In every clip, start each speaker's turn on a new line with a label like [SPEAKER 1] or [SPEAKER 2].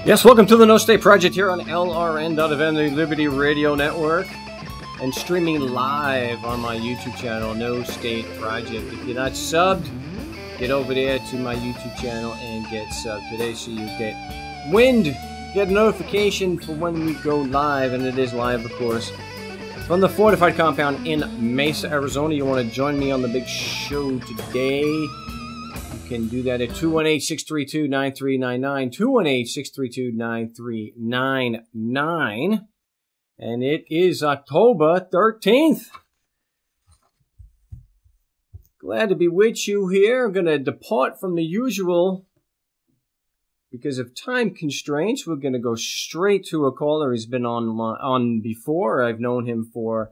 [SPEAKER 1] Yes, welcome to the No State Project here on LRN.FM, the Liberty Radio Network, and streaming live on my YouTube channel, No State Project. If you're not subbed, get over there to my YouTube channel and get subbed today so you get get a notification for when we go live, and it is live, of course, from the Fortified Compound in Mesa, Arizona. You want to join me on the big show today? Can do that at 218-632-9399, 218-632-9399, and it is October 13th. Glad to be with you here. I'm going to depart from the usual because of time constraints. We're going to go straight to a caller who's been on before. I've known him for,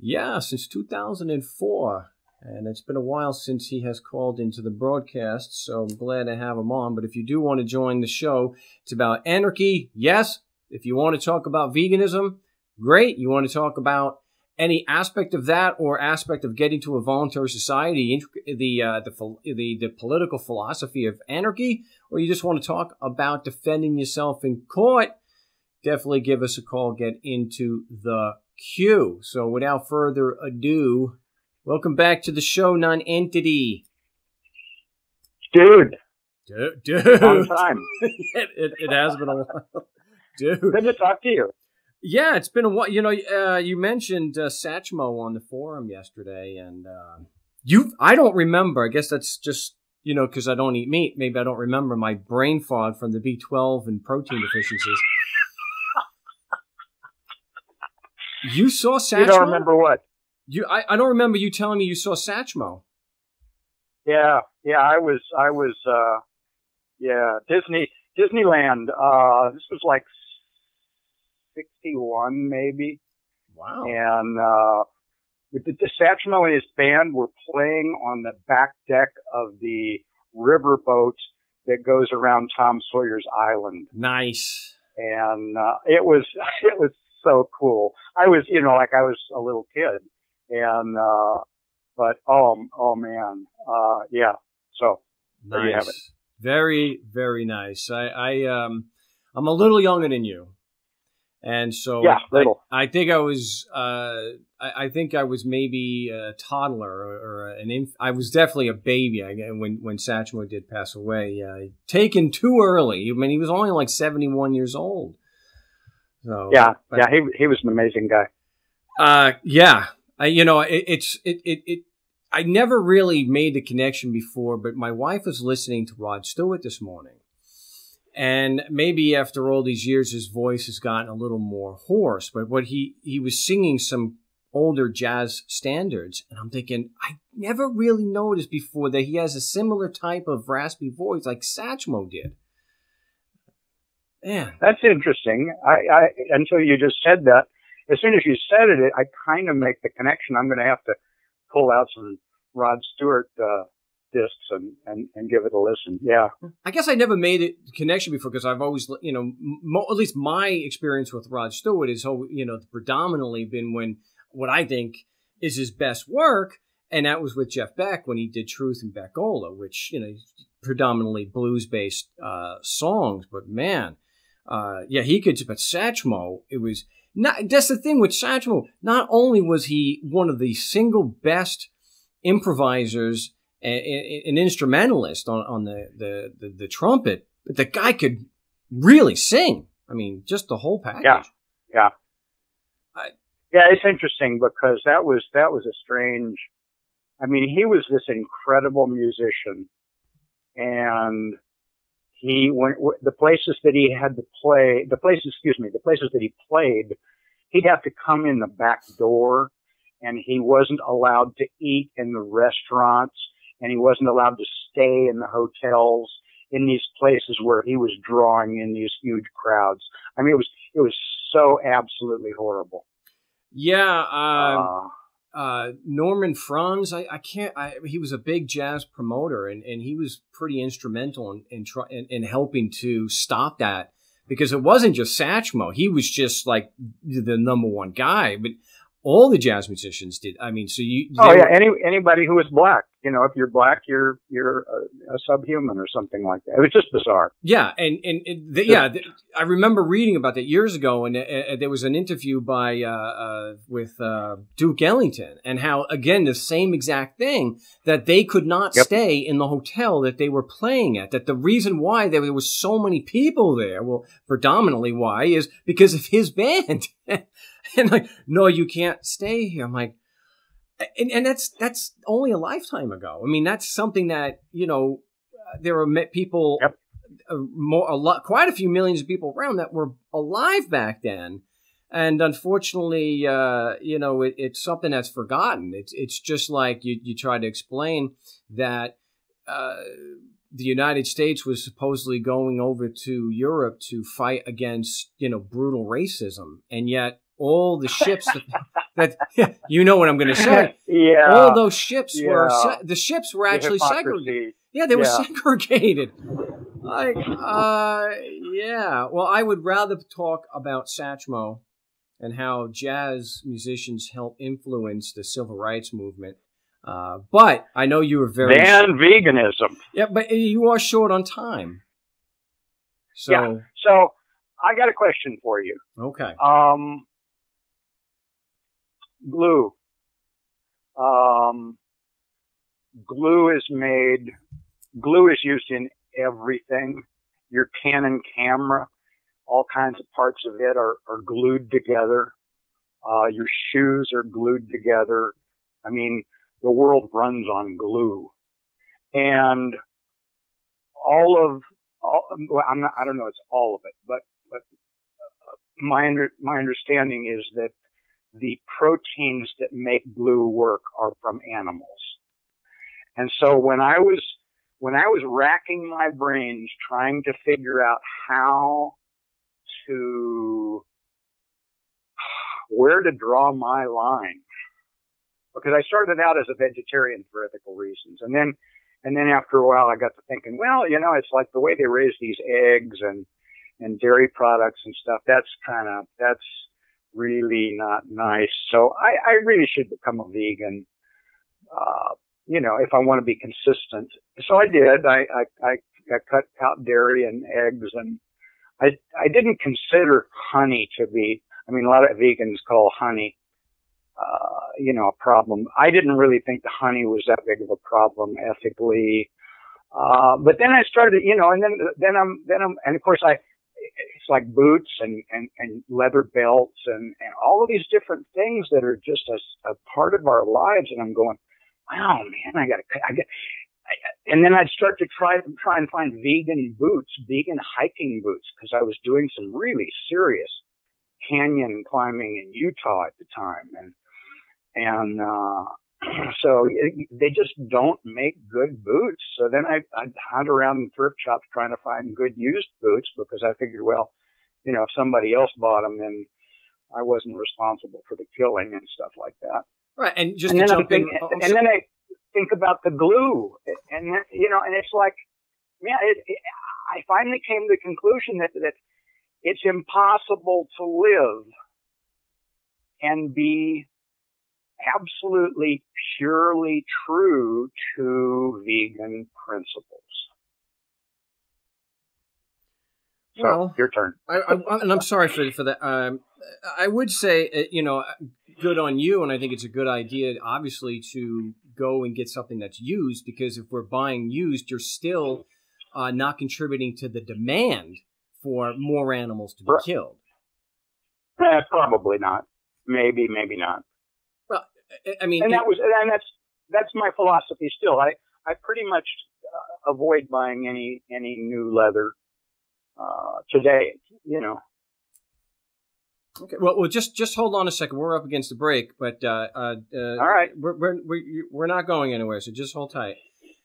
[SPEAKER 1] since 2004. And it's been a while since he has called into the broadcast, so I'm glad to have him on. But if you do want to join the show, it's about anarchy, yes. If you want to talk about veganism, great. You want to talk about any aspect of that or aspect of getting to a voluntary society, the political philosophy of anarchy, or you just want to talk about defending yourself in court, definitely give us a call. Get into the queue. So without further ado, welcome back to the show, NonEntity.
[SPEAKER 2] Dude.
[SPEAKER 1] Long
[SPEAKER 2] time.
[SPEAKER 1] it has been a while. Dude.
[SPEAKER 2] Good to talk to you.
[SPEAKER 1] Yeah, it's been a while. You know, you mentioned Satchmo on the forum yesterday, and I don't remember. I guess that's just, because I don't eat meat. Maybe I don't remember my brain fog from the B12 and protein deficiencies. You saw Satchmo?
[SPEAKER 2] You don't remember what?
[SPEAKER 1] I don't remember you telling me you saw Satchmo.
[SPEAKER 2] Yeah, I was, Disneyland. This was like 61, maybe.
[SPEAKER 1] Wow.
[SPEAKER 2] And the Satchmo and his band were playing on the back deck of the riverboat that goes around Tom Sawyer's Island.
[SPEAKER 1] Nice.
[SPEAKER 2] And it was so cool. I was, I was a little kid. And, but, oh man, so there you have it.
[SPEAKER 1] Very, very nice. I'm a little younger than you. And so
[SPEAKER 2] little.
[SPEAKER 1] I think I was, I think I was maybe a toddler or I was definitely a baby when Satchmo did pass away. Taken too early. I mean, he was only like 71 years old. So,
[SPEAKER 2] he was an amazing guy.
[SPEAKER 1] I never really made the connection before, but my wife was listening to Rod Stewart this morning. And maybe after all these years, his voice has gotten a little more hoarse, but he was singing some older jazz standards. And I'm thinking, I never really noticed before that he has a similar type of raspy voice like Satchmo did. Man.
[SPEAKER 2] That's interesting. I until you just said that. As soon as you said it, I kind of make the connection. I'm going to have to pull out some Rod Stewart discs and give it a listen. Yeah.
[SPEAKER 1] I guess I never made a connection before because I've always, at least my experience with Rod Stewart is, predominantly been when what I think is his best work, and that was with Jeff Beck when he did Truth and Beckola, which, predominantly blues-based songs. But man, he could. But Satchmo, it was. That's the thing with Satchmo. Not only was he one of the single best improvisers and instrumentalist on the trumpet, but the guy could really sing. I mean, just the whole package.
[SPEAKER 2] Yeah. It's interesting because that was a strange. I mean, he was this incredible musician, and the places that he had to play, the places that he played, he'd have to come in the back door, and he wasn't allowed to eat in the restaurants, and he wasn't allowed to stay in the hotels in these places where he was drawing in these huge crowds. I mean, it was so absolutely horrible.
[SPEAKER 1] Yeah. Norman Franz, he was a big jazz promoter, and he was pretty instrumental in helping to stop that, because it wasn't just Satchmo. He was just like the number one guy, but all the jazz musicians did. I mean, so anybody
[SPEAKER 2] who was black. you know, if you're black, you're a subhuman or something like that. It was just bizarre.
[SPEAKER 1] Yeah, I remember reading about that years ago, and there was an interview with Duke Ellington, and how, again, the same exact thing, that they could not stay in the hotel that they were playing at. That the reason why there was so many people there, well, predominantly why, is because of his band. And like, no, you can't stay here. I'm like, and that's only a lifetime ago. I mean, that's something that, you know, there are people, quite a few millions of people around that were alive back then. And unfortunately, you know, it's something that's forgotten. It's just like you try to explain that the United States was supposedly going over to Europe to fight against, you know, brutal racism. And yet all the ships that you know what I'm going to say.
[SPEAKER 2] Yeah.
[SPEAKER 1] All those ships were actually segregated. Yeah, they were segregated. Like, yeah. Well, I would rather talk about Satchmo and how jazz musicians helped influence the civil rights movement. But I know you were very...
[SPEAKER 2] And veganism.
[SPEAKER 1] Yeah, but you are short on time. So,
[SPEAKER 2] yeah. So I got a question for you.
[SPEAKER 1] Okay.
[SPEAKER 2] Glue. Glue is used in everything. Your Canon camera, all kinds of parts of it are glued together. Your shoes are glued together. I mean, the world runs on glue. And I don't know it's all of it, but my understanding is that the proteins that make glue work are from animals. And so when I was racking my brains trying to figure out where to draw my line, because I started out as a vegetarian for ethical reasons. And then after a while I got to thinking, well, you know, it's like the way they raise these eggs and dairy products and stuff. That's really not nice. So I really should become a vegan, you know, if I want to be consistent. So I did. I cut out dairy and eggs, and I didn't consider honey to be, I mean, a lot of vegans call honey, you know, a problem. I didn't really think the honey was that big of a problem ethically. But then I started, you know, and then of course it's like boots and leather belts and all of these different things that are just a part of our lives. And I'm going, wow, man, and then I'd start to try and find vegan boots, vegan hiking boots, because I was doing some really serious canyon climbing in Utah at the time. And so they just don't make good boots. So then I'd hunt around in thrift shops trying to find good used boots, because I figured, well, you know, if somebody else bought them, then I wasn't responsible for the killing and stuff like that.
[SPEAKER 1] Right. And
[SPEAKER 2] then I think about the glue, and you know, and it's like, man, I finally came to the conclusion that it's impossible to live and be absolutely purely true to vegan principles. So, well, your turn.
[SPEAKER 1] And I'm sorry for that. I would say, you know, good on you, and I think it's a good idea, obviously, to go and get something that's used, because if we're buying used, you're still not contributing to the demand for more animals to be killed.
[SPEAKER 2] Probably not. Maybe not.
[SPEAKER 1] Well, I mean,
[SPEAKER 2] and that's my philosophy still. I pretty much avoid buying any new leather today, you know.
[SPEAKER 1] Okay. Well, just hold on a second. We're up against the break, but all
[SPEAKER 2] right,
[SPEAKER 1] we're not going anywhere. So just hold tight.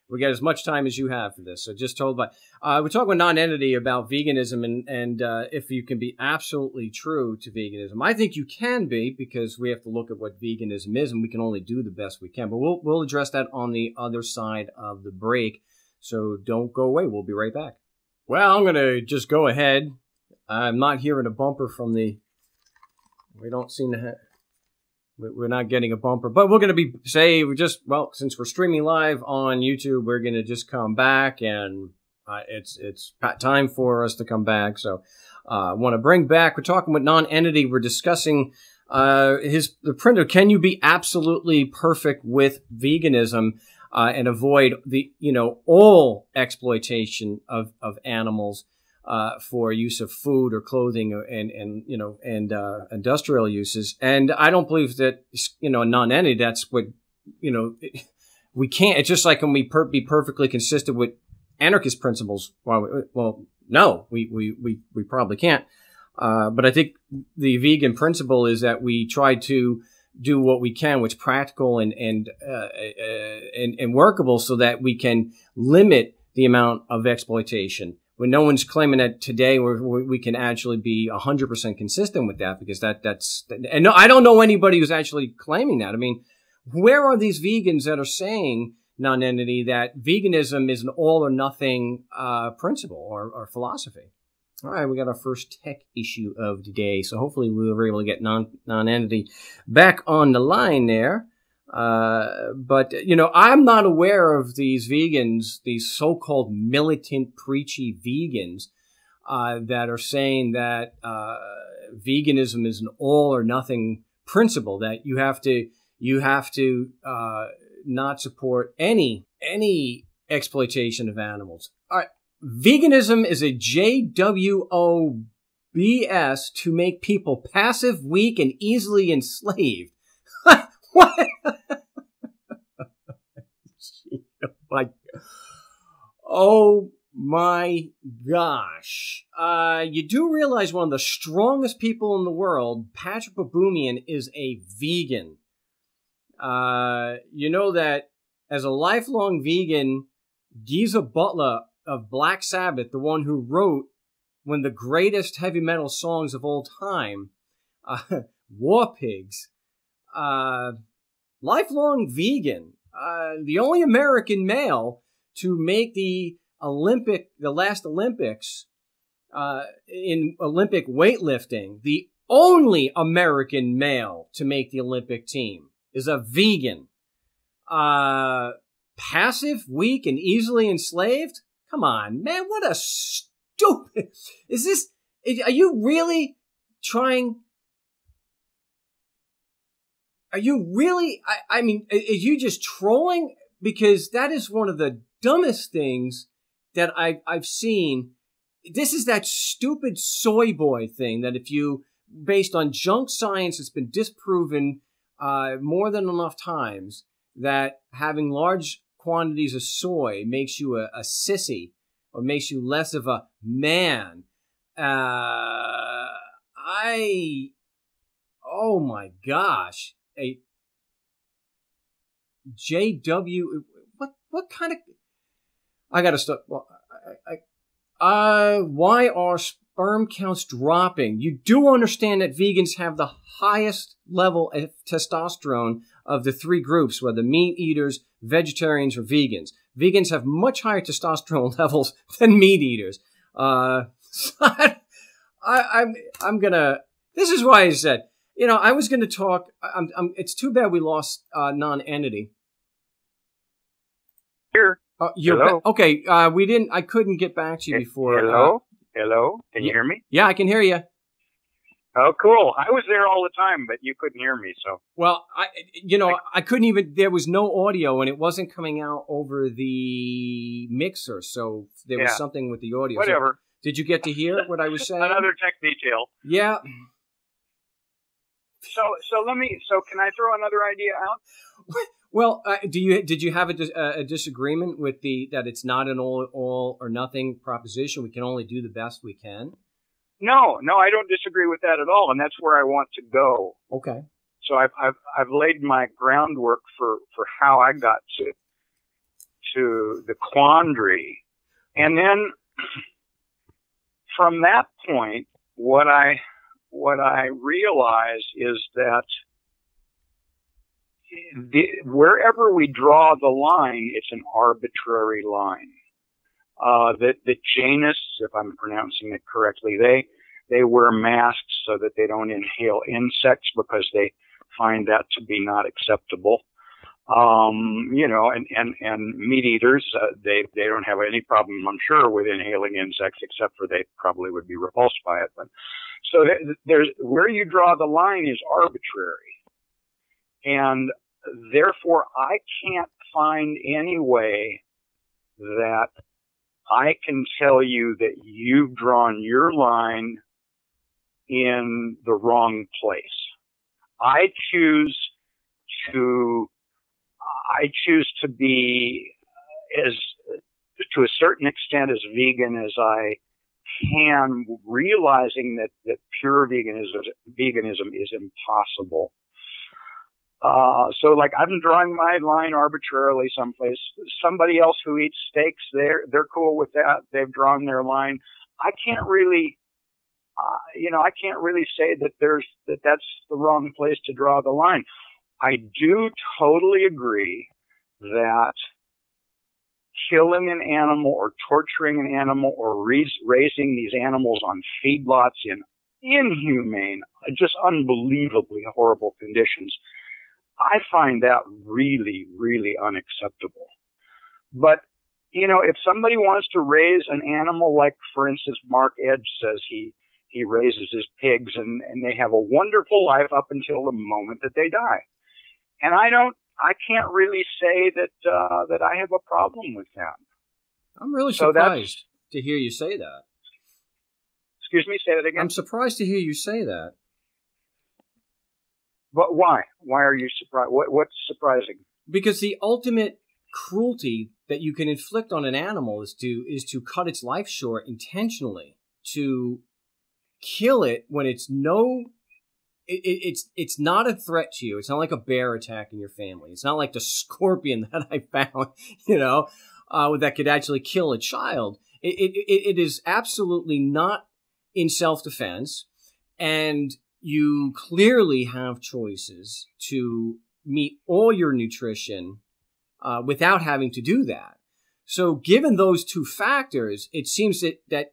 [SPEAKER 1] We got as much time as you have for this. So just hold by. We're talking with NonEntity about veganism and if you can be absolutely true to veganism. I think you can be, because we have to look at what veganism is, and we can only do the best we can. But we'll address that on the other side of the break. So don't go away. We'll be right back. Well, I'm going to just go ahead. I'm not hearing a bumper from the... We don't seem to have... we're not getting a bumper, but we're going to since we're streaming live on YouTube, we're going to just come back, and it's time for us to come back. So I want to bring back, we're talking with NonEntity. We're discussing the printer. Can you be absolutely perfect with veganism and avoid all exploitation of animals for use of food or clothing and industrial uses? And I don't believe that, NonEntity, that's what, we can't. It's just like, can we be perfectly consistent with anarchist principles? Well, no, we probably can't. But I think the vegan principle is that we try to do what we can, which is practical and workable, so that we can limit the amount of exploitation. When no one's claiming that today we can actually be 100% consistent with that, because and no, I don't know anybody who's actually claiming that. I mean, where are these vegans that are saying, NonEntity, that veganism is an all or nothing principle or philosophy? All right, we got our first tech issue of the day, so hopefully we were able to get NonEntity back on the line there. But I'm not aware of these vegans, these so-called militant, preachy vegans, that are saying that veganism is an all or nothing principle, that you have to not support any exploitation of animals. All right. Veganism is a JWOBS to make people passive, weak, and easily enslaved. What? Oh my gosh. You do realize one of the strongest people in the world, Patrick Baboumian, is a vegan. You know that as a lifelong vegan, Geezer Butler of Black Sabbath, the one who wrote one of the greatest heavy metal songs of all time, War Pigs, lifelong vegan, the only American male to make the last Olympics, in Olympic weightlifting. The only American male to make the Olympic team is a vegan. Passive, weak, and easily enslaved? Come on, man, what a stupid... Are you really trying... Are you really... I mean, are you just trolling? Because that is one of the dumbest things that I've seen. This is that stupid soy boy thing that based on junk science, it's been disproven more than enough times that having large quantities of soy makes you a sissy or makes you less of a man. Oh my gosh. A JW, what kind of, I gotta stop. Well, why are sperm counts dropping? You do understand that vegans have the highest level of testosterone of the three groups, whether meat eaters, vegetarians, or vegans. Vegans have much higher testosterone levels than meat eaters. This is why I said, I was gonna talk, it's too bad we lost, NonEntity.
[SPEAKER 2] Here. Hello?
[SPEAKER 1] Okay, I couldn't get back to you before.
[SPEAKER 2] Hello? Hello? Can you hear me?
[SPEAKER 1] Yeah, I can hear you.
[SPEAKER 2] Oh, cool. I was there all the time, but you couldn't hear me, so.
[SPEAKER 1] Well, I couldn't even, there was no audio, and it wasn't coming out over the mixer, so there was something with the audio.
[SPEAKER 2] Whatever.
[SPEAKER 1] So, did you get to hear what I was saying?
[SPEAKER 2] Another tech detail.
[SPEAKER 1] Yeah.
[SPEAKER 2] So can I throw another idea out?
[SPEAKER 1] Well, did you have a disagreement with that it's not an all or nothing proposition? We can only do the best we can.
[SPEAKER 2] No, I don't disagree with that at all, and that's where I want to go.
[SPEAKER 1] Okay.
[SPEAKER 2] So I've laid my groundwork for how I got to the quandary, and then from that point, what I realize is that wherever we draw the line, it's an arbitrary line. The Jainists, if I'm pronouncing it correctly, they wear masks so that they don't inhale insects because they find that to be not acceptable. You know, and meat eaters, they don't have any problem, I'm sure, with inhaling insects, except for they probably would be repulsed by it. But so there's where you draw the line is arbitrary, and therefore I can't find any way that I can tell you that you've drawn your line in the wrong place. I choose to be as, to a certain extent, as vegan as I can, realizing that pure veganism is impossible. So like I'm drawing my line arbitrarily someplace. Somebody else who eats steaks, they're cool with that. They've drawn their line. I can't really, I can't really say that that's the wrong place to draw the line. I do totally agree that killing an animal or torturing an animal or raising these animals on feedlots in inhumane, just unbelievably horrible conditions, I find that really, really unacceptable. But, if somebody wants to raise an animal, like, for instance, Mark Edge says he raises his pigs and they have a wonderful life up until the moment that they die. And I can't really say that I have a problem with that.
[SPEAKER 1] I'm really surprised to hear you say that.
[SPEAKER 2] Excuse me, say that again?
[SPEAKER 1] I'm surprised to hear you say that.
[SPEAKER 2] But why? Why are you surprised? What's surprising?
[SPEAKER 1] Because the ultimate cruelty that you can inflict on an animal is to cut its life short intentionally, to kill it when it's it's not a threat to you. It's not like a bear attacking your family. It's not like the scorpion that I found, that could actually kill a child. It is absolutely not in self-defense, and you clearly have choices to meet all your nutrition without having to do that. So given those two factors, it seems that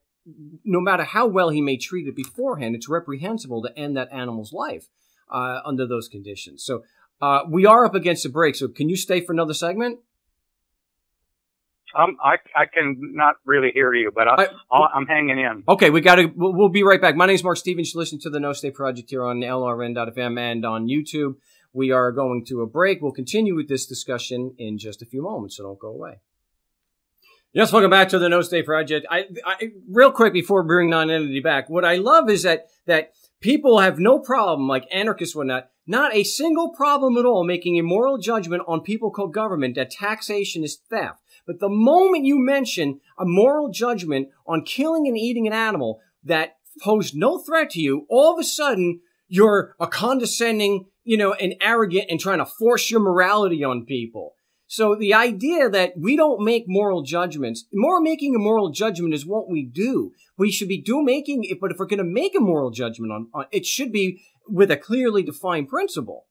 [SPEAKER 1] no matter how well he may treat it beforehand, it's reprehensible to end that animal's life under those conditions. So we are up against a break. So can you stay for another segment?
[SPEAKER 2] I can not really hear you, but I'm hanging in.
[SPEAKER 1] Okay, we'll be right back. My name is Mark Stevens. You're listening to the No State Project here on LRN.FM and on YouTube. We are going to a break. We'll continue with this discussion in just a few moments, so don't go away. Yes, welcome back to the No State Project. I real quick before we bring NonEntity back, what I love is that people have no problem, like anarchists would not a single problem at all making a moral judgment on people called government that taxation is theft. But the moment you mention a moral judgment on killing and eating an animal that posed no threat to you, all of a sudden you're a condescending, and arrogant and trying to force your morality on people. So the idea that we don't make moral judgments, making a moral judgment is what we do. We should be making it, but if we're going to make a moral judgment on it should be with a clearly defined principle.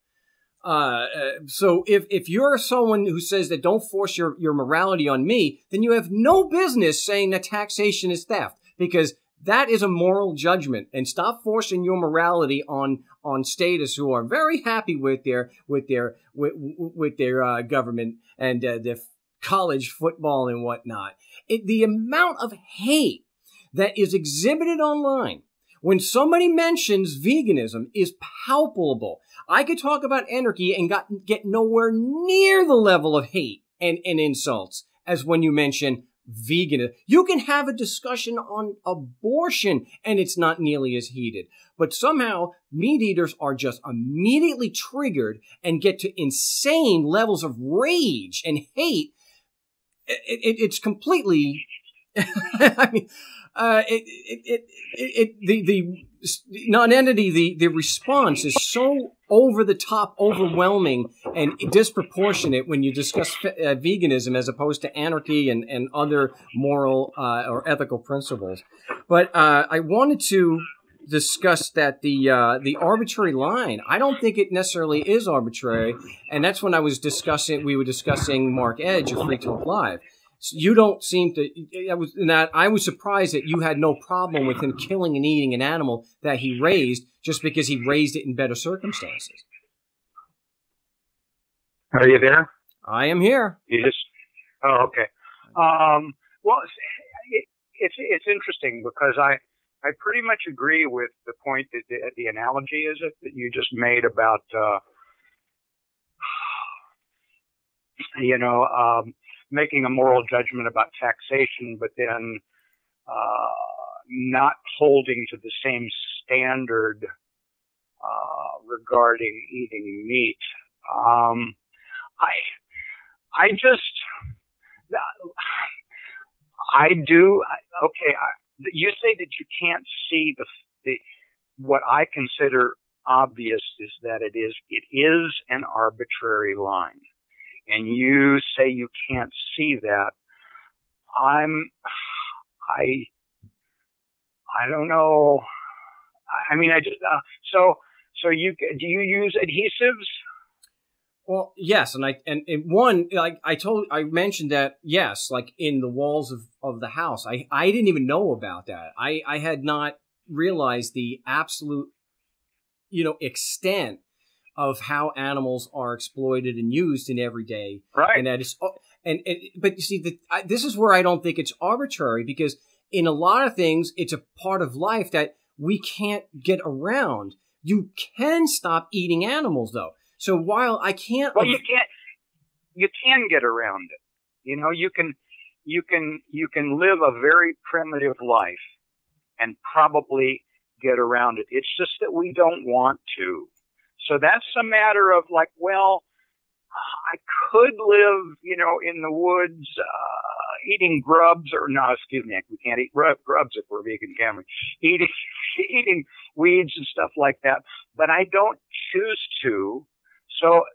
[SPEAKER 1] So if you're someone who says that don't force your morality on me, then you have no business saying that taxation is theft, because that is a moral judgment. And stop forcing your morality on status who are very happy with their government and their college football and whatnot. The amount of hate that is exhibited online when somebody mentions veganism is palpable. I could talk about anarchy and get nowhere near the level of hate and insults as when you mention veganism. You can have a discussion on abortion and it's not nearly as heated. But somehow meat eaters are just immediately triggered and get to insane levels of rage and hate. It's completely, I mean, the NonEntity, the response is so over the top, overwhelming, and disproportionate when you discuss veganism as opposed to anarchy and other moral or ethical principles. But I wanted to discuss that the arbitrary line, I don't think it necessarily is arbitrary, and that's when we were discussing Mark Edge of Free Talk Live. You don't seem to. I was surprised that you had no problem with him killing and eating an animal that he raised just because he raised it in better circumstances.
[SPEAKER 2] Are you there?
[SPEAKER 1] I am here.
[SPEAKER 2] You just. Oh, okay. Well, it's interesting because I pretty much agree with the point that the analogy is it that you just made about making a moral judgment about taxation, but then not holding to the same standard regarding eating meat. You say that you can't see what I consider obvious is that it is an arbitrary line, and you say you can't see that. I don't know. I mean, so do you use adhesives?
[SPEAKER 1] Well, yes, and I mentioned that, yes, like in the walls of the house. I didn't even know about that. I had not realized the absolute, extent of how animals are exploited and used in everyday.
[SPEAKER 2] Right.
[SPEAKER 1] And that is, but you see, this is where I don't think it's arbitrary, because in a lot of things, it's a part of life that we can't get around. You can stop eating animals, though. So while I can't,
[SPEAKER 2] well, you can get around it. You can live a very primitive life and probably get around it. It's just that we don't want to. So that's a matter of like, well, I could live, in the woods, eating grubs, we can't eat grubs if we're vegan, can we? Eating weeds and stuff like that, but I don't choose to. So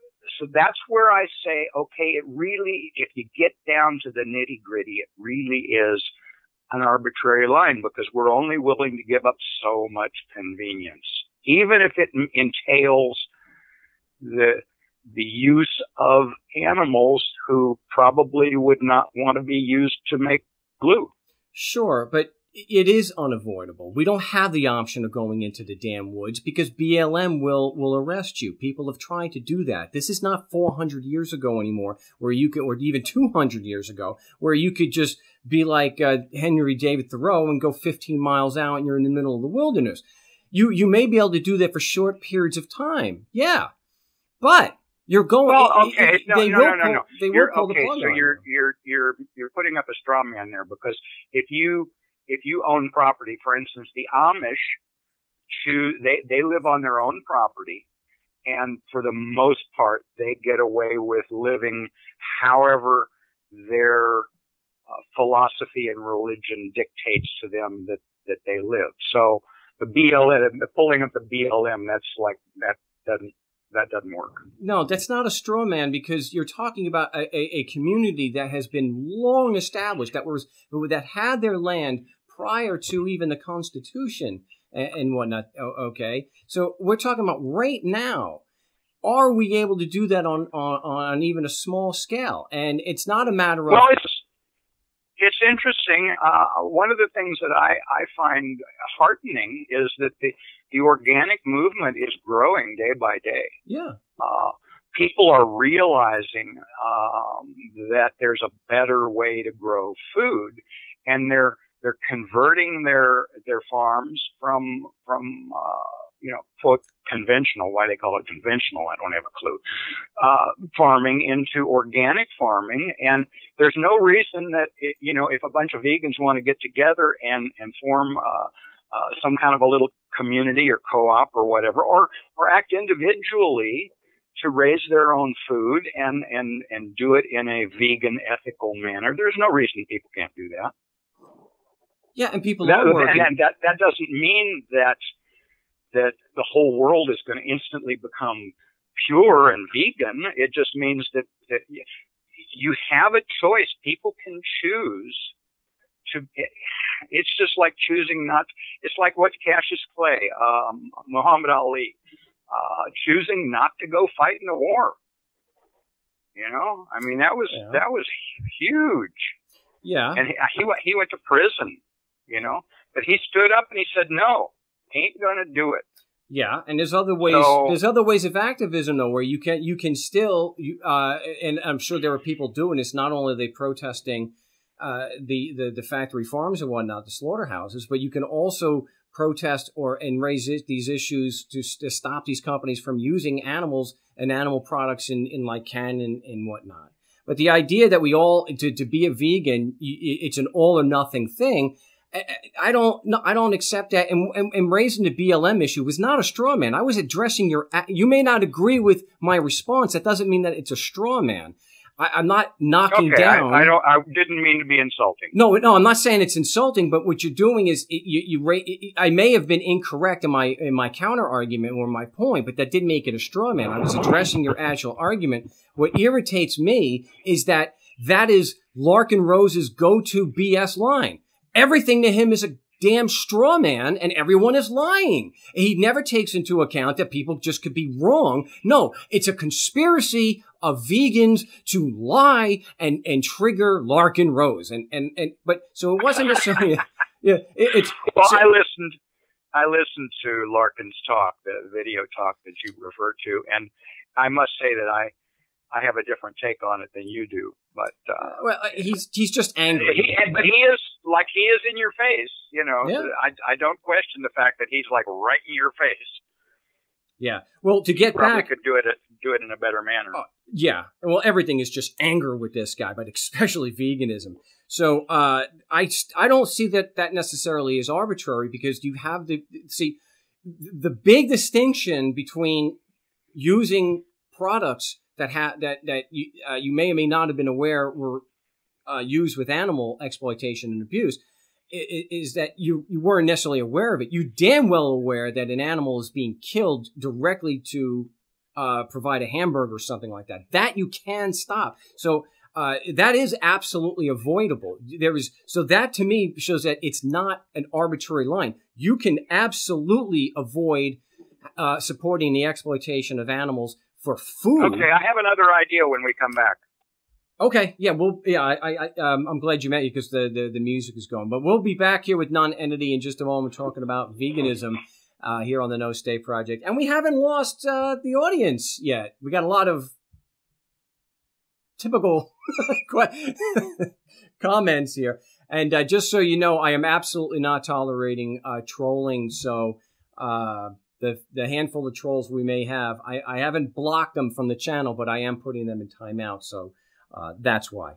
[SPEAKER 2] that's where I say, okay, it really, if you get down to the nitty gritty, it really is an arbitrary line, because we're only willing to give up so much convenience, even if it entails the use of animals who probably would not want to be used to make glue.
[SPEAKER 1] Sure, but it is unavoidable. We don't have the option of going into the damn woods because BLM will arrest you. People have tried to do that. This is not 400 years ago anymore, where you could, or even 200 years ago, where you could just be like Henry David Thoreau and go 15 miles out and you're in the middle of the wilderness. You may be able to do that for short periods of time, yeah, but you're going.
[SPEAKER 2] Well, okay, no.
[SPEAKER 1] They will pull the plug on you.
[SPEAKER 2] You're putting up a straw man there, because if you own property, for instance, the Amish they live on their own property, and for the most part, they get away with living however their philosophy and religion dictates to them that they live. So the BLM, pulling up the BLM, that doesn't work.
[SPEAKER 1] No, that's not a straw man, because you're talking about a community that has been long established, that had their land prior to even the Constitution and whatnot. Okay, so we're talking about right now. Are we able to do that on even a small scale? And it's not a matter of.
[SPEAKER 2] Well, it's interesting. One of the things that I find heartening is that the organic movement is growing day by day.
[SPEAKER 1] Yeah.
[SPEAKER 2] People are realizing that there's a better way to grow food, and they're converting their farms from quote conventional. Why they call it conventional, I don't have a clue. Farming into organic farming, and there's no reason that if a bunch of vegans want to get together and form some kind of a little community or co-op or whatever, or act individually to raise their own food and do it in a vegan, ethical manner. There's no reason people can't do that.
[SPEAKER 1] Yeah, and people are working.
[SPEAKER 2] And that doesn't mean that the whole world is going to instantly become pure and vegan. It just means that you have a choice. People can choose to. It's just like choosing not. It's like what Cassius Clay, Muhammad Ali, choosing not to go fight in the war. I mean, that was huge.
[SPEAKER 1] Yeah,
[SPEAKER 2] and he went to prison. But he stood up and he said, "No, ain't gonna do it."
[SPEAKER 1] Yeah, and there's other ways.
[SPEAKER 2] So,
[SPEAKER 1] There's other ways of activism though, where you can still. And I'm sure there are people doing this. Not only are they protesting the factory farms and whatnot, the slaughterhouses, but you can also protest and raise these issues to stop these companies from using animals and animal products in like can and whatnot. But the idea that we all to be a vegan, it's an all or nothing thing. I don't accept that. And raising the BLM issue was not a straw man. I was addressing you may not agree with my response. That doesn't mean that it's a straw man. I'm not knocking down.
[SPEAKER 2] I didn't mean to be insulting.
[SPEAKER 1] No, I'm not saying it's insulting, but what you're doing is I may have been incorrect in my counter argument or my point, but that didn't make it a straw man. I was addressing your actual argument. What irritates me is that is Larkin Rose's go-to BS line. Everything to him is a damn straw man and everyone is lying. He never takes into account that people just could be wrong. No, it's a conspiracy of vegans to lie and trigger Larkin Rose. But so it wasn't necessarily, yeah,
[SPEAKER 2] I listened to Larkin's talk, the video talk that you referred to, and I must say that I have a different take on it than you do. But
[SPEAKER 1] well, he's just angry.
[SPEAKER 2] But he is in your face. You know,
[SPEAKER 1] yeah.
[SPEAKER 2] I don't question the fact that he's like right in your face.
[SPEAKER 1] Yeah. Well, to get
[SPEAKER 2] probably
[SPEAKER 1] back,
[SPEAKER 2] could do it in a better manner.
[SPEAKER 1] Yeah. Well, everything is just anger with this guy, but especially veganism. So I don't see that necessarily is arbitrary, because you have the big distinction between using products that you may or may not have been aware were used with animal exploitation and abuse, is that you weren't necessarily aware of it. You're damn well aware that an animal is being killed directly to provide a hamburger or something like that. That you can stop. So that is absolutely avoidable. So that to me shows that it's not an arbitrary line. You can absolutely avoid supporting the exploitation of animals for food.
[SPEAKER 2] Okay, I have another idea when we come back.
[SPEAKER 1] Okay, yeah, I'm glad you met you, because the music is going. But we'll be back here with NonEntity in just a moment, talking about veganism here on the No Stay Project. And we haven't lost the audience yet. We got a lot of typical comments here. And just so you know, I am absolutely not tolerating trolling. So the handful of trolls we may have, I haven't blocked them from the channel, but I am putting them in timeout. So that's why.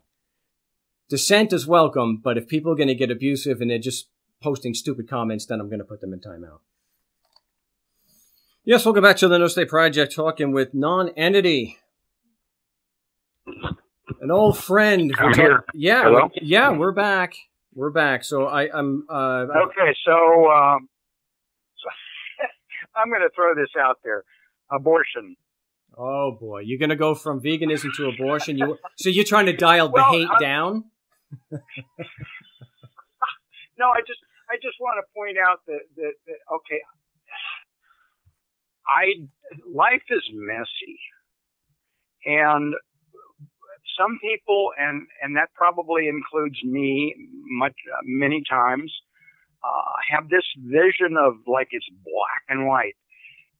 [SPEAKER 1] Dissent is welcome, but if people are going to get abusive and they're just posting stupid comments, then I'm going to put them in timeout. Yes, welcome back to the No Stay Project, talking with NonEntity, an old friend.
[SPEAKER 2] I'm here.
[SPEAKER 1] Yeah,
[SPEAKER 2] hello?
[SPEAKER 1] Yeah, we're back. We're back. So I'm.
[SPEAKER 2] Okay, so I'm going to throw this out there: abortion.
[SPEAKER 1] Oh boy, you're going to go from veganism to abortion. So you're trying to dial the hate down?
[SPEAKER 2] No, I just want to point out that okay, life is messy, and some people, and that probably includes me, many times, have this vision of like it's black and white,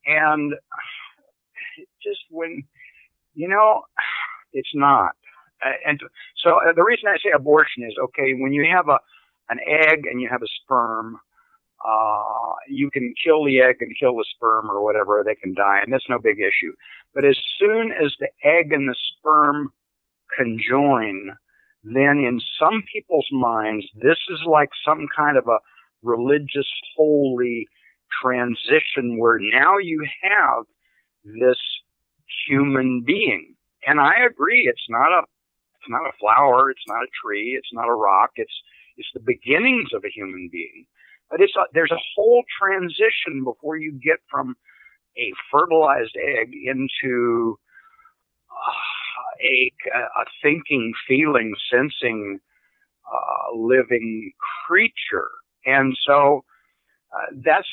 [SPEAKER 2] and just when, it's not. And so the reason I say abortion is, okay, when you have an egg and you have a sperm, you can kill the egg and kill the sperm or whatever, they can die, and that's no big issue. But as soon as the egg and the sperm conjoin, then in some people's minds, this is like some kind of a religious holy transition where now you have this human being. And I agree, it's not a flower, it's not a tree, it's not a rock, it's the beginnings of a human being. But there's a whole transition before you get from a fertilized egg into a thinking, feeling, sensing, living creature. And so that's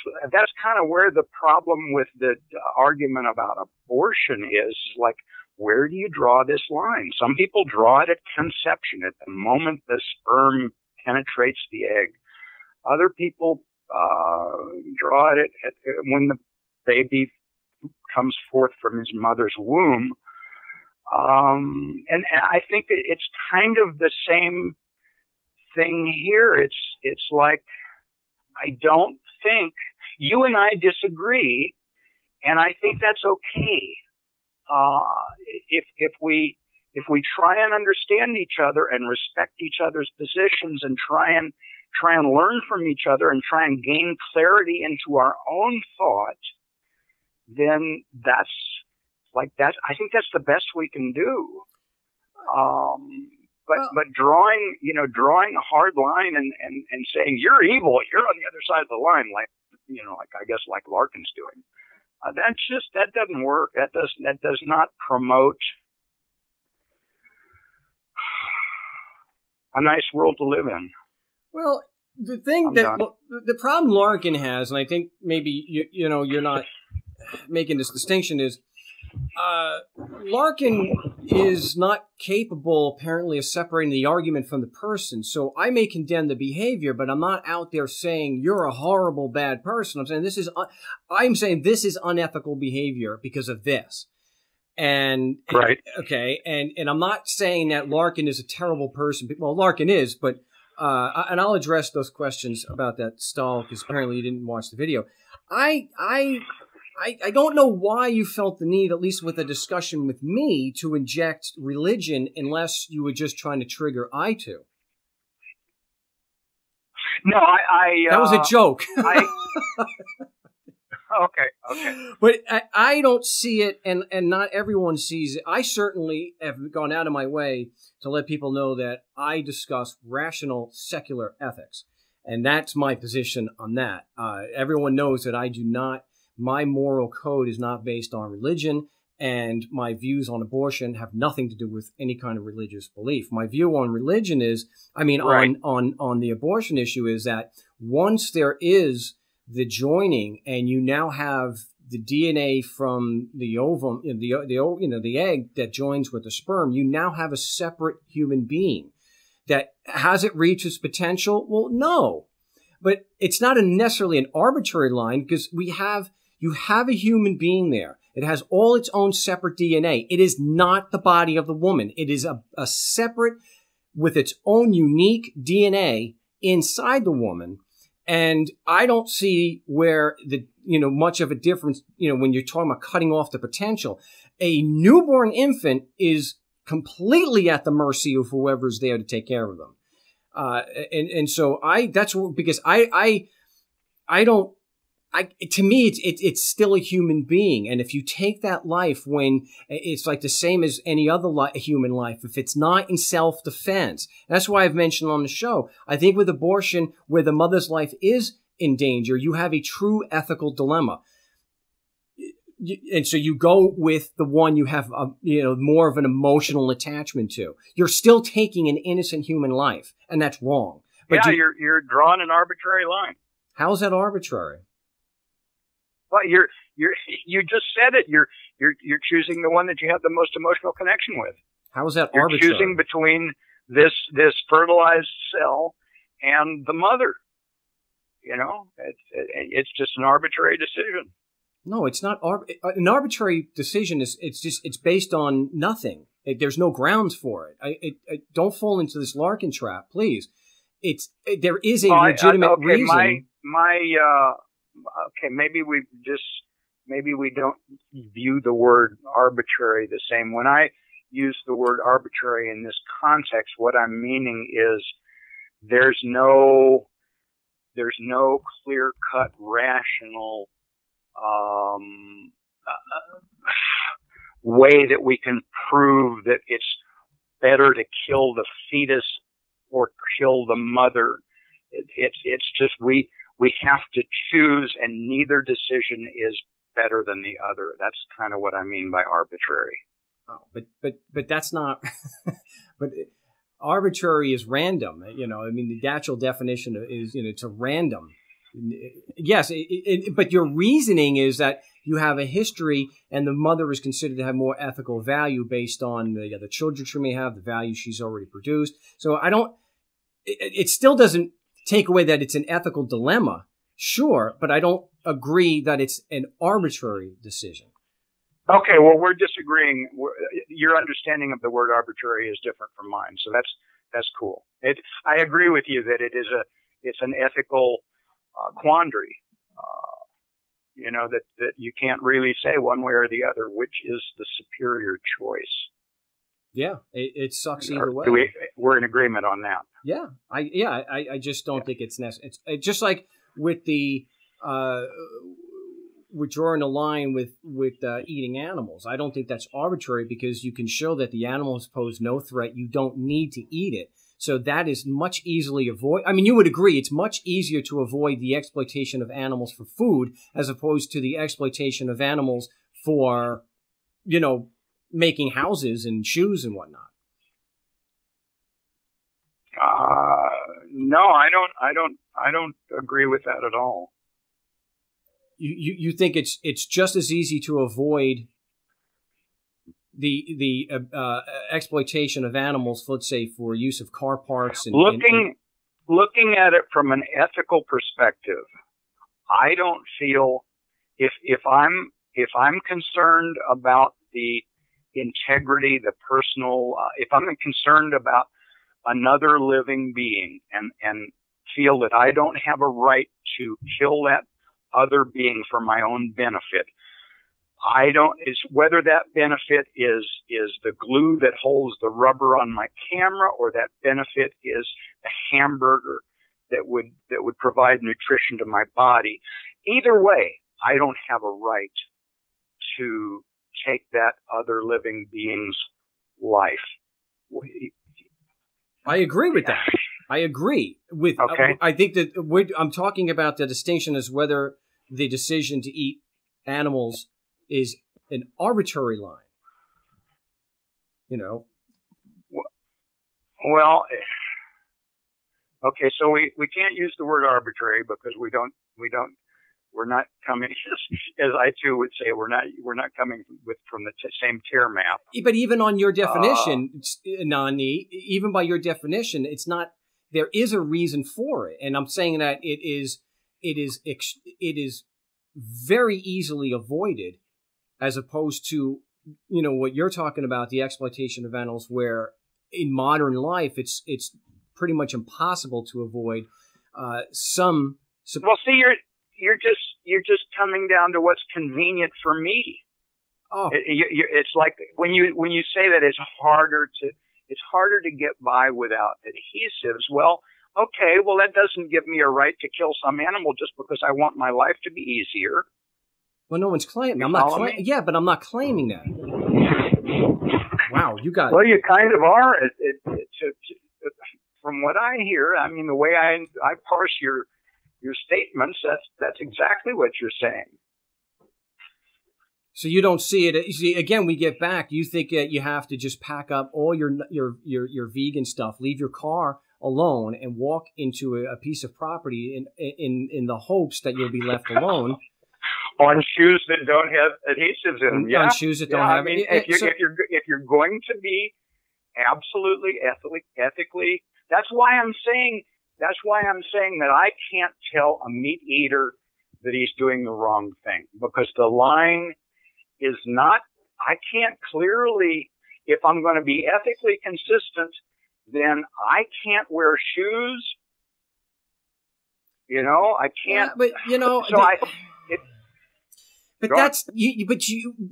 [SPEAKER 2] kind of where the problem with the argument about abortion is, like, where do you draw this line? Some people draw it at conception, at the moment the sperm penetrates the egg. Other people draw it at when the baby comes forth from his mother's womb. And I think that it's kind of the same thing here. It's like, I don't think you and I disagree, and I think that's okay. If we try and understand each other and respect each other's positions and try and learn from each other and try and gain clarity into our own thought, then I think that's the best we can do. But drawing a hard line and saying you're evil, you're on the other side of the line, like I guess like Larkin's doing. That doesn't work. That does not promote a nice world to live in.
[SPEAKER 1] Well, the problem Larkin has, and I think maybe you're not making this distinction, is Larkin is not capable, apparently, of separating the argument from the person. So I may condemn the behavior, but I'm not out there saying you're a horrible, bad person. I'm saying this is unethical behavior because of this. And
[SPEAKER 2] right.
[SPEAKER 1] Okay, and I'm not saying that Larkin is a terrible person. Well, Larkin is, but and I'll address those questions about that stall because apparently you didn't watch the video. I don't know why you felt the need, at least with a discussion with me, to inject religion unless you were just trying to trigger I2.
[SPEAKER 2] No,
[SPEAKER 1] that was a joke.
[SPEAKER 2] Okay.
[SPEAKER 1] But I don't see it, and not everyone sees it. I certainly have gone out of my way to let people know that I discuss rational secular ethics, and that's my position on that. Everyone knows that I do not. My moral code is not based on religion, and my views on abortion have nothing to do with any kind of religious belief. My view on religion is,
[SPEAKER 2] right.
[SPEAKER 1] on the abortion issue is that once there is the joining, and you now have the DNA from the ovum, the egg that joins with the sperm, you now have a separate human being. That has it reached its potential? Well, no, but it's not necessarily an arbitrary line because you have a human being there. It has all its own separate DNA. It is not the body of the woman. It is a separate, with its own unique DNA inside the woman. And I don't see where much of a difference, when you're talking about cutting off the potential. A newborn infant is completely at the mercy of whoever's there to take care of them. To me, it's still a human being. And if you take that life when it's like the same as any other human life, if it's not in self-defense, that's why I've mentioned on the show, I think with abortion, where the mother's life is in danger, you have a true ethical dilemma. And so you go with the one you have, more of an emotional attachment to. You're still taking an innocent human life, and that's wrong. But
[SPEAKER 2] you're drawing an arbitrary line.
[SPEAKER 1] How's that arbitrary?
[SPEAKER 2] Well, you just said it. You're choosing the one that you have the most emotional connection with.
[SPEAKER 1] How is that
[SPEAKER 2] you're
[SPEAKER 1] arbitrary? You're
[SPEAKER 2] choosing between this fertilized cell and the mother. It's just an arbitrary decision.
[SPEAKER 1] No, it's not an arbitrary decision. It's based on nothing. There's no grounds for it. Don't fall into this Larkin trap, please. There is a legitimate reason. Okay, maybe we don't view the word arbitrary the same. When I use the word arbitrary in this context, what I'm meaning is there's no clear-cut rational way that we can prove that it's better to kill the fetus or kill the mother. It's just we have to choose, and neither decision is better than the other. That's kind of what I mean by arbitrary. Oh, but that's not. But arbitrary is random. The natural definition is it's a random. Yes, but your reasoning is that you have a history, and the mother is considered to have more ethical value based on the children she may have, the value she's already produced. So I don't. It still doesn't take away that it's an ethical dilemma, sure, but I don't agree that it's an arbitrary decision.
[SPEAKER 2] Okay, well, we're disagreeing. Your understanding of the word arbitrary is different from mine, so that's cool. I agree with you that it's an ethical quandary. That you can't really say one way or the other which is the superior choice.
[SPEAKER 1] Yeah, it sucks either way.
[SPEAKER 2] We're in agreement on that.
[SPEAKER 1] Yeah, I just don't think it's necessary. It's just like with the we're drawing a line with eating animals. I don't think that's arbitrary because you can show that the animals pose no threat. You don't need to eat it. So that is much easily avoid. I mean, you would agree it's much easier to avoid the exploitation of animals for food as opposed to the exploitation of animals for, making houses and shoes and whatnot.
[SPEAKER 2] No, I don't agree with that at all.
[SPEAKER 1] You think it's just as easy to avoid the exploitation of animals, let's say, for use of car parts and
[SPEAKER 2] looking at it from an ethical perspective, I don't feel if I'm concerned about the integrity, the personal, if I'm concerned about another living being and feel that I don't have a right to kill that other being for my own benefit, whether that benefit is the glue that holds the rubber on my camera or that benefit is the hamburger that would provide nutrition to my body. Either way, I don't have a right to take that other living being's life.
[SPEAKER 1] I agree with that. I agree with.
[SPEAKER 2] Okay.
[SPEAKER 1] I think that I'm talking about the distinction as whether the decision to eat animals is an arbitrary line.
[SPEAKER 2] Well, okay, so we can't use the word arbitrary because we're not coming, as I too would say, we're not coming from the same tier map.
[SPEAKER 1] But even on your definition, Nani, even by your definition, it's not. There is a reason for it, and I'm saying that it is very easily avoided, as opposed to what you're talking about, the exploitation of animals, where in modern life it's pretty much impossible to avoid.
[SPEAKER 2] Well, see, you're just coming down to what's convenient for me.
[SPEAKER 1] Oh,
[SPEAKER 2] it's like when you say that it's harder to get by without adhesives. Well, okay, that doesn't give me a right to kill some animal just because I want my life to be easier.
[SPEAKER 1] Well, no one's claiming. I'm not claiming. Yeah, but I'm not claiming that. Wow, you got.
[SPEAKER 2] Well, you kind of are. From what I hear, I mean, the way I parse your statements, that's exactly what you're saying.
[SPEAKER 1] So you don't see it. You see, again, we get back. You think that you have to just pack up all your vegan stuff, leave your car alone, and walk into a piece of property in the hopes that you'll be left alone.
[SPEAKER 2] On shoes that don't have adhesives in them.
[SPEAKER 1] On shoes that don't have.
[SPEAKER 2] I mean, if you're going to be absolutely ethically, that's why I'm saying that I can't tell a meat eater that he's doing the wrong thing, because the line is not. I can't clearly, if I'm going to be ethically consistent, then I can't wear shoes. I can't.
[SPEAKER 1] Yeah, but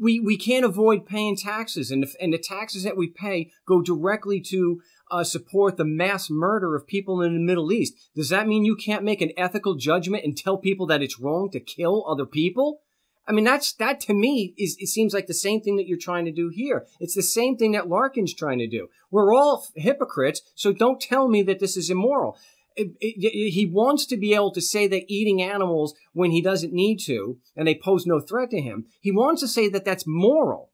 [SPEAKER 1] we can't avoid paying taxes, and the taxes that we pay go directly to support the mass murder of people in the Middle East. Does that mean you can't make an ethical judgment and tell people that it's wrong to kill other people? I mean, that to me it seems like the same thing that you're trying to do here. It's the same thing that Larkin's trying to do. We're all hypocrites, so don't tell me that this is immoral. He wants to be able to say that eating animals when he doesn't need to, and they pose no threat to him, he wants to say that that's moral.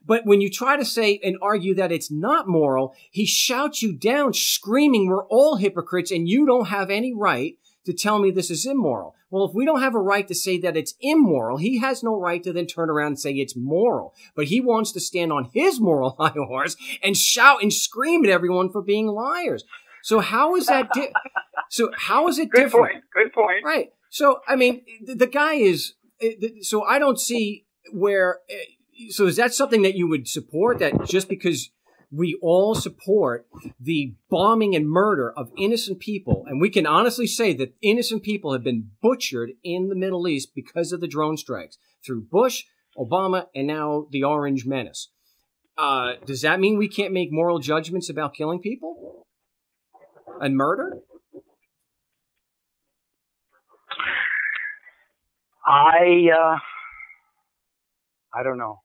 [SPEAKER 1] But when you try to say and argue that it's not moral, he shouts you down, screaming, we're all hypocrites, and you don't have any right to tell me this is immoral. Well, if we don't have a right to say that it's immoral, he has no right to then turn around and say it's moral. But he wants to stand on his moral high horse and shout and scream at everyone for being liars. So how is that? So how is it different?
[SPEAKER 2] Good point.
[SPEAKER 1] Right. So, I mean, the guy is, so I don't see where, so is that something that you would support, that just because we all support the bombing and murder of innocent people, and we can honestly say that innocent people have been butchered in the Middle East because of the drone strikes through Bush, Obama, and now the Orange Menace. Does that mean we can't make moral judgments about killing people and murder?
[SPEAKER 2] I don't know.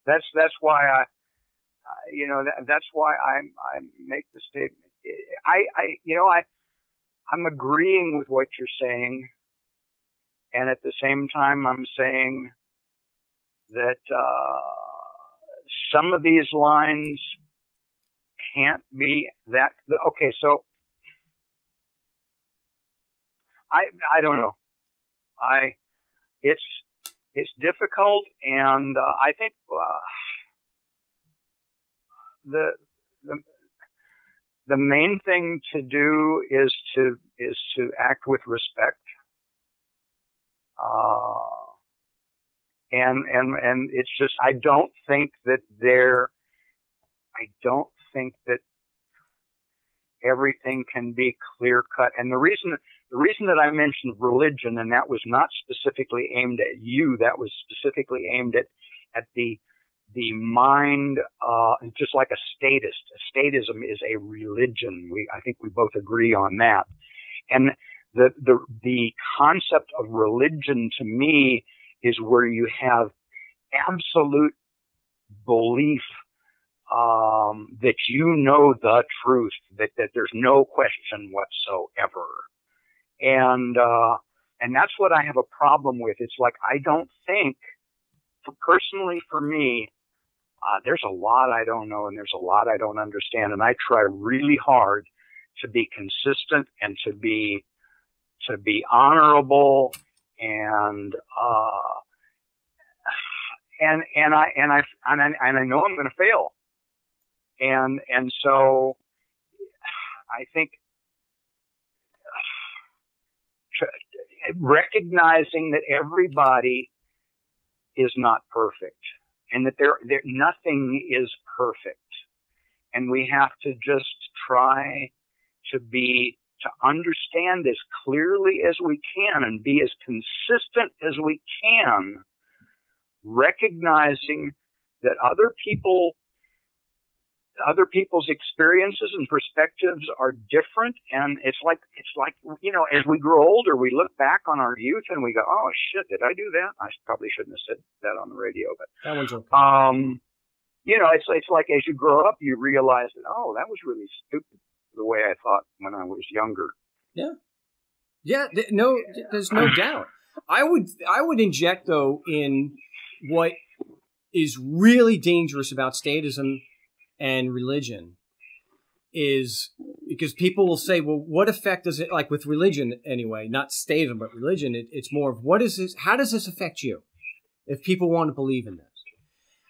[SPEAKER 2] That's why that's why I make the statement. I'm agreeing with what you're saying, and at the same time, I'm saying that some of these lines can't be that. Okay, so I don't know. It's difficult, and I think the main thing to do is to act with respect, and it's just I don't think that everything can be clear cut. And the reason that I mentioned religion, and that was not specifically aimed at you, that was specifically aimed at the mind, just like a statist. A statism is a religion. I think we both agree on that. And the concept of religion to me is where you have absolute belief that you know the truth, that there's no question whatsoever. And that's what I have a problem with. It's like, I don't think, personally for me, there's a lot I don't know and there's a lot I don't understand. And I try really hard to be consistent and to be honorable and I know I'm going to fail. And so I think recognizing that everybody is not perfect and that nothing is perfect, and we have to just try to understand as clearly as we can and be as consistent as we can, recognizing that other people's experiences and perspectives are different. And it's like, as we grow older, we look back on our youth and we go, oh shit, did I do that? I probably shouldn't have said that on the radio, but
[SPEAKER 1] that one's okay.
[SPEAKER 2] It's like as you grow up, you realize that, oh, that was really stupid the way I thought when I was younger.
[SPEAKER 1] Yeah. Yeah. There's no doubt. I would inject though in what is really dangerous about statism and religion is because people will say, well, what effect does it, like with religion anyway, not statism, but religion, it's more of what is this, how does this affect you if people want to believe in this?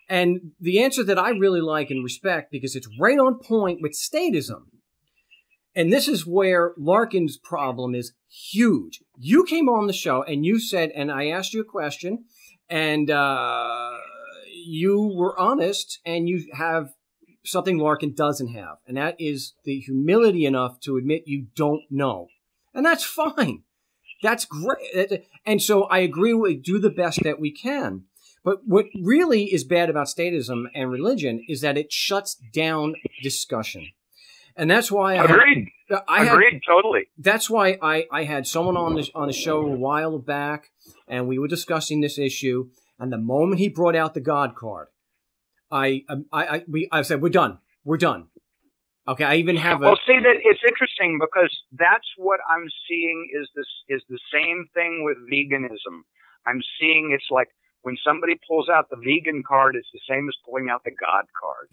[SPEAKER 1] And the answer that I really like and respect, because it's right on point with statism, and this is where Larkin's problem is huge. You came on the show and you said, and I asked you a question, and you were honest, and you have something Larkin doesn't have, and that is the humility enough to admit you don't know. And that's fine. That's great. And so I agree, we do the best that we can. But what really is bad about statism and religion is that it shuts down discussion. And that's why
[SPEAKER 2] Agreed. Agreed, totally.
[SPEAKER 1] That's why I had someone on the show a while back, and we were discussing this issue, and the moment he brought out the God card, I said, we're done. Okay, I even have
[SPEAKER 2] Well, see, that it's interesting because that's what I'm seeing is the same thing with veganism. I'm seeing it's like when somebody pulls out the vegan card, it's the same as pulling out the God card.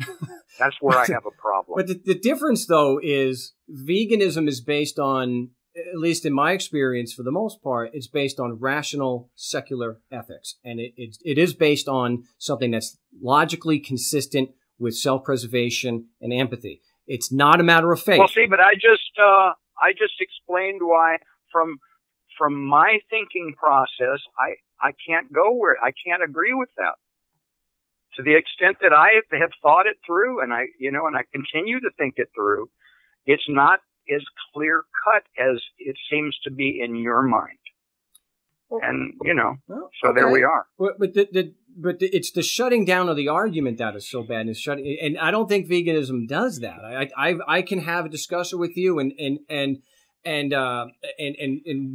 [SPEAKER 2] That's where I have a problem.
[SPEAKER 1] But the difference, though, is veganism is based on, at least in my experience, for the most part, it's based on rational secular ethics. And it is based on something that's logically consistent with self-preservation and empathy. It's not a matter of faith.
[SPEAKER 2] Well, see, but I just explained why from from my thinking process, I can't go where I can't agree with that. To the extent that I have thought it through, and I continue to think it through, it's not as clear cut as it seems to be in your mind. And so there we are.
[SPEAKER 1] But it's the shutting down of the argument that is so bad, and I don't think veganism does that. I can have a discussion with you, and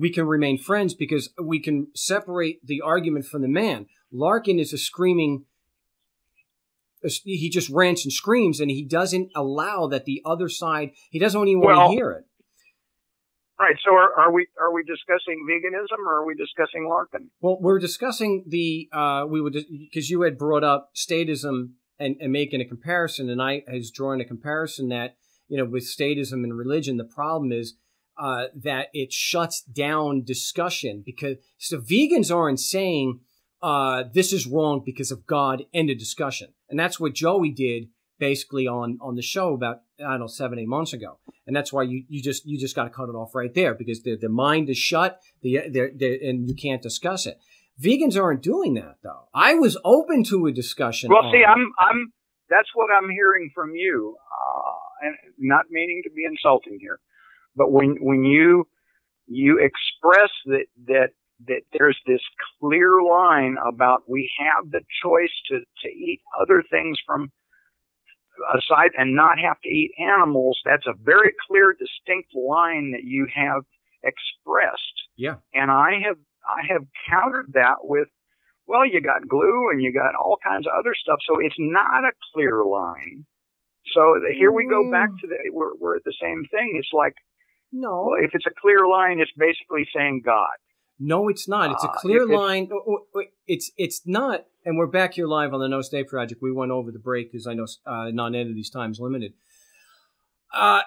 [SPEAKER 1] we can remain friends because we can separate the argument from the man. Larkin is a screaming. He just rants and screams, and he doesn't allow that the other side. He doesn't even want to hear it.
[SPEAKER 2] Right. So are we discussing veganism, or are we discussing Larkin?
[SPEAKER 1] Well, we're discussing because you had brought up statism and making a comparison, and I was drawing a comparison that with statism and religion, the problem is that it shuts down discussion because vegans aren't saying this is wrong because of God. End of discussion. And that's what Joey did basically on the show about, 7-8 months ago. And that's why you just got to cut it off right there because the mind is shut and you can't discuss it. Vegans aren't doing that though. I was open to a discussion.
[SPEAKER 2] Well, see, that's what I'm hearing from you, and not meaning to be insulting here, but when you express that there's this clear line about we have the choice to eat other things from aside and not have to eat animals, that's a very clear, distinct line that you have expressed.
[SPEAKER 1] Yeah. And
[SPEAKER 2] I have countered that with, well, you got glue and you got all kinds of other stuff, so it's not a clear line. So here we go back to we're at the same thing. It's like,
[SPEAKER 1] no,
[SPEAKER 2] well, if it's a clear line, it's basically saying God.
[SPEAKER 1] No, it's not. It's a clear line. It's not. And we're back here live on the No Stay Project. We went over the break because I know NonEntity's time's limited.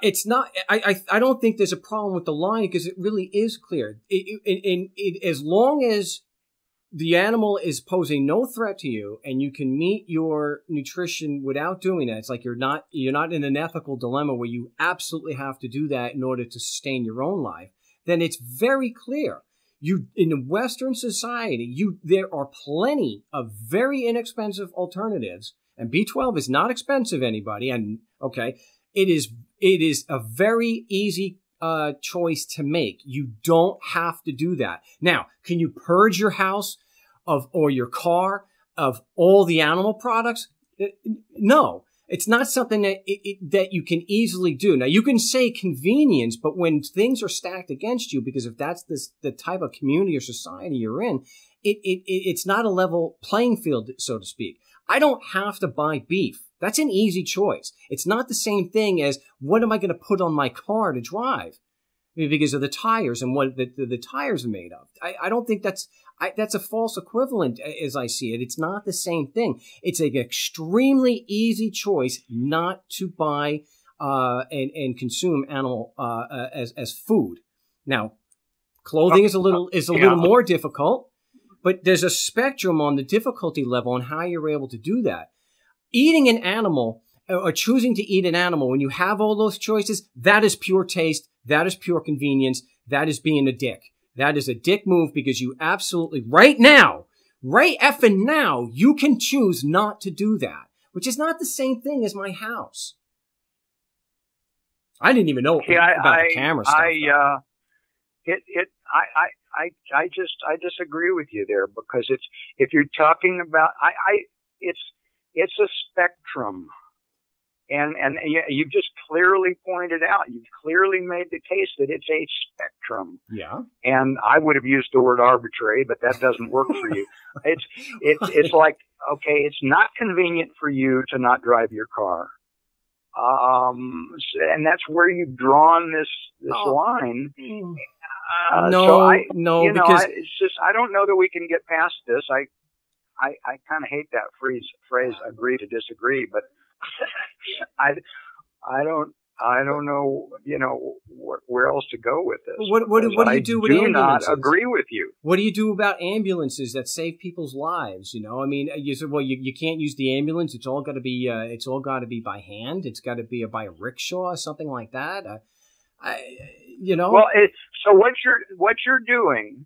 [SPEAKER 1] It's not. I don't think there's a problem with the line because it really is clear. As long as the animal is posing no threat to you and you can meet your nutrition without doing that, it's like you're not in an ethical dilemma where you absolutely have to do that in order to sustain your own life, then it's very clear. In the Western society, there are plenty of very inexpensive alternatives, and B12 is not expensive, anybody. And okay, it is a very easy choice to make. You don't have to do that. Now, can you purge your house or your car of all the animal products? No. It's not something that you can easily do. Now, you can say convenience, but when things are stacked against you, because if that's the type of community or society you're in, it's not a level playing field, so to speak. I don't have to buy beef. That's an easy choice. It's not the same thing as what am I going to put on my car to drive because of the tires and what the tires are made of. I don't think that's a false equivalent as I see it. It's not the same thing. It's an extremely easy choice not to buy and consume animal as food. Now, clothing is a little more difficult, but there's a spectrum on the difficulty level on how you're able to do that. Eating an animal or choosing to eat an animal when you have all those choices, that is pure taste. That is pure convenience. That is being a dick. That is a dick move because you absolutely, right effing now, you can choose not to do that, which is not the same thing as my house. I didn't even know about the camera stuff.
[SPEAKER 2] I disagree with you there because if you're talking about, it's a spectrum. And you've just clearly pointed out, you've clearly made the case that it's a spectrum.
[SPEAKER 1] Yeah.
[SPEAKER 2] And I would have used the word arbitrary, but that doesn't work for you. It's like, okay, it's not convenient for you to not drive your car. And that's where you've drawn this line. Because it's just, I don't know that we can get past this. I kind of hate that phrase, agree to disagree, but I don't know, where else to go with this.
[SPEAKER 1] What do you do with ambulances?
[SPEAKER 2] I do not agree with you.
[SPEAKER 1] What do you do about ambulances that save people's lives? I mean, you said, well, you can't use the ambulance. It's all got to be by hand. It's got to be by a rickshaw or something like that. You know.
[SPEAKER 2] Well, so what you're doing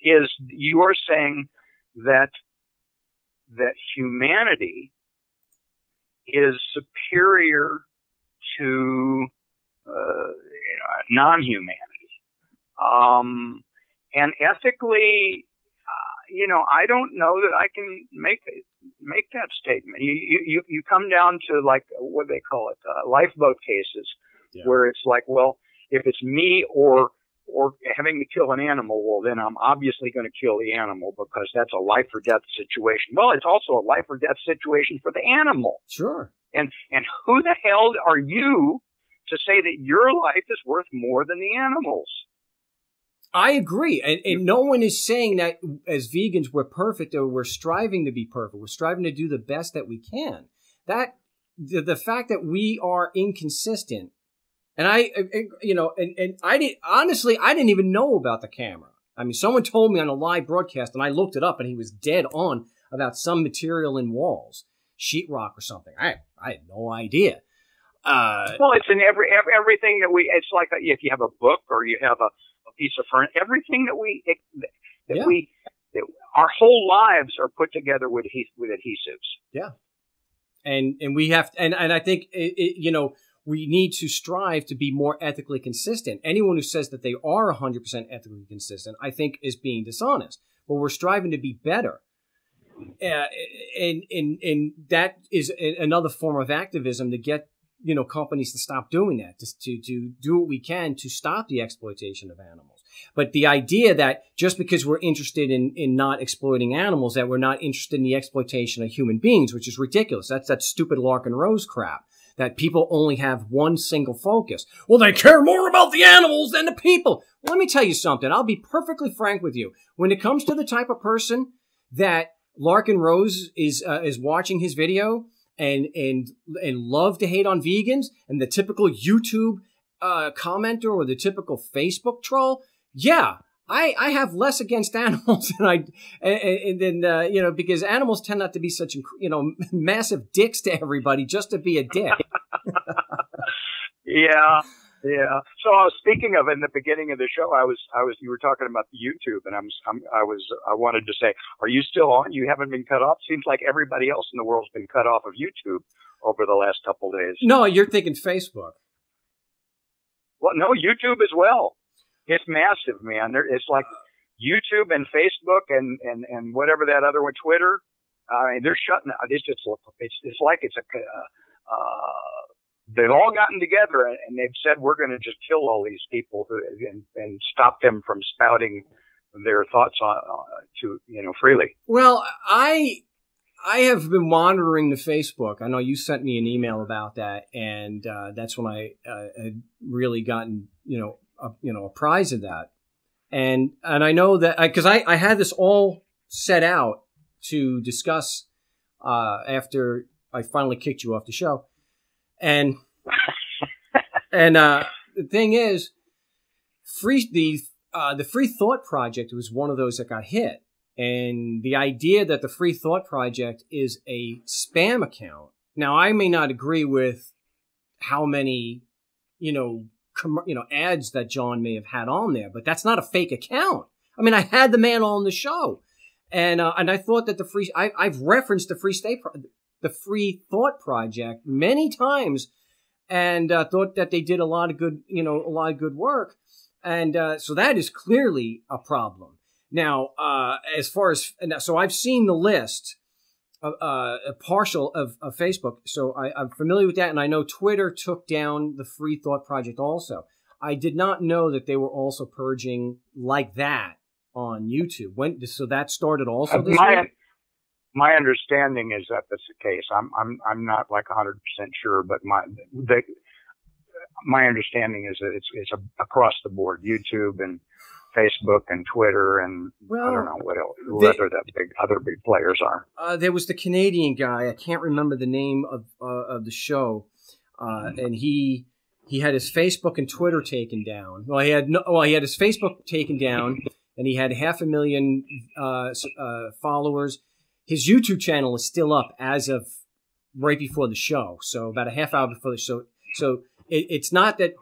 [SPEAKER 2] is you are saying that humanity is superior to non-humanity, and ethically, I don't know that I can make that statement. You come down to like what they call it, lifeboat cases, where it's like, well, if it's me or having to kill an animal, well, then I'm obviously going to kill the animal because that's a life or death situation. Well, it's also a life or death situation for the animal.
[SPEAKER 1] Sure.
[SPEAKER 2] And who the hell are you to say that your life is worth more than the animals?
[SPEAKER 1] I agree. And no one is saying that as vegans we're perfect or we're striving to be perfect. We're striving to do the best that we can. That the fact that we are inconsistent, and I didn't even know about the camera. I mean, someone told me on a live broadcast, and I looked it up, and he was dead on about some material in walls, sheetrock or something. I had no idea.
[SPEAKER 2] Well, it's in everything that we. It's like if you have a book or you have a piece of furniture, everything our whole lives are put together with adhesives.
[SPEAKER 1] Yeah, and we have, and I think we need to strive to be more ethically consistent. Anyone who says that they are 100% ethically consistent, I think, is being dishonest. But we're striving to be better. And that is another form of activism to get companies to stop doing that, to do what we can to stop the exploitation of animals. But the idea that just because we're interested in not exploiting animals, that we're not interested in the exploitation of human beings, which is ridiculous. That's that stupid Larkin Rose crap, that people only have one single focus. Well, they care more about the animals than the people. Well, let me tell you something. I'll be perfectly frank with you. When it comes to the type of person that Larkin Rose is watching his video and love to hate on vegans, and the typical YouTube commenter or the typical Facebook troll, yeah, I have less against animals than because animals tend not to be such massive dicks to everybody just to be a dick.
[SPEAKER 2] Yeah. So speaking of, in the beginning of the show, you were talking about the YouTube, and I wanted to say, are you still on? You haven't been cut off? Seems like everybody else in the world's been cut off of YouTube over the last couple of days.
[SPEAKER 1] No, you're thinking Facebook.
[SPEAKER 2] Well, no, YouTube as well. It's massive, man. It's like YouTube and Facebook and whatever that other one, Twitter. I mean, they're shutting. It's like it's a. They've all gotten together and they've said we're going to just kill all these people and stop them from spouting their thoughts freely.
[SPEAKER 1] Well, I have been monitoring the Facebook. I know you sent me an email about that, and that's when I had really gotten a prize of that, and I know that because I had this all set out to discuss after I finally kicked you off the show. And the thing is, the Free Thought Project was one of those that got hit. And the idea that the Free Thought Project is a spam account. Now, I may not agree with how many, ads that John may have had on there, but that's not a fake account. I mean, I had the man on the show, and I thought that I've referenced the Free Thought Project many times, and thought that they did a lot of good work, and so that is clearly a problem. Now, so I've seen the list of a partial of Facebook, so I'm familiar with that, and I know Twitter took down the Free Thought Project also. I did not know that they were also purging like that on YouTube. So that started also this week?
[SPEAKER 2] My understanding is that that's the case. I'm not like 100% sure, but my understanding is that it's across the board, YouTube and Facebook and Twitter, and I don't know what else, whether other big players are.
[SPEAKER 1] There was the Canadian guy. I can't remember the name of the show, and he had his Facebook and Twitter taken down. He had his Facebook taken down, and he had 500,000 followers. His YouTube channel is still up as of right before the show, so about a half hour before the show. So it's not that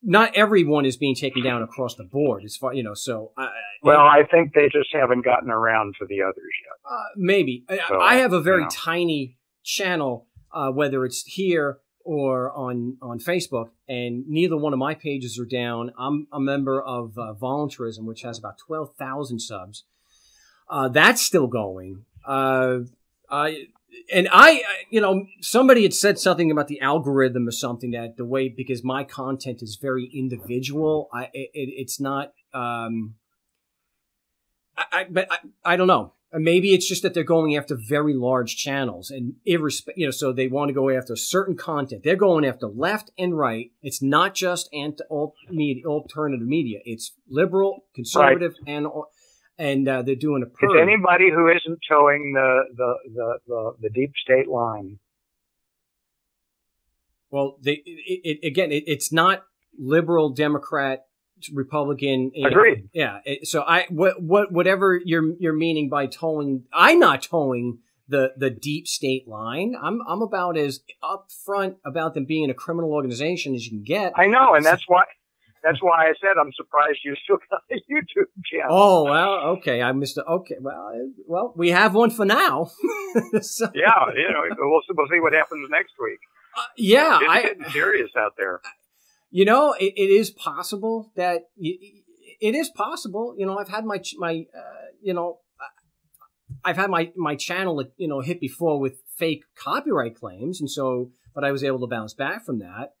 [SPEAKER 1] not everyone is being taken down across the board. As far so.
[SPEAKER 2] I think they just haven't gotten around to the others yet.
[SPEAKER 1] Maybe
[SPEAKER 2] So,
[SPEAKER 1] I have a very tiny channel, whether it's here or on Facebook, and neither one of my pages are down. I'm a member of Voluntarism, which has about 12,000 subs. That's still going. Somebody had said something about the algorithm or something, that the way, because my content is very individual, it's not. But I don't know. Maybe it's just that they're going after very large channels, and so they want to go after certain content. They're going after left and right. It's not just alternative media. It's liberal, conservative, right, and they're doing a purge.
[SPEAKER 2] It's anybody who isn't towing the deep state line.
[SPEAKER 1] Well, it's not liberal, Democrat, Republican.
[SPEAKER 2] Agreed.
[SPEAKER 1] Yeah. So whatever you're meaning by towing, I'm not towing the deep state line. I'm about as upfront about them being a criminal organization as you can get.
[SPEAKER 2] I know, and that's why I said I'm surprised you still got a YouTube channel.
[SPEAKER 1] Oh, well, okay. I missed it. Okay. Well, we have one for now.
[SPEAKER 2] So, yeah. We'll see what happens next week. It's getting serious out there.
[SPEAKER 1] It is possible that it is possible. I've had my channel, hit before with fake copyright claims, but I was able to bounce back from that.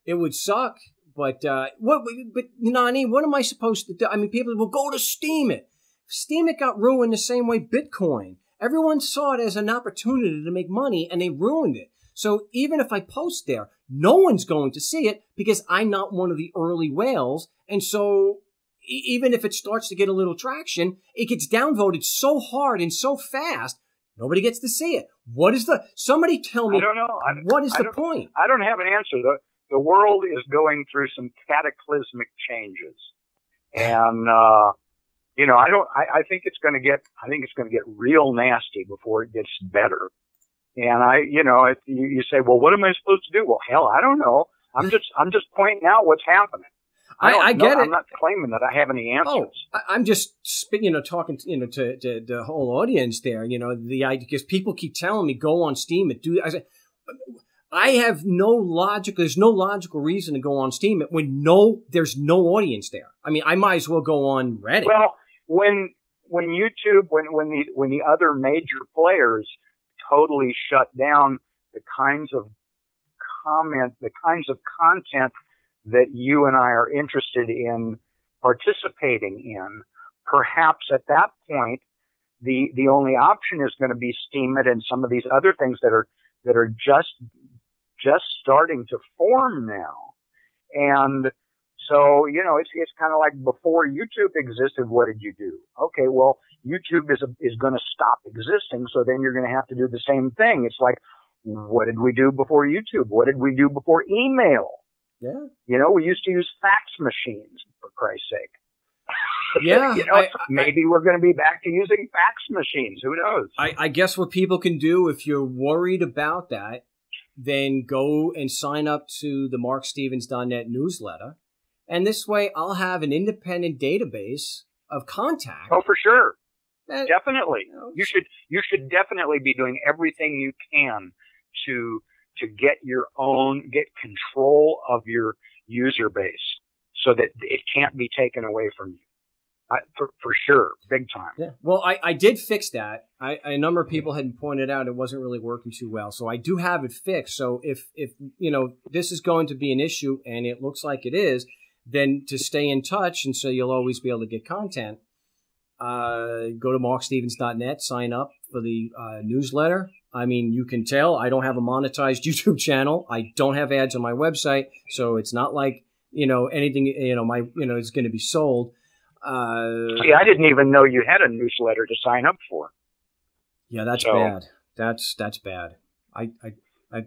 [SPEAKER 1] It would suck, but Nani, what am I supposed to do? I mean, people will go to Steam it. Steam it got ruined the same way Bitcoin. Everyone saw it as an opportunity to make money, and they ruined it. So even if I post there, no one's going to see it because I'm not one of the early whales. And so even if it starts to get a little traction, it gets downvoted so hard and so fast, nobody gets to see it. Somebody tell me,
[SPEAKER 2] I don't know.
[SPEAKER 1] What is the point?
[SPEAKER 2] I don't have an answer. The world is going through some cataclysmic changes. And, I think it's going to get real nasty before it gets better. And you say, well, what am I supposed to do? Well, hell, I don't know. I'm just pointing out what's happening.
[SPEAKER 1] I get it.
[SPEAKER 2] I'm not claiming that I have any answers.
[SPEAKER 1] Oh, I'm just talking, to the whole audience there. The idea, because people keep telling me go on Steam and do. I say, I have there's no logical reason to go on Steam when there's no audience there. I mean, I might as well go on Reddit.
[SPEAKER 2] Well, when YouTube, when the other major players totally shut down the kinds of content that you and I are interested in participating in, perhaps at that point, the only option is going to be Steam it and some of these other things that are just starting to form now. And so, it's kind of like before YouTube existed, what did you do? Okay, well, YouTube is going to stop existing, so then you're going to have to do the same thing. It's like, what did we do before YouTube? What did we do before email?
[SPEAKER 1] Yeah.
[SPEAKER 2] We used to use fax machines, for Christ's sake.
[SPEAKER 1] Yeah.
[SPEAKER 2] Maybe we're going to be back to using fax machines. Who knows?
[SPEAKER 1] I guess what people can do, if you're worried about that, then go and sign up to the markstevens.net newsletter. And this way I'll have an independent database of contact.
[SPEAKER 2] Oh, for sure. Definitely. You should definitely be doing everything you can to get control of your user base so that it can't be taken away from you. For sure. Big time.
[SPEAKER 1] Yeah. Well, I did fix that. A number of people had pointed out it wasn't really working too well. So I do have it fixed. So if this is going to be an issue, and it looks like it is, then to stay in touch, and so you'll always be able to get content, go to markstevens.net, sign up for the newsletter. I mean, you can tell I don't have a monetized YouTube channel. I don't have ads on my website, so it's not like anything it's going to be sold.
[SPEAKER 2] See, I didn't even know you had a newsletter to sign up for.
[SPEAKER 1] Yeah, that's bad. That's bad.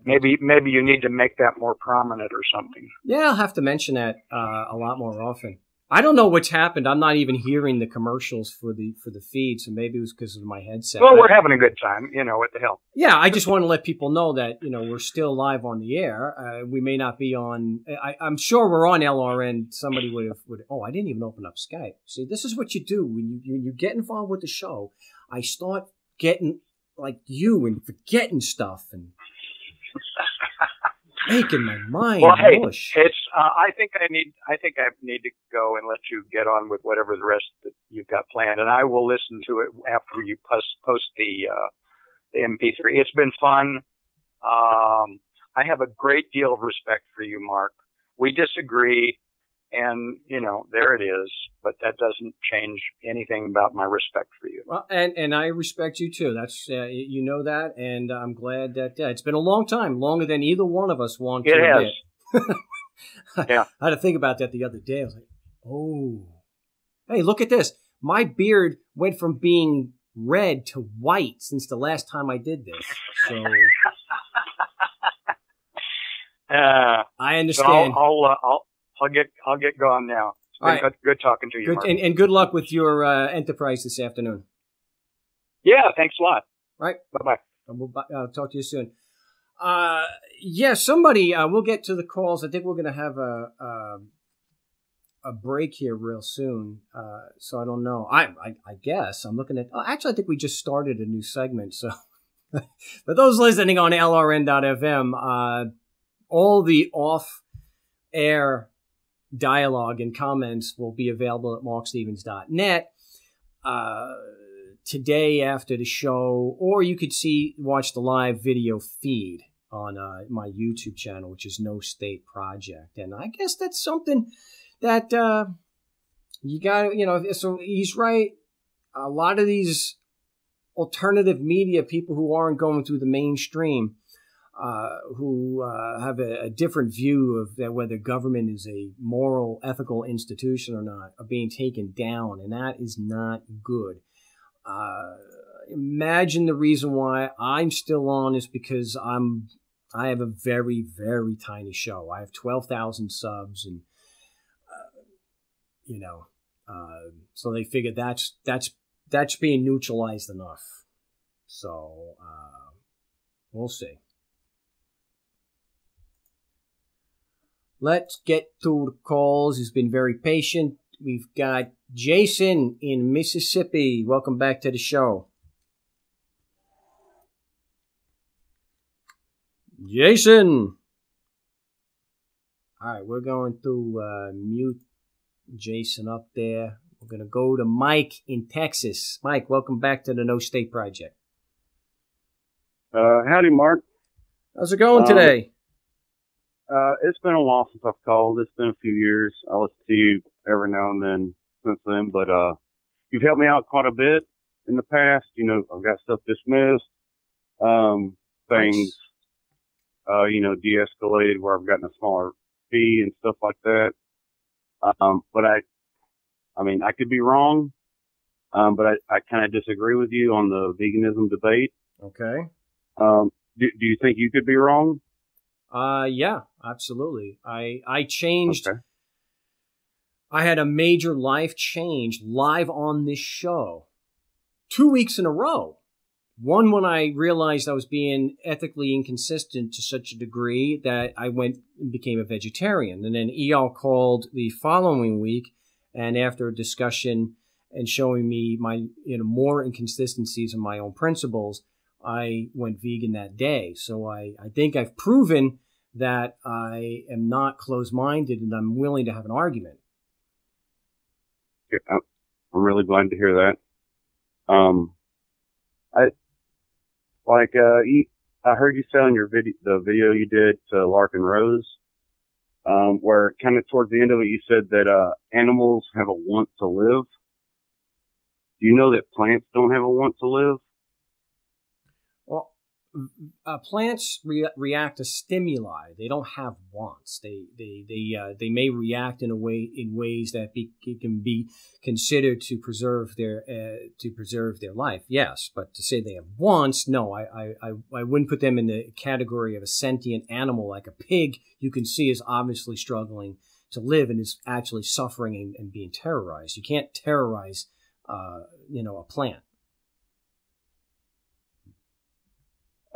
[SPEAKER 2] Maybe you need to make that more prominent or something.
[SPEAKER 1] Yeah, I'll have to mention that a lot more often. I don't know what's happened. I'm not even hearing the commercials for the feed, so maybe it was because of my headset.
[SPEAKER 2] Well, we're having a good time. What the hell?
[SPEAKER 1] Yeah, I just want to let people know that we're still live on the air. We may not be on. I'm sure we're on LRN. Somebody would. Oh, I didn't even open up Skype. See, this is what you do when you get involved with the show. I start getting like you and forgetting stuff and making my mind mush.
[SPEAKER 2] It's. I think I need to go and let you get on with whatever the rest that you've got planned, and I will listen to it after you post the MP3. It's been fun. I have a great deal of respect for you, Mark. We disagree, and there it is. But that doesn't change anything about my respect for you.
[SPEAKER 1] Well, and I respect you too. That's that, and I'm glad that it's been a long time, longer than either one of us want to admit.
[SPEAKER 2] It has. Yeah,
[SPEAKER 1] I had to think about that the other day. I was like, oh, hey, look at this. My beard went from being red to white since the last time I did this. So I understand.
[SPEAKER 2] So I'll get going now. It's been good talking to you, Mark.
[SPEAKER 1] And good luck with your enterprise this afternoon.
[SPEAKER 2] Yeah, thanks a lot.
[SPEAKER 1] All right.
[SPEAKER 2] Bye-bye.
[SPEAKER 1] We'll talk to you soon. Somebody, we'll get to the calls. I think we're going to have a break here real soon. So I don't know. I guess I'm looking at, actually, I think we just started a new segment. So for those listening on LRN.FM, all the off-air dialogue and comments will be available at markstevens.net today after the show, or you could watch the live video feed on my YouTube channel, which is No State Project. And I guess that's something that you got to, so he's right. A lot of these alternative media people who aren't going through the mainstream, who have a different view of whether government is a moral, ethical institution or not, are being taken down, and that is not good. Imagine the reason why I'm still on is because I have a very, very tiny show. I have 12,000 subs, and so they figure that's being neutralized enough. So we'll see. Let's get to the calls. He's been very patient. We've got Jason in Mississippi. Welcome back to the show. Jason. All right, we're going to mute Jason up there. We're going to go to Mike in Texas. Mike, welcome back to the No State Project.
[SPEAKER 3] Howdy, Mark.
[SPEAKER 1] How's it going today?
[SPEAKER 3] It's been a while since I've called. It's been a few years. I listen to you every now and then since then, but you've helped me out quite a bit in the past. I've got stuff dismissed, things, de-escalated where I've gotten a smaller fee and stuff like that. But I could be wrong, but I kind of disagree with you on the veganism debate.
[SPEAKER 1] Okay.
[SPEAKER 3] Do you think you could be wrong?
[SPEAKER 1] Yeah, absolutely. I changed.
[SPEAKER 3] Okay.
[SPEAKER 1] I had a major life change live on this show 2 weeks in a row. One, when I realized I was being ethically inconsistent to such a degree that I went and became a vegetarian. And then EL called the following week, and after a discussion and showing me my more inconsistencies in my own principles, I went vegan that day. So I think I've proven that I am not closed-minded and I'm willing to have an argument.
[SPEAKER 3] I'm really glad to hear that. I heard you say on your the video you did to Larkin Rose, where kind of towards the end of it you said that animals have a want to live. Do you know that plants don't have a want to live?
[SPEAKER 1] Well, plants react to stimuli. They don't have wants. They may react in ways that can be considered to preserve their life. Yes, but to say they have wants, no. I wouldn't put them in the category of a sentient animal like a pig. You can see is obviously struggling to live and is actually suffering and being terrorized. You can't terrorize, a plant.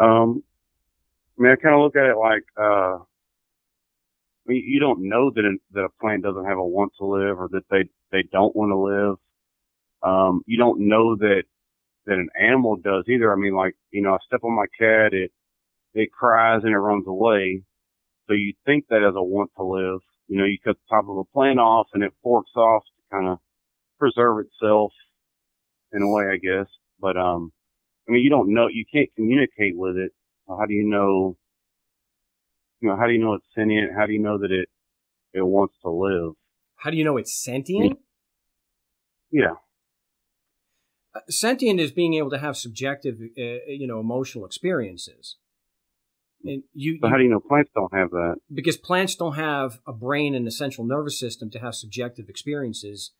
[SPEAKER 3] I kind of look at it like, you don't know that a plant doesn't have a want to live, or that they don't want to live. You don't know that an animal does either. I mean, like, I step on my cat, it cries and it runs away. So you think that as a want to live. You cut the top of a plant off and it forks off to kind of preserve itself in a way, I guess. But, you don't know, you can't communicate with it. So how do you know, how do you know it's sentient? How do you know that it wants to live?
[SPEAKER 1] How do you know it's sentient?
[SPEAKER 3] Yeah.
[SPEAKER 1] Sentient is being able to have subjective, emotional experiences. And
[SPEAKER 3] how do you know plants don't have that?
[SPEAKER 1] Because plants don't have a brain and a central nervous system to have subjective experiences.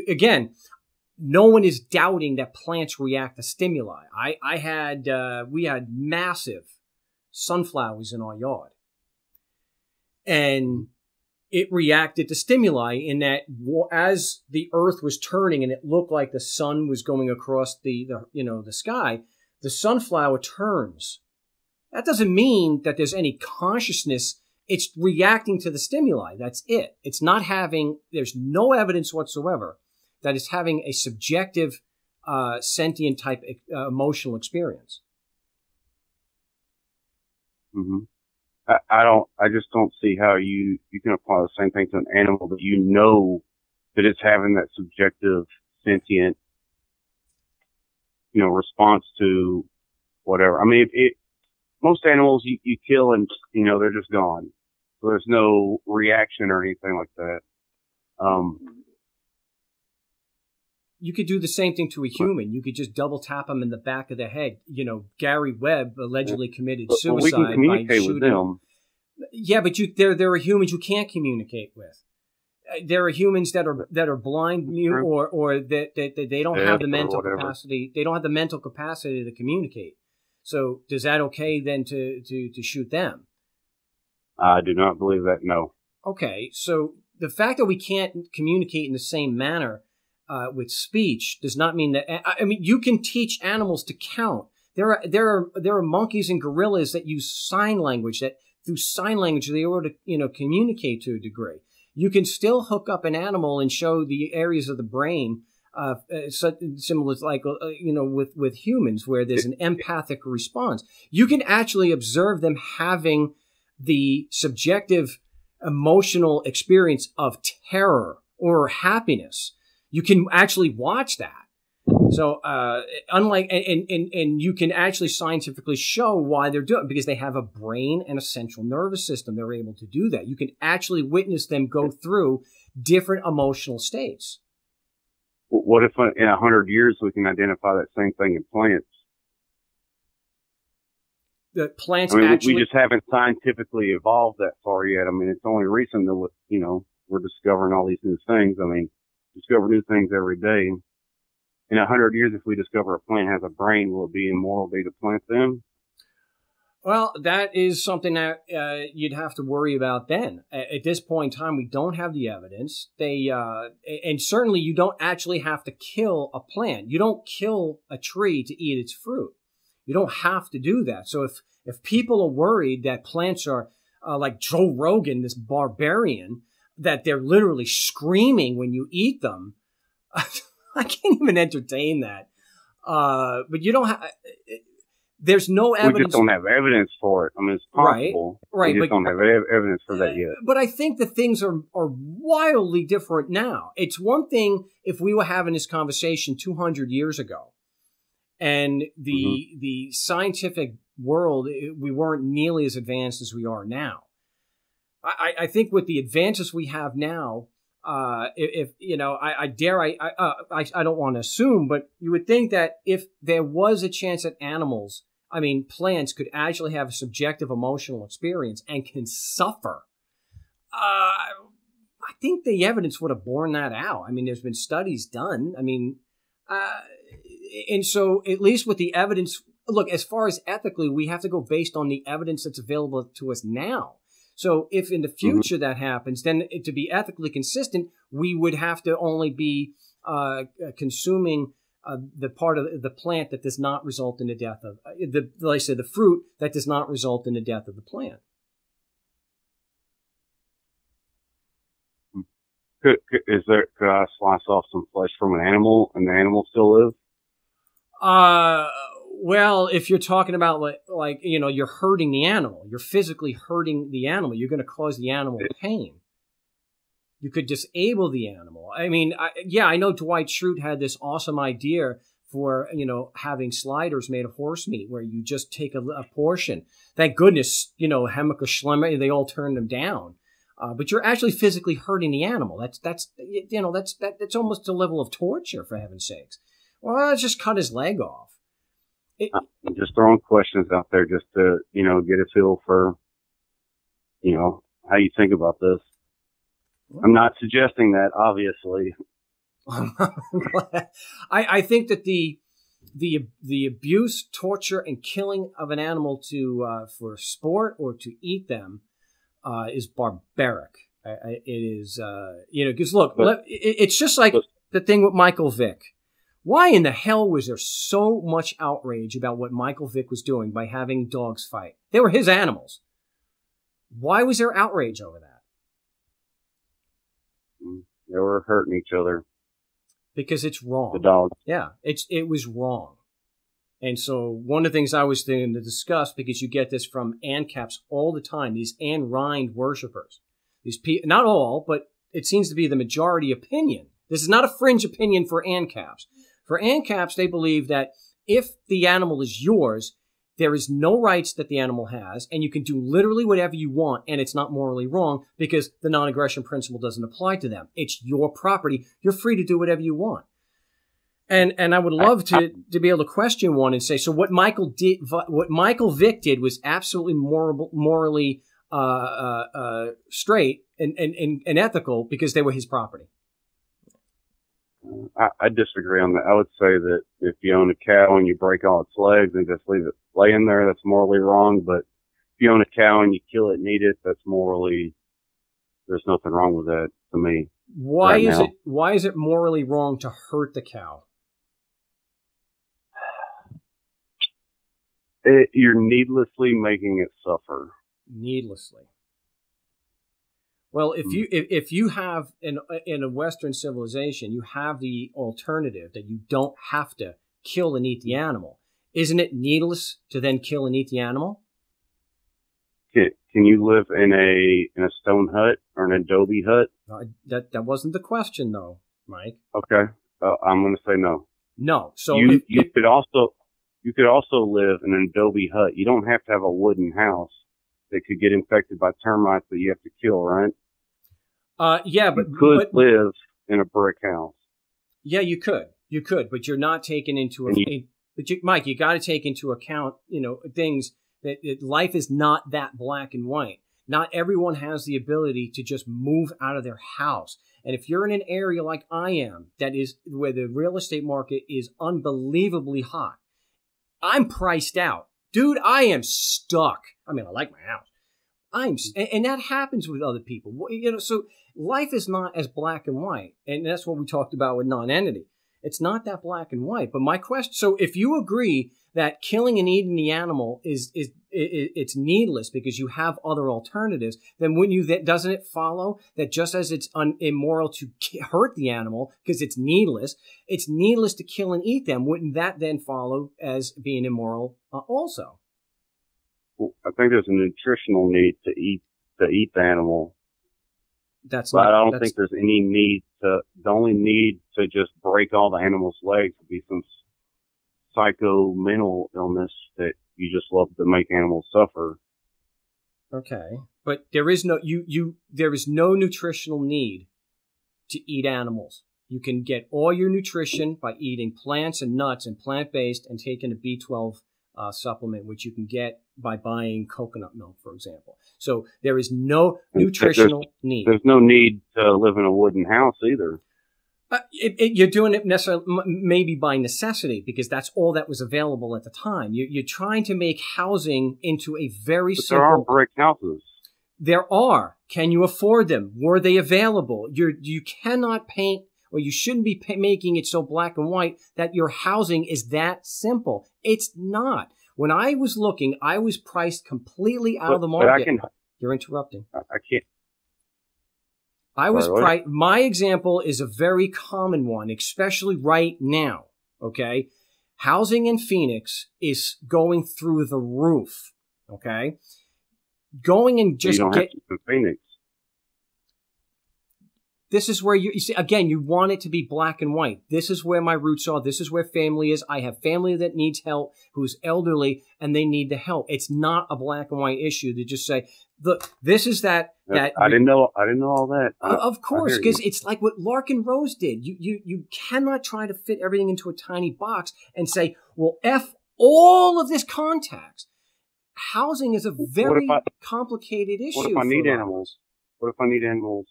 [SPEAKER 1] Again, no one is doubting that plants react to stimuli. We had massive sunflowers in our yard, and it reacted to stimuli in that as the earth was turning and it looked like the sun was going across the sky, the sunflower turns. That doesn't mean that there's any consciousness. It's reacting to the stimuli. That's it. There's no evidence whatsoever that it's having a subjective, sentient type emotional experience.
[SPEAKER 3] Mm-hmm. I just don't see how you can apply the same thing to an animal that that it's having that subjective, sentient, response to whatever. I mean, most animals you kill and, they're just gone. So there's no reaction or anything like that.
[SPEAKER 1] You could do the same thing to a human. You could just double tap them in the back of the head. Gary Webb allegedly committed suicide
[SPEAKER 3] we can communicate
[SPEAKER 1] by shooting.
[SPEAKER 3] With them.
[SPEAKER 1] Yeah, but there are humans you can't communicate with. There are humans that are blind, mute, or that they don't have the mental capacity. They don't have the mental capacity to communicate. So is that okay then to shoot them?
[SPEAKER 3] I do not believe that. No.
[SPEAKER 1] Okay, so the fact that we can't communicate in the same manner with speech does not mean that. I mean, you can teach animals to count. There are monkeys and gorillas that use sign language. That through sign language they are able to communicate to a degree. You can still hook up an animal and show the areas of the brain. Similar to like, with humans where there's an empathic response. You can actually observe them having the subjective emotional experience of terror or happiness. You can actually watch that. So, and you can actually scientifically show why they're doing it, because they have a brain and a central nervous system. They're able to do that. You can actually witness them go through different emotional states.
[SPEAKER 3] What if in 100 years we can identify that same thing in plants?
[SPEAKER 1] The plants
[SPEAKER 3] we just haven't scientifically evolved that far yet. I mean, it's only recent that, we're discovering all these new things. I mean, discover new things every day. In 100 years, if we discover a plant has a brain, will it be immoral to eat a plant then?
[SPEAKER 1] Well, that is something that you'd have to worry about then. At this point in time, we don't have the evidence. And certainly you don't actually have to kill a plant. You don't kill a tree to eat its fruit. You don't have to do that. So if people are worried that plants are like Joe Rogan, this barbarian, that they're literally screaming when you eat them, I can't even entertain that. But you don't have... There's no evidence.
[SPEAKER 3] We just don't have evidence for it. I mean, it's possible.
[SPEAKER 1] Right.
[SPEAKER 3] We just don't have evidence for that yet.
[SPEAKER 1] But I think the things are wildly different now. It's one thing if we were having this conversation 200 years ago, and the scientific world, we weren't nearly as advanced as we are now. I think with the advances we have now, I don't want to assume, but you would think that if there was a chance that plants could actually have a subjective emotional experience and can suffer, I think the evidence would have borne that out. I mean, there's been studies done. I mean, and so at least with the evidence, look, as far as ethically, we have to go based on the evidence that's available to us now. So if in the future that happens, then to be ethically consistent, we would have to only be consuming the part of the plant that does not result in the death of like I said, the fruit that does not result in the death of the plant.
[SPEAKER 3] Could I slice off some flesh from an animal and the animal still live?
[SPEAKER 1] Well, if you're talking about like you're hurting the animal, you're physically hurting the animal, you're going to cause the animal pain. You could disable the animal. I mean, I know Dwight Schrute had this awesome idea for, having sliders made of horse meat where you just take a portion. Thank goodness, Hemmick or Schlemmer, they all turned them down. But you're actually physically hurting the animal. That's almost a level of torture, for heaven's sakes. Well, let's just cut his leg off.
[SPEAKER 3] I'm just throwing questions out there just to, get a feel for, how you think about this. I'm not suggesting that, obviously.
[SPEAKER 1] I think that the abuse, torture, and killing of an animal for sport or to eat them is barbaric. It is, because look, it's just like the thing with Michael Vick. Why in the hell was there so much outrage about what Michael Vick was doing by having dogs fight? They were his animals. Why was there outrage over that?
[SPEAKER 3] They were hurting each other.
[SPEAKER 1] Because it's wrong.
[SPEAKER 3] The dogs.
[SPEAKER 1] Yeah, it was wrong. And so one of the things I was thinking to discuss, because you get this from ANCAPs all the time, these Ayn Rand worshipers. These not all, but it seems to be the majority opinion. This is not a fringe opinion for ANCAPs. For ANCAPs, they believe that if the animal is yours, there is no rights that the animal has, and you can do literally whatever you want, and it's not morally wrong because the non-aggression principle doesn't apply to them. It's your property. You're free to do whatever you want. And I would love to be able to question one and say, so what Michael Vick did was absolutely morally straight and ethical because they were his property.
[SPEAKER 3] I disagree on that. I would say that if you own a cow and you break all its legs and just leave it laying there, that's morally wrong. But if you own a cow and you kill it and eat it, that's morally, there's nothing wrong with that to me.
[SPEAKER 1] Why is it morally wrong to hurt the cow?
[SPEAKER 3] You're needlessly making it suffer.
[SPEAKER 1] Needlessly. Well, if you have in a Western civilization, you have the alternative that you don't have to kill and eat the animal. Isn't it needless to then kill and eat the animal?
[SPEAKER 3] Can you live in a stone hut or an adobe hut?
[SPEAKER 1] That wasn't the question, though, Mike.
[SPEAKER 3] Okay, I'm going to say no.
[SPEAKER 1] No. So
[SPEAKER 3] you could also live in an adobe hut. You don't have to have a wooden house that could get infected by termites that you have to kill, right?
[SPEAKER 1] Yeah, but
[SPEAKER 3] you could live in a brick house.
[SPEAKER 1] Yeah, you could, but you're not taking into Mike, you got to take into account, things that life is not that black and white. Not everyone has the ability to just move out of their house. And if you're in an area like I am, that is where the real estate market is unbelievably hot, I'm priced out. Dude, I am stuck. I mean, I like my house. And that happens with other people. So life is not as black and white. And that's what we talked about with NonEntity. It's not that black and white. But my question, so if you agree that killing and eating the animal it's needless because you have other alternatives, then doesn't it follow that just as it's immoral to hurt the animal because it's needless to kill and eat them? Wouldn't that then follow as being immoral also?
[SPEAKER 3] Well, I think there's a nutritional need to eat the animal. I don't think there's any need the only need to just break all the animal's legs would be some mental illness that you just love to make animals suffer.
[SPEAKER 1] Okay. But there is no nutritional need to eat animals. You can get all your nutrition by eating plants and nuts and plant-based and taking a B12 supplement, which you can get by buying coconut milk, for example. So there is no nutritional need.
[SPEAKER 3] There's no need to live in a wooden house either.
[SPEAKER 1] You're doing it necessarily, maybe by necessity, because that's all that was available at the time. You're trying to make housing into a very simple.
[SPEAKER 3] There are brick houses.
[SPEAKER 1] There are. Can you afford them? Were they available? You cannot paint, or you shouldn't be making it so black and white that your housing is that simple. It's not. When I was looking, I was priced completely out of the market. You're interrupting.
[SPEAKER 3] I can't.
[SPEAKER 1] I was priced. My example is a very common one, especially right now. Okay. Housing in Phoenix is going through the roof. Okay. Going and just
[SPEAKER 3] you don't have to in Phoenix.
[SPEAKER 1] This is where you see, again, you want it to be black and white. This is where my roots are. This is where family is. I have family that needs help, who's elderly, and they need the help. It's not a black and white issue to just say, look, this is that.
[SPEAKER 3] I didn't know all that.
[SPEAKER 1] Of course, because it's like what Larkin Rose did. You cannot try to fit everything into a tiny box and say, well, F all of this context. Housing is a very complicated issue.
[SPEAKER 3] What if I need animals? What if I need animals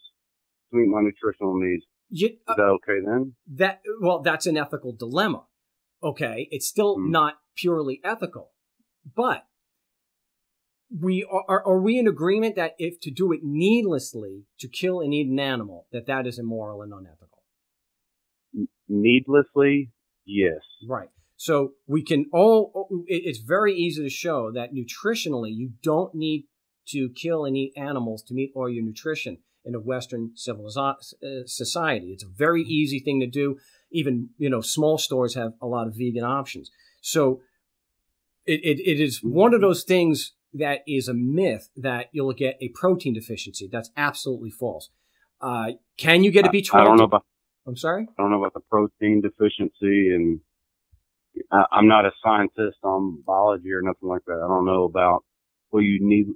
[SPEAKER 3] to meet my nutritional needs? Is that okay then?
[SPEAKER 1] That's an ethical dilemma. Okay, it's still not purely ethical, but are we in agreement that if to do it needlessly, to kill and eat an animal, that is immoral and unethical?
[SPEAKER 3] Needlessly, yes.
[SPEAKER 1] Right. So we can it's very easy to show that nutritionally, you don't need to kill and eat animals to meet all your nutrition in a Western civilized society. It's a very easy thing to do. Even, small stores have a lot of vegan options. So it is one of those things that is a myth that you'll get a protein deficiency. That's absolutely false. Can you get a B12?
[SPEAKER 3] I don't know about.
[SPEAKER 1] I'm sorry?
[SPEAKER 3] I don't know about the protein deficiency, and I'm not a scientist on biology or nothing like that. I don't know about what you need,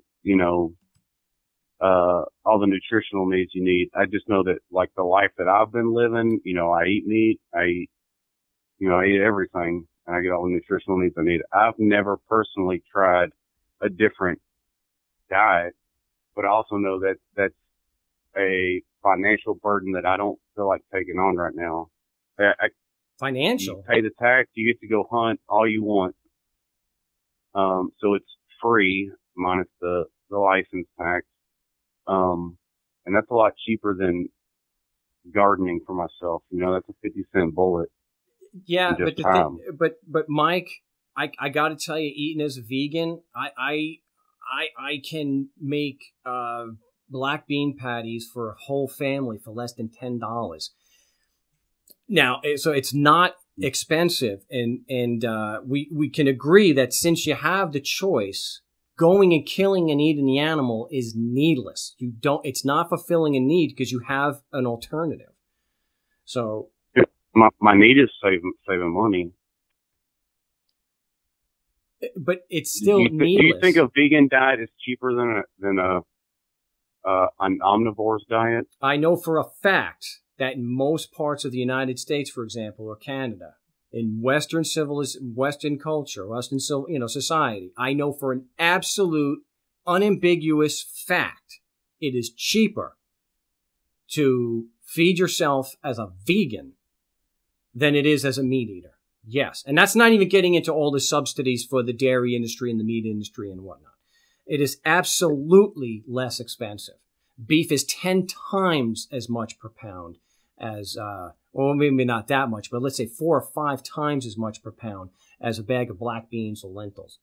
[SPEAKER 3] all the nutritional needs you need. I just know that, like, the life that I've been living, I eat meat, I eat everything, and I get all the nutritional needs I need. I've never personally tried a different diet, but I also know that that's a financial burden that I don't feel like taking on right now.
[SPEAKER 1] Financial?
[SPEAKER 3] You pay the tax, you get to go hunt all you want. So it's free minus the license tax. And that's a lot cheaper than gardening for myself. That's a 50-cent bullet.
[SPEAKER 1] Yeah, but Mike, I got to tell you, eating as a vegan, I can make black bean patties for a whole family for less than $10. Now, so it's not expensive, and we can agree that since you have the choice, going and killing and eating the animal is needless. It's not fulfilling a need because you have an alternative. So
[SPEAKER 3] my need is saving money.
[SPEAKER 1] But it's still needless.
[SPEAKER 3] Do you think a vegan diet is cheaper than an omnivore's diet?
[SPEAKER 1] I know for a fact that in most parts of the United States, for example, or Canada, in Western culture, Western society, I know for an absolute, unambiguous fact, it is cheaper to feed yourself as a vegan than it is as a meat eater. Yes. And that's not even getting into all the subsidies for the dairy industry and the meat industry and whatnot. It is absolutely less expensive. Beef is 10 times as much per pound as, well, maybe not that much, but let's say 4 or 5 times as much per pound as a bag of black beans or lentils.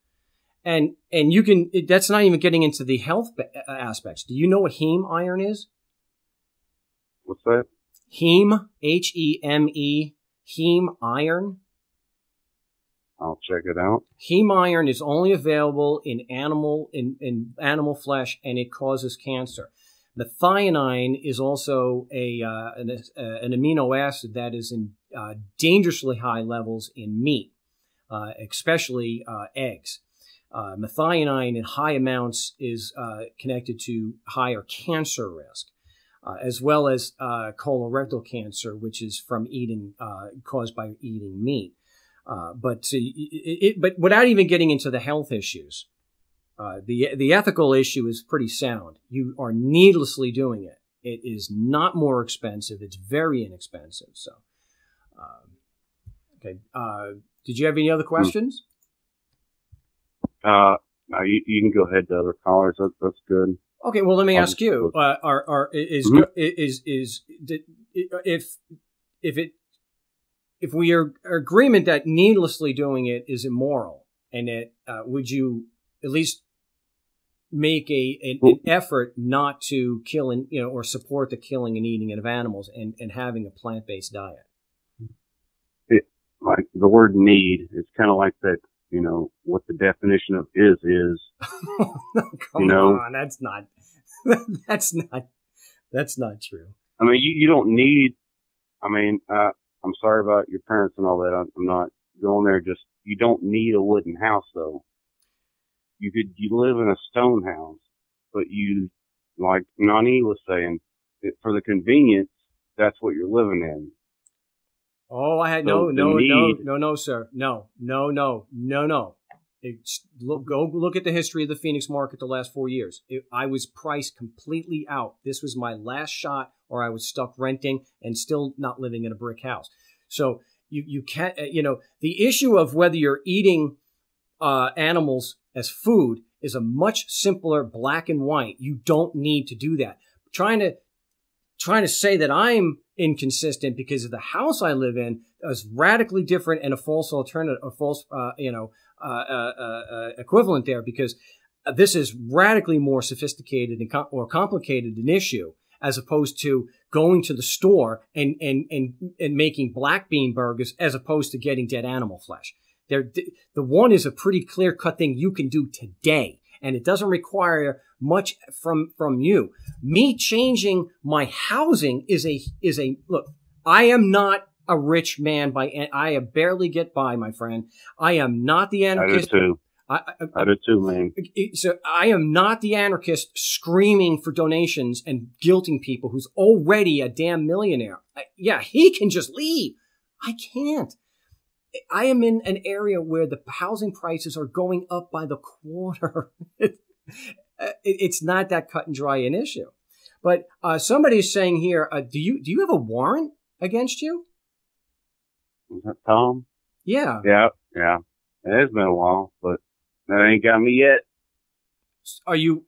[SPEAKER 1] And that's not even getting into the health aspects. Do you know what heme iron is?
[SPEAKER 3] What's that?
[SPEAKER 1] Heme, Heme, heme iron.
[SPEAKER 3] I'll check it out.
[SPEAKER 1] Heme iron is only available in animal flesh, and it causes cancer. Methionine is also an amino acid that is in dangerously high levels in meat, especially eggs. Methionine in high amounts is connected to higher cancer risk, as well as colorectal cancer, which is from caused by eating meat. But without even getting into the health issues, the ethical issue is pretty sound. You are needlessly doing it. It is not more expensive. It's very inexpensive. So, okay. Did you have any other questions?
[SPEAKER 3] No, you can go ahead to other callers. That's good.
[SPEAKER 1] Okay, well, let me ask you: if we are agreement that needlessly doing it is immoral, and that would you at least make an effort not to kill and or support the killing and eating of animals and having a plant-based diet?
[SPEAKER 3] Like the word need, it's kind of like that. What the definition of is.
[SPEAKER 1] Come on, that's not true.
[SPEAKER 3] I mean, you don't need. I mean, I'm sorry about your parents and all that. I'm not going there. Just you don't need a wooden house though. You live in a stone house, but like Nani was saying, for the convenience, that's what you're living in.
[SPEAKER 1] Oh, I had no, sir. No. Go look at the history of the Phoenix market the last 4 years. I was priced completely out. This was my last shot, or I was stuck renting and still not living in a brick house. So you can't, the issue of whether you're eating animals as food is a much simpler black and white. You don't need to do that. Trying to say that I'm inconsistent because of the house I live in is radically different and a false alternative, a false, equivalent there, because this is radically more sophisticated or complicated an issue as opposed to going to the store and making black bean burgers as opposed to getting dead animal flesh. The one is a pretty clear cut thing you can do today, and it doesn't require much from you. Me changing my housing is a look. I am not a rich man I barely get by, my friend. I am not the anarchist.
[SPEAKER 3] I do too. I do too, man.
[SPEAKER 1] So I am not the anarchist screaming for donations and guilting people who's already a damn millionaire. He can just leave. I can't. I am in an area where the housing prices are going up by the quarter. It's not that cut and dry an issue. But somebody's saying here, do you have a warrant against you?
[SPEAKER 3] Is that Tom?
[SPEAKER 1] Yeah.
[SPEAKER 3] Yeah. It has been a while, but that ain't got me yet.
[SPEAKER 1] Are you?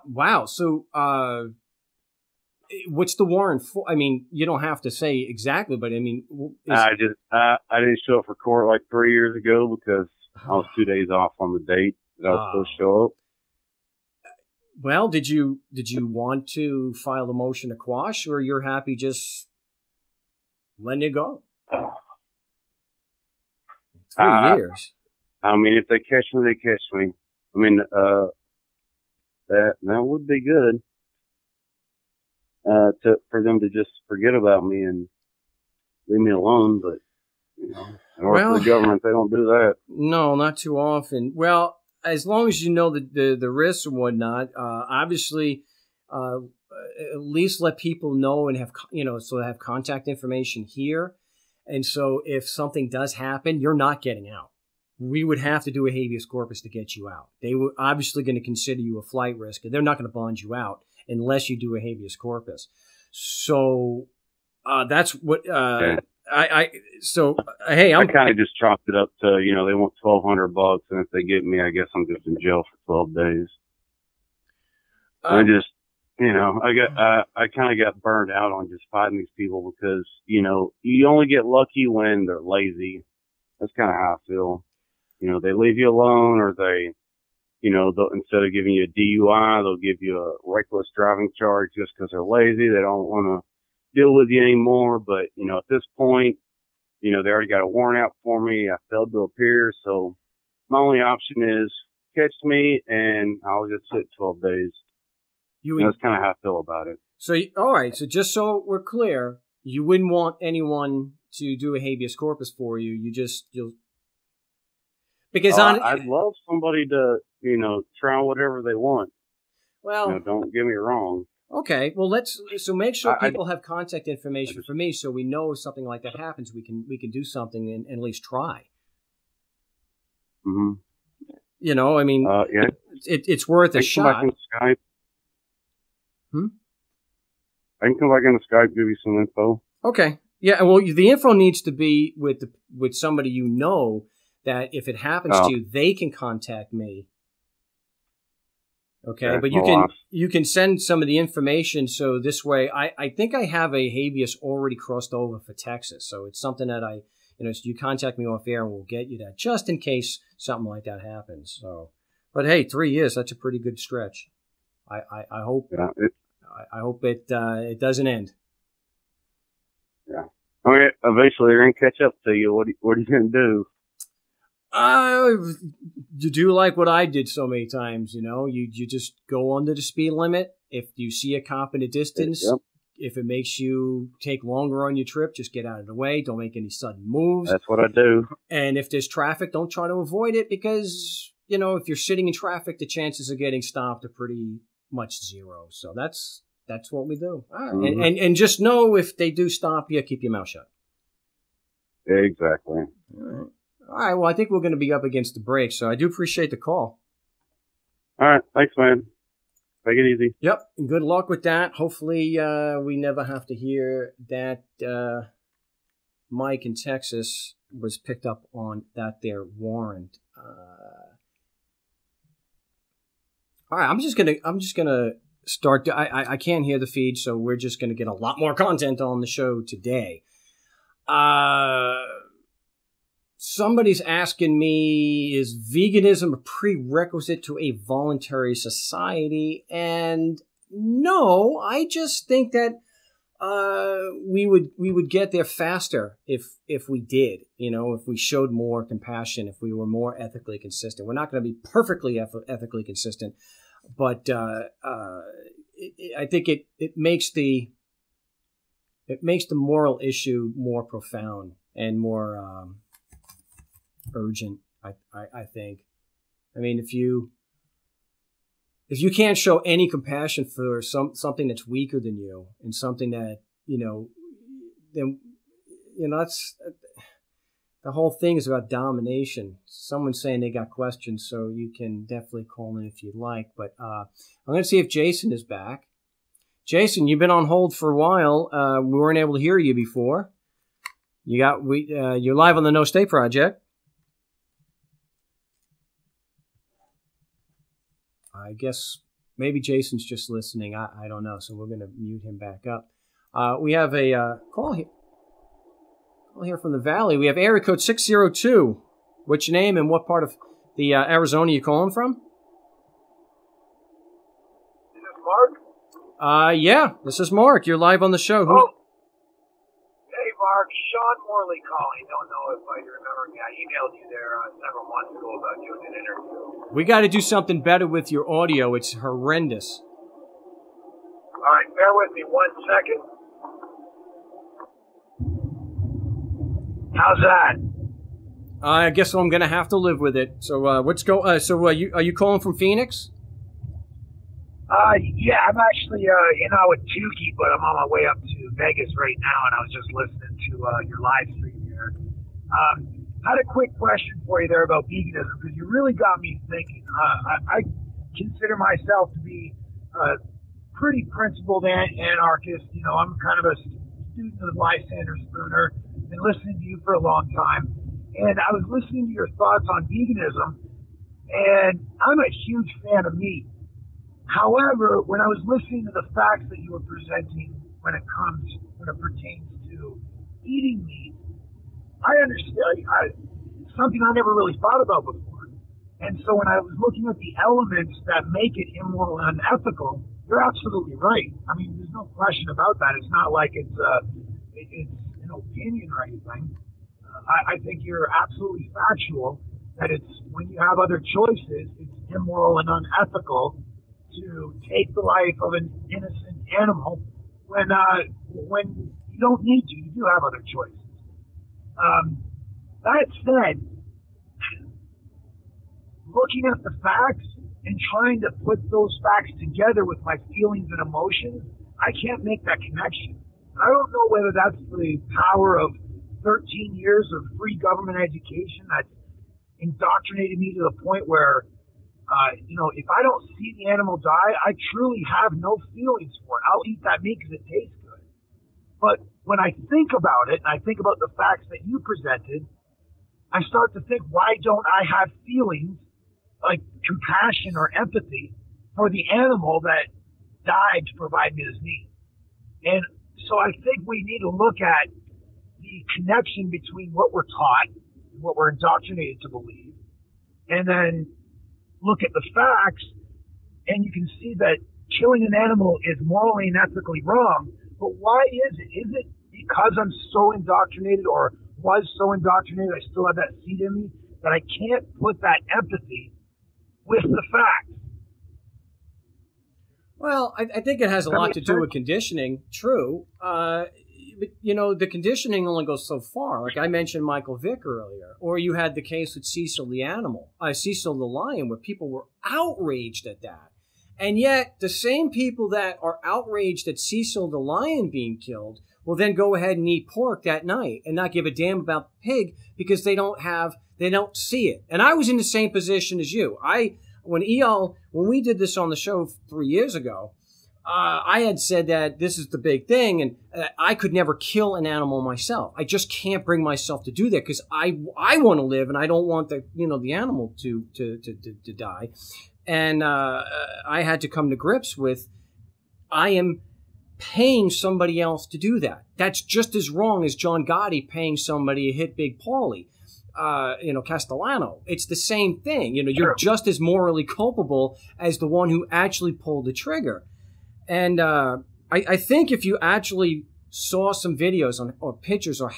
[SPEAKER 1] Wow. So, what's the warrant for? I mean, you don't have to say exactly, but I mean,
[SPEAKER 3] I didn't show up for court like 3 years ago because I was 2 days off on the date that I was supposed to show up.
[SPEAKER 1] Well, did you want to file a motion to quash, or you're happy just letting it go? 3 years.
[SPEAKER 3] I mean, if they catch me, they catch me. I mean, that would be good. For them to just forget about me and leave me alone, but for the government, they don't do that.
[SPEAKER 1] No, not too often. Well, as long as you know the risks and whatnot, obviously, at least let people know and have so they have contact information here, and so if something does happen, you're not getting out. We would have to do a habeas corpus to get you out. They were obviously going to consider you a flight risk, and they're not going to bond you out unless you do a habeas corpus. So that's what hey,
[SPEAKER 3] I kind of just chalked it up to they want $1,200, and if they get me, I guess I'm just in jail for 12 days. I just I kind of got burned out on just fighting these people because you only get lucky when they're lazy. That's kind of how I feel. They leave you alone, or they instead of giving you a DUI, they'll give you a reckless driving charge just because they're lazy. They don't want to deal with you anymore. But, at this point, they already got a warrant out for me. I failed to appear. So my only option is catch me and I'll just sit 12 days. That's kind of how I feel about it.
[SPEAKER 1] So, all right. So just so we're clear, you wouldn't want anyone to do a habeas corpus for you. Because
[SPEAKER 3] I'd love somebody to, try whatever they want.
[SPEAKER 1] Well,
[SPEAKER 3] don't get me wrong.
[SPEAKER 1] Okay. Well, so make sure people have contact information for me, so we know if something like that happens, we can do something and at least try.
[SPEAKER 3] Mm-hmm.
[SPEAKER 1] I mean,
[SPEAKER 3] yeah.
[SPEAKER 1] It's worth a shot.
[SPEAKER 3] I can come back in Skype. I can come back in Skype, give you some info.
[SPEAKER 1] Okay. Yeah. Well, the info needs to be with somebody that if it happens to you, they can contact me. Okay,
[SPEAKER 3] Yeah,
[SPEAKER 1] but you can send some of the information, so this way, I think I have a habeas already crossed over for Texas, so it's something that so you contact me off air and we'll get you that, just in case something like that happens. So, but hey, 3 years, that's a pretty good stretch. I hope I hope it doesn't end.
[SPEAKER 3] Yeah. Okay, eventually they're gonna catch up to you. What are you gonna do?
[SPEAKER 1] You do like what I did so many times, you just go under the speed limit. If you see a cop in the distance,
[SPEAKER 3] Yep.
[SPEAKER 1] If it makes you take longer on your trip, just get out of the way. Don't make any sudden moves.
[SPEAKER 3] That's what I do.
[SPEAKER 1] And if there's traffic, don't try to avoid it because, if you're sitting in traffic, the chances of getting stopped are pretty much zero. So that's what we do. All right.
[SPEAKER 3] Mm-hmm.
[SPEAKER 1] And just know if they do stop you, keep your mouth shut.
[SPEAKER 3] Exactly.
[SPEAKER 1] All right. Well, I think we're going to be up against the break, so I do appreciate the call.
[SPEAKER 3] All right. Thanks, man. Take it easy.
[SPEAKER 1] Yep. And good luck with that. Hopefully, we never have to hear that Mike in Texas was picked up on that there warrant. All right. I'm just gonna start. I can't hear the feed, so we're just gonna get a lot more content on the show today. Somebody's asking me, is veganism a prerequisite to a voluntary society? And no, I just think that we would get there faster if we did, if we showed more compassion, if we were more ethically consistent. We're not going to be perfectly ethically consistent, but I think it makes the moral issue more profound and more urgent. I think. I mean, if you can't show any compassion for something that's weaker than you and something that then that's the whole thing is about domination. Someone's saying they got questions, so you can definitely call in if you'd like. But I'm going to see if Jason is back. Jason, you've been on hold for a while. We weren't able to hear you before. You're live on the No Stay Project. I guess maybe Jason's just listening. I don't know. So we're going to mute him back up. We have a call here from the Valley. We have area code 602. What's your name and what part of the Arizona you calling from?
[SPEAKER 4] Is this Mark?
[SPEAKER 1] Yeah, this is Mark. You're live on the show.
[SPEAKER 4] Oh. Hey, Mark. Sean Morley calling. Don't know if you remember me. I emailed you there several months ago about doing an interview.
[SPEAKER 1] We got to do something better with your audio. It's horrendous.
[SPEAKER 4] All right, bear with me 1 second. How's that?
[SPEAKER 1] I guess I'm going to have to live with it. So are you calling from Phoenix?
[SPEAKER 4] Yeah, I'm actually out with Tukey, but I'm on my way up to Vegas right now, and I was just listening to your live stream here. I had a quick question for you there about veganism, because you really got me thinking. I consider myself to be a pretty principled anarchist. I'm kind of a student of Lysander Spooner, been listening to you for a long time, and I was listening to your thoughts on veganism, and I'm a huge fan of meat. However, when I was listening to the facts that you were presenting when it pertains to eating meat, I understand something I never really thought about before. And so when I was looking at the elements that make it immoral and unethical, you're absolutely right. I mean, there's no question about that. It's not like it's an opinion or anything. I think you're absolutely factual that it's when you have other choices, it's immoral and unethical to take the life of an innocent animal when you don't need to. You do have other choices. That said, looking at the facts and trying to put those facts together with my feelings and emotions, I can't make that connection. I don't know whether that's the power of 13 years of free government education that's indoctrinated me to the point where if I don't see the animal die, I truly have no feelings for it. I'll eat that meat because it tastes good. But when I think about it, and I think about the facts that you presented, I start to think, why don't I have feelings like compassion or empathy for the animal that died to provide me this meat. And so I think we need to look at the connection between what we're taught, what we're indoctrinated to believe, and then look at the facts, and you can see that killing an animal is morally and ethically wrong. But why is it? Is it because I'm so indoctrinated, or was so indoctrinated, I still have that seed in me, that I can't put that empathy with the facts?
[SPEAKER 1] Well, I think it has a lot to do with conditioning, true. But, you know, the conditioning only goes so far. Like I mentioned Michael Vick earlier. Or you had the case with Cecil the lion, where people were outraged at that. And yet, the same people that are outraged at Cecil the lion being killed will then go ahead and eat pork that night and not give a damn about the pig because they don't see it. And I was in the same position as you. When we did this on the show 3 years ago, I had said that this is the big thing, and I could never kill an animal myself. I just can't bring myself to do that because I want to live, and I don't want the animal to die. And I had to come to grips with, I am paying somebody else to do that. That's just as wrong as John Gotti paying somebody to hit Big Paulie. Castellano. It's the same thing. You're just as morally culpable as the one who actually pulled the trigger. And I think if you actually saw some videos or pictures, or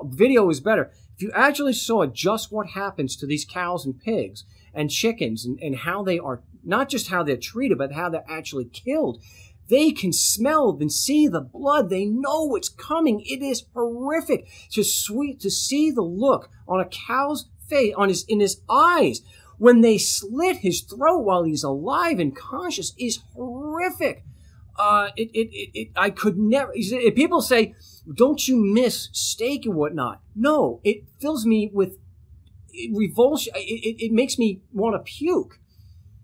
[SPEAKER 1] video is better. If you actually saw just what happens to these cows and pigs and chickens and how they are, not just how they're treated, but how they're actually killed. They can smell and see the blood. They know it's coming. It is horrific to see the look on a cow's face, in his eyes, when they slit his throat while he's alive and conscious, is horrific. I could never. People say, "Don't you miss steak and whatnot?" No, it fills me with revulsion. It makes me want to puke.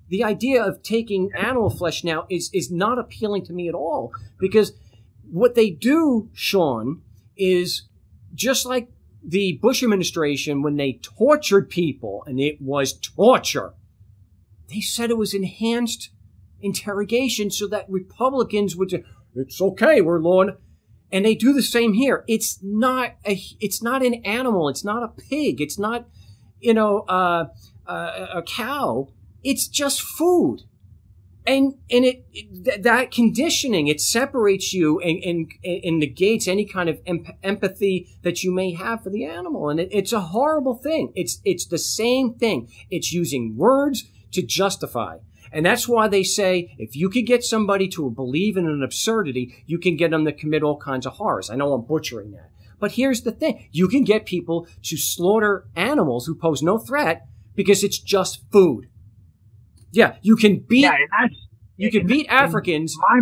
[SPEAKER 1] The idea of taking animal flesh now is not appealing to me at all, because what they do, Sean, is just like the Bush administration when they tortured people, and it was torture. They said it was enhanced interrogation so that Republicans would say, it's okay, we're law. And they do the same here. It's not an animal. It's not a pig. It's not, a cow. It's just food. And that conditioning, it separates you and negates any kind of empathy that you may have for the animal. And it's a horrible thing. It's the same thing. It's using words to justify. And that's why they say, if you could get somebody to believe in an absurdity, you can get them to commit all kinds of horrors. I know I'm butchering that. But here's the thing. You can get people to slaughter animals who pose no threat because it's just food. Yeah, you can beat beat Africans.
[SPEAKER 4] My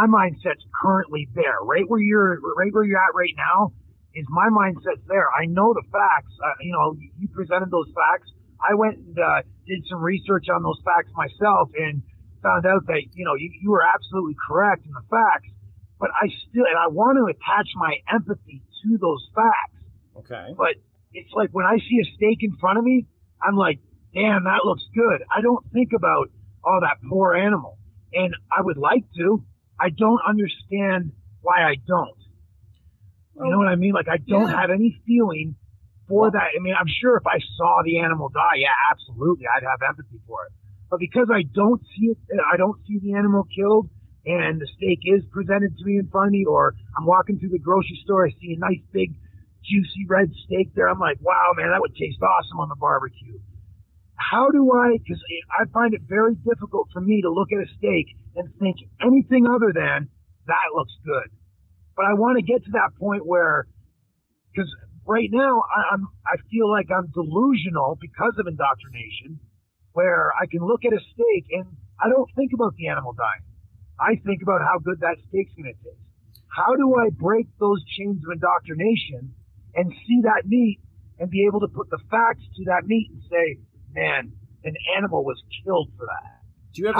[SPEAKER 4] mindset's currently there. Right where you're at right now is my mindset's there. I know the facts. You presented those facts. I went and did some research on those facts myself and found out that you were absolutely correct in the facts. But I want to attach my empathy to those facts. Okay. But it's like when I see a steak in front of me, I'm like, damn, that looks good. I don't think about, that poor animal. And I would like to. I don't understand why I don't. You know what I mean? Like, I don't have any feeling for that. I mean, I'm sure if I saw the animal die, yeah, absolutely, I'd have empathy for it. But because I don't see it, I don't see the animal killed, and the steak is presented to me in front of me, or I'm walking through the grocery store, I see a nice big juicy red steak there. I'm like, wow, man, that would taste awesome on the barbecue. Because I find it very difficult for me to look at a steak and think anything other than that looks good. But I want to get to that point where, because right now I feel like I'm delusional because of indoctrination, where I can look at a steak and I don't think about the animal dying. I think about how good that steak's going to taste. How do I break those chains of indoctrination and see that meat and be able to put the facts to that meat and say, man, an animal was killed for that?
[SPEAKER 1] Do you have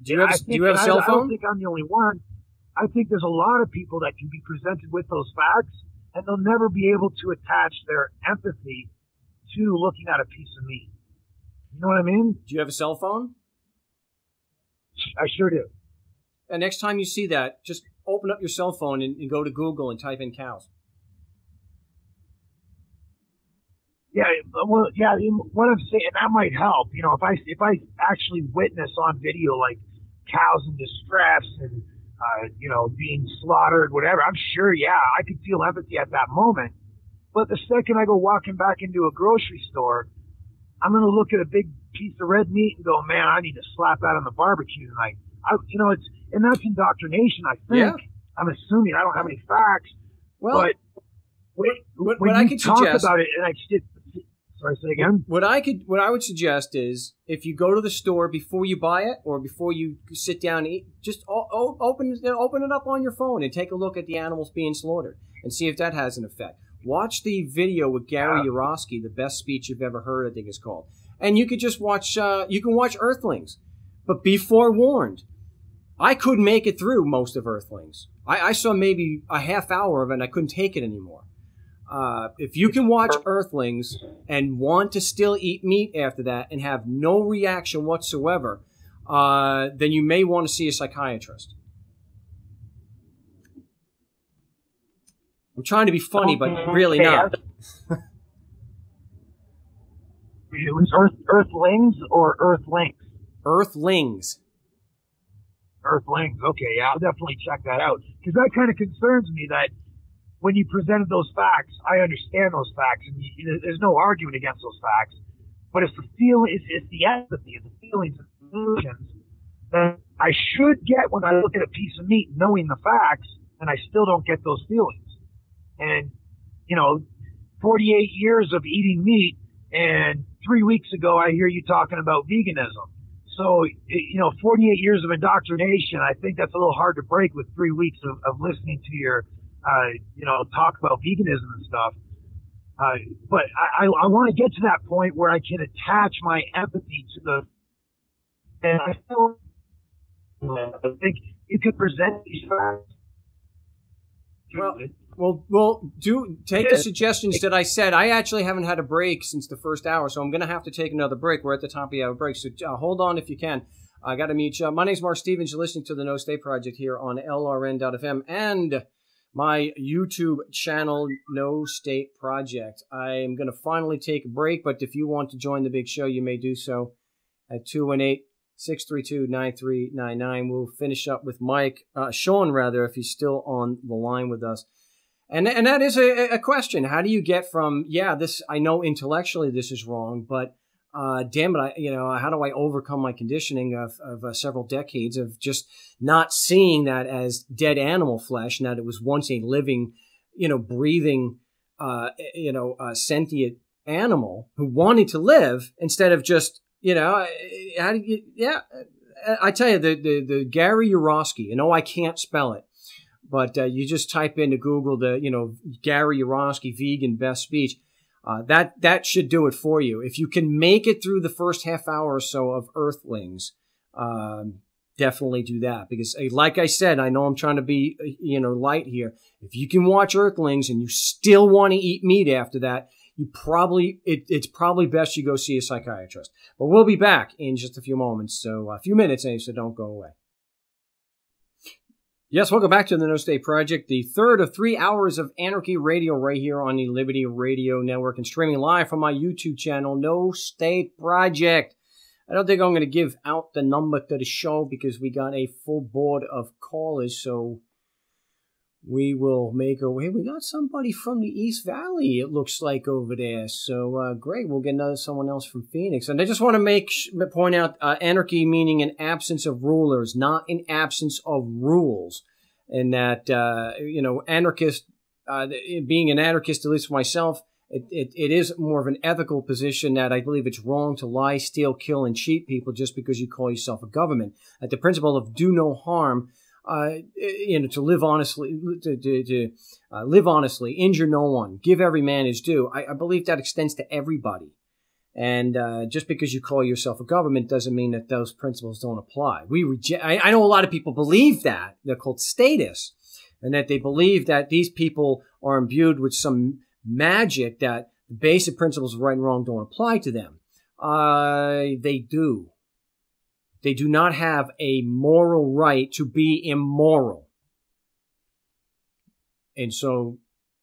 [SPEAKER 4] Do you have a cell phone? I don't think I'm the only one. I think there's a lot of people that can be presented with those facts, and they'll never be able to attach their empathy to looking at a piece of meat. You know what I mean?
[SPEAKER 1] Do you have a cell phone?
[SPEAKER 4] I sure do.
[SPEAKER 1] And next time you see that, just open up your cell phone and go to Google and type in cows.
[SPEAKER 4] Yeah, well, yeah. What I'm saying, that might help. You know, if I actually witness on video like cows in distress and you know, being slaughtered, whatever, I'm sure, yeah, I could feel empathy at that moment. But the second I go walking back into a grocery store, I'm gonna look at a big piece of red meat and go, man, I need to slap that on the barbecue tonight. You know, and that's indoctrination. I think. Yeah. I'm assuming. I don't have any facts.
[SPEAKER 1] Well,
[SPEAKER 4] but when
[SPEAKER 1] I
[SPEAKER 4] you
[SPEAKER 1] could
[SPEAKER 4] talk
[SPEAKER 1] suggest
[SPEAKER 4] about it, and I did. Sorry, say again.
[SPEAKER 1] What I would suggest is, if you go to the store before you buy it or before you sit down and eat, just open it up on your phone and take a look at the animals being slaughtered and see if that has an effect. Watch the video with Gary Yourofsky, the best speech you've ever heard, I think it's called. And you could just watch. You can watch Earthlings, but be forewarned. I couldn't make it through most of Earthlings. I saw maybe a half hour of it and I couldn't take it anymore. If you can watch Earthlings and want to still eat meat after that and have no reaction whatsoever, then you may want to see a psychiatrist. I'm trying to be funny, but really not.
[SPEAKER 4] It was Earthlings or Earthlings?
[SPEAKER 1] Earthlings.
[SPEAKER 4] Earthlings. Okay, yeah, I'll definitely check that out. Because that kind of concerns me that when you presented those facts, I understand those facts, and there's no argument against those facts. But it's the it's the empathy, the feelings, and the emotions that I should get when I look at a piece of meat, knowing the facts, and I still don't get those feelings. And, you know, 48 years of eating meat, and 3 weeks ago I hear you talking about veganism. So, you know, 48 years of indoctrination, I think that's a little hard to break with 3 weeks of listening to your, you know, talk about veganism and stuff. But I want to get to that point where I can attach my empathy to the, and I think you could present these facts.
[SPEAKER 1] Well, take the suggestions that I said. I actually haven't had a break since the first hour, so I'm going to have to take another break. We're at the top of the hour break, so hold on if you can. I got to meet you. My name's Mark Stevens. You're listening to the No State Project here on LRN.FM and my YouTube channel, No State Project. I am going to finally take a break, but if you want to join the big show, you may do so at 218-632-9399. We'll finish up with Sean, if he's still on the line with us. And that is a question. How do you get from, this, I know intellectually this is wrong, but damn it, how do I overcome my conditioning of several decades of just not seeing that as dead animal flesh, and that it was once a living, breathing, sentient animal who wanted to live instead of just, I tell you, the Gary Yourofsky, I can't spell it. But you just type into Google Gary Yourofsky vegan best speech. That should do it for you. If you can make it through the first half hour or so of Earthlings, definitely do that. Because like I said, I know I'm trying to be light here. If you can watch Earthlings and you still want to eat meat after that, it's probably best you go see a psychiatrist. But we'll be back in just a few moments. So a few minutes, so don't go away. Yes, welcome back to the No State Project, the third of 3 hours of Anarchy Radio right here on the Liberty Radio Network and streaming live from my YouTube channel, No State Project. I don't think I'm going to give out the number to the show because we got a full board of callers, so we will make our way. We got somebody from the East Valley, it looks like, over there. So, great. We'll get someone else from Phoenix. And I just want to point out anarchy meaning an absence of rulers, not an absence of rules. And that, anarchist, being an anarchist, at least for myself, it is more of an ethical position that I believe it's wrong to lie, steal, kill, and cheat people just because you call yourself a government. That the principle of do no harm, to live honestly, live honestly, injure no one, give every man his due. I believe that extends to everybody. And just because you call yourself a government doesn't mean that those principles don't apply. I know a lot of people believe that. They're called statists. And that they believe that these people are imbued with some magic that the basic principles of right and wrong don't apply to them. They do. They do not have a moral right to be immoral. And so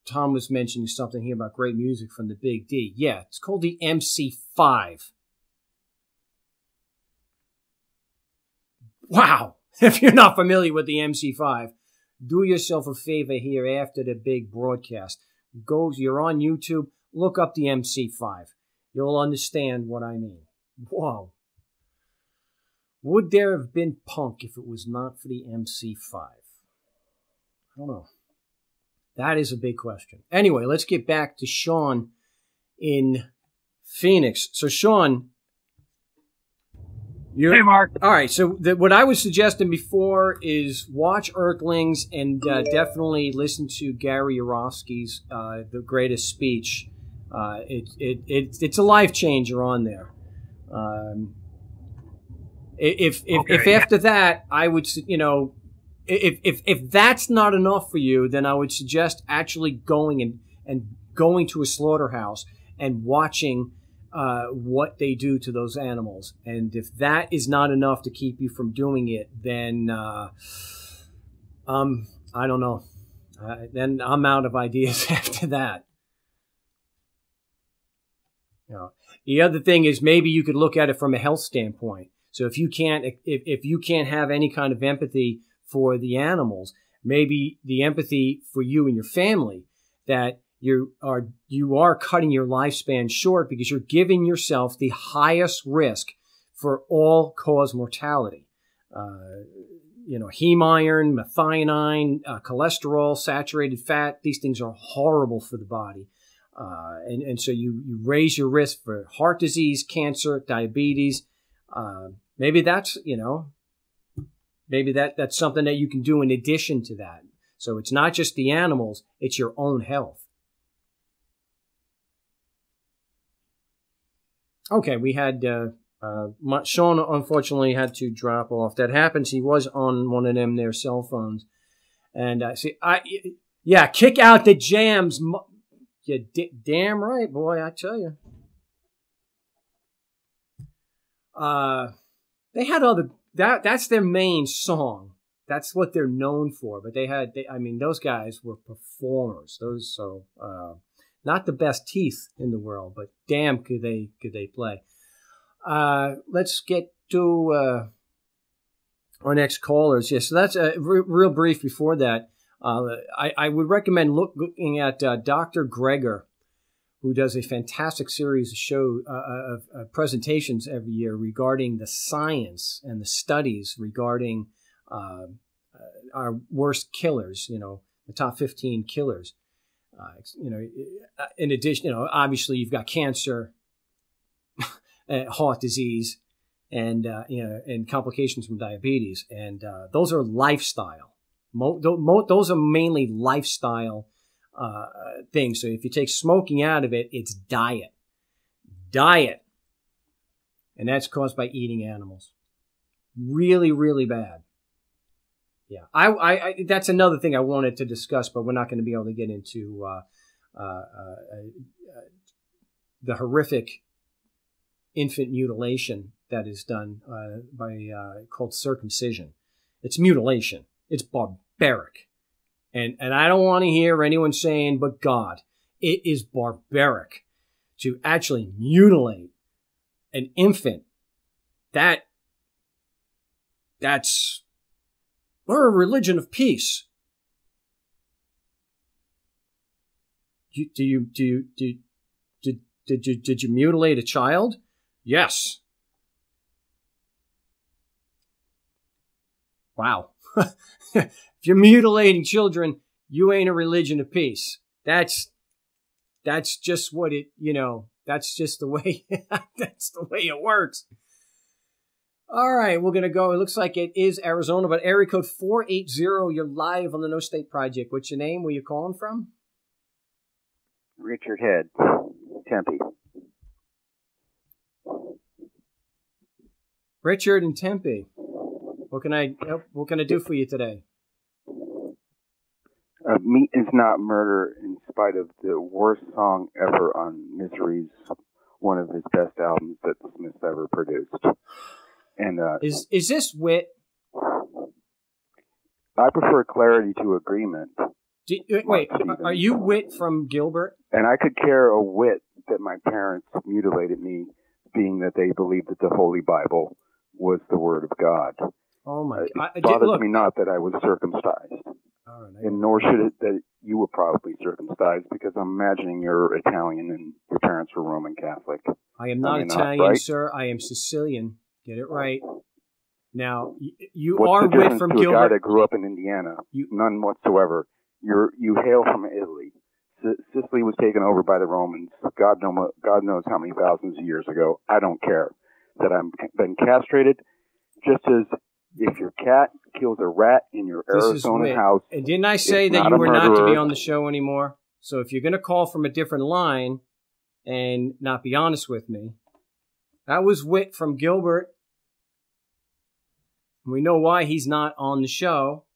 [SPEAKER 1] Tom was mentioning something here about great music from the Big D. Yeah, it's called the MC5. Wow. If you're not familiar with the MC5, do yourself a favor here after the big broadcast. You're on YouTube, look up the MC5. You'll understand what I mean. Whoa. Would there have been punk if it was not for the MC5? I don't know. That is a big question. Anyway, let's get back to Sean in Phoenix. So, Sean,
[SPEAKER 4] hey, Mark.
[SPEAKER 1] All right. So, what I was suggesting before is watch Earthlings and definitely listen to Gary Yourofsky's The Greatest Speech. It's a life changer on there. If after that, I would, if that's not enough for you, then I would suggest actually going to a slaughterhouse and watching what they do to those animals. And if that is not enough to keep you from doing it, then I don't know. Then I'm out of ideas after that. The other thing is maybe you could look at it from a health standpoint. So if you can't have any kind of empathy for the animals, maybe the empathy for you and your family, that you are cutting your lifespan short because you're giving yourself the highest risk for all-cause mortality. Heme iron, methionine, cholesterol, saturated fat, these things are horrible for the body. And so you raise your risk for heart disease, cancer, diabetes. Maybe that's, maybe that's something that you can do in addition to that. So it's not just the animals, it's your own health. Okay, we had, Sean unfortunately had to drop off. That happens. He was on one of them, their cell phones. And kick out the jams. You're damn right, boy, I tell you. They had that's their main song. That's what they're known for. But those guys were performers. Not the best teeth in the world, but damn could they play. Let's get to our next callers. Yeah, so that's real brief before that. I would recommend looking at Dr. Greger, who does a fantastic series of presentations every year regarding the science and the studies regarding our worst killers, the top 15 killers. In addition, obviously you've got cancer, heart disease, and complications from diabetes. And those are lifestyle. Those are mainly lifestyle things. So if you take smoking out of it, it's diet. And that's caused by eating animals. Really, really bad. Yeah. I that's another thing I wanted to discuss, but we're not going to be able to get into the horrific infant mutilation that is done called circumcision. It's mutilation. It's barbaric. And I don't want to hear anyone saying, but God, it is barbaric to actually mutilate an infant. We're a religion of peace. Did you mutilate a child? Yes. Wow. If you're mutilating children, you ain't a religion of peace. That's just what that's just the way, that's the way it works. All right, we're going to go. It looks like it is Arizona, but area code 480, you're live on the No State Project. What's your name? Where you calling from?
[SPEAKER 5] Richard Head, Tempe.
[SPEAKER 1] Richard in Tempe. What can I do for you today?
[SPEAKER 5] Meat is Not Murder, in spite of the worst song ever on Misery's one of his best albums that the Smiths ever produced. And
[SPEAKER 1] is this wit?
[SPEAKER 5] I prefer clarity to agreement.
[SPEAKER 1] Wait, are you Wit from Gilbert?
[SPEAKER 5] And I could care a whit that my parents mutilated me, being that they believed that the Holy Bible was the Word of God.
[SPEAKER 1] Oh my!
[SPEAKER 5] It bothers me not that I was circumcised,
[SPEAKER 1] all right,
[SPEAKER 5] and nor should it that you were probably circumcised, because I'm imagining you're Italian and your parents were Roman Catholic.
[SPEAKER 1] I am not Italian, right? Sir. I am Sicilian. Get it right. Now you are Wit from Gilbert.
[SPEAKER 5] A guy that grew up in Indiana, none whatsoever. You hail from Italy. Sicily was taken over by the Romans. God knows how many thousands of years ago. I don't care that I've been castrated. Just as if your cat kills a rat in your Arizona house.
[SPEAKER 1] And didn't I say that you were not to be on the show anymore? So if you're going to call from a different line and not be honest with me, that was Wit from Gilbert. We know why he's not on the show.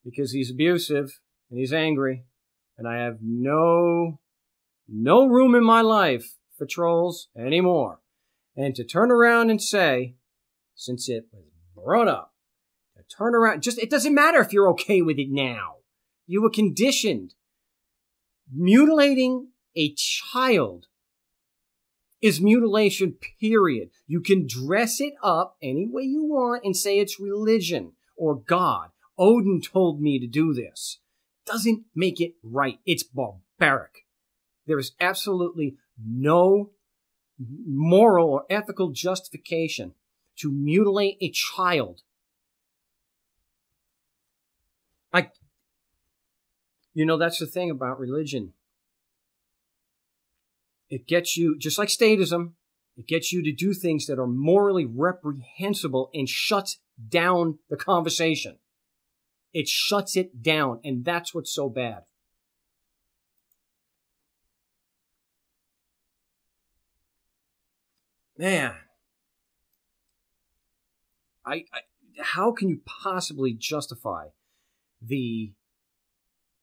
[SPEAKER 1] Because he's abusive and he's angry. And I have no room in my life for trolls anymore. And to turn around and say, since it was brought up, to turn around, it doesn't matter if you're okay with it now. You were conditioned. Mutilating a child is mutilation, period. You can dress it up any way you want and say it's religion or God. Odin told me to do this. Doesn't make it right. It's barbaric. There is absolutely no moral or ethical justification to mutilate a child. That's the thing about religion. It gets you, just like statism, it gets you to do things that are morally reprehensible and shuts down the conversation. It shuts it down, and that's what's so bad. Man, how can you possibly justify the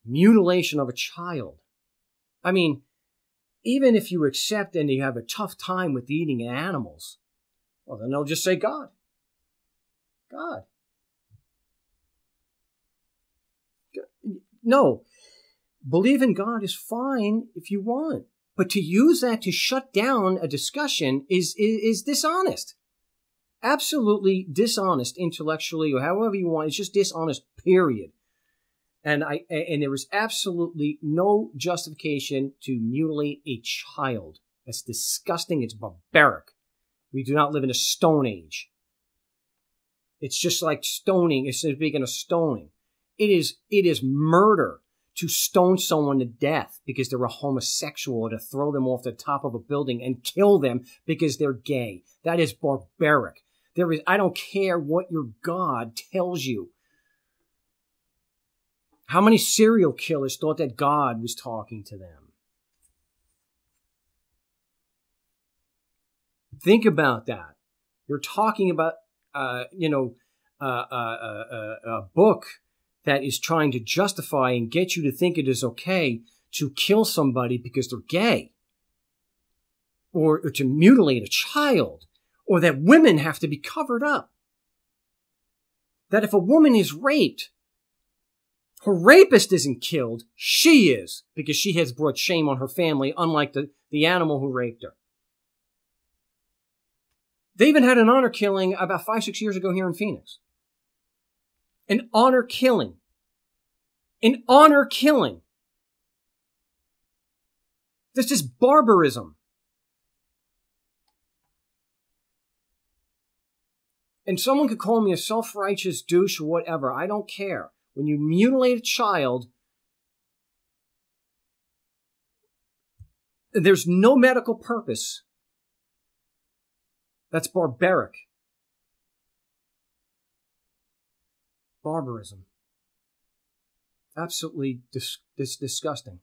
[SPEAKER 1] mutilation of a child? I mean, even if you accept and you have a tough time with eating animals, well, then they'll just say God. God. No, believe in God is fine if you want, but to use that to shut down a discussion is dishonest. Absolutely dishonest intellectually or however you want. It's just dishonest, period. And there is absolutely no justification to mutilate a child. That's disgusting. It's barbaric. We do not live in a stone age. It's just like stoning. It's speaking of stoning. It is murder to stone someone to death because they're a homosexual, or to throw them off the top of a building and kill them because they're gay. That is barbaric. I don't care what your God tells you. How many serial killers thought that God was talking to them? Think about that. You're talking about, a book that is trying to justify and get you to think it is okay to kill somebody because they're gay, or to mutilate a child, or that women have to be covered up. That if a woman is raped, her rapist isn't killed, she is, because she has brought shame on her family, unlike the animal who raped her. They even had an honor killing about 5-6 years ago here in Phoenix. An honor killing. An honor killing. This is barbarism. And someone could call me a self-righteous douche or whatever. I don't care. When you mutilate a child, there's no medical purpose. That's barbaric. Barbarism. Absolutely disgusting.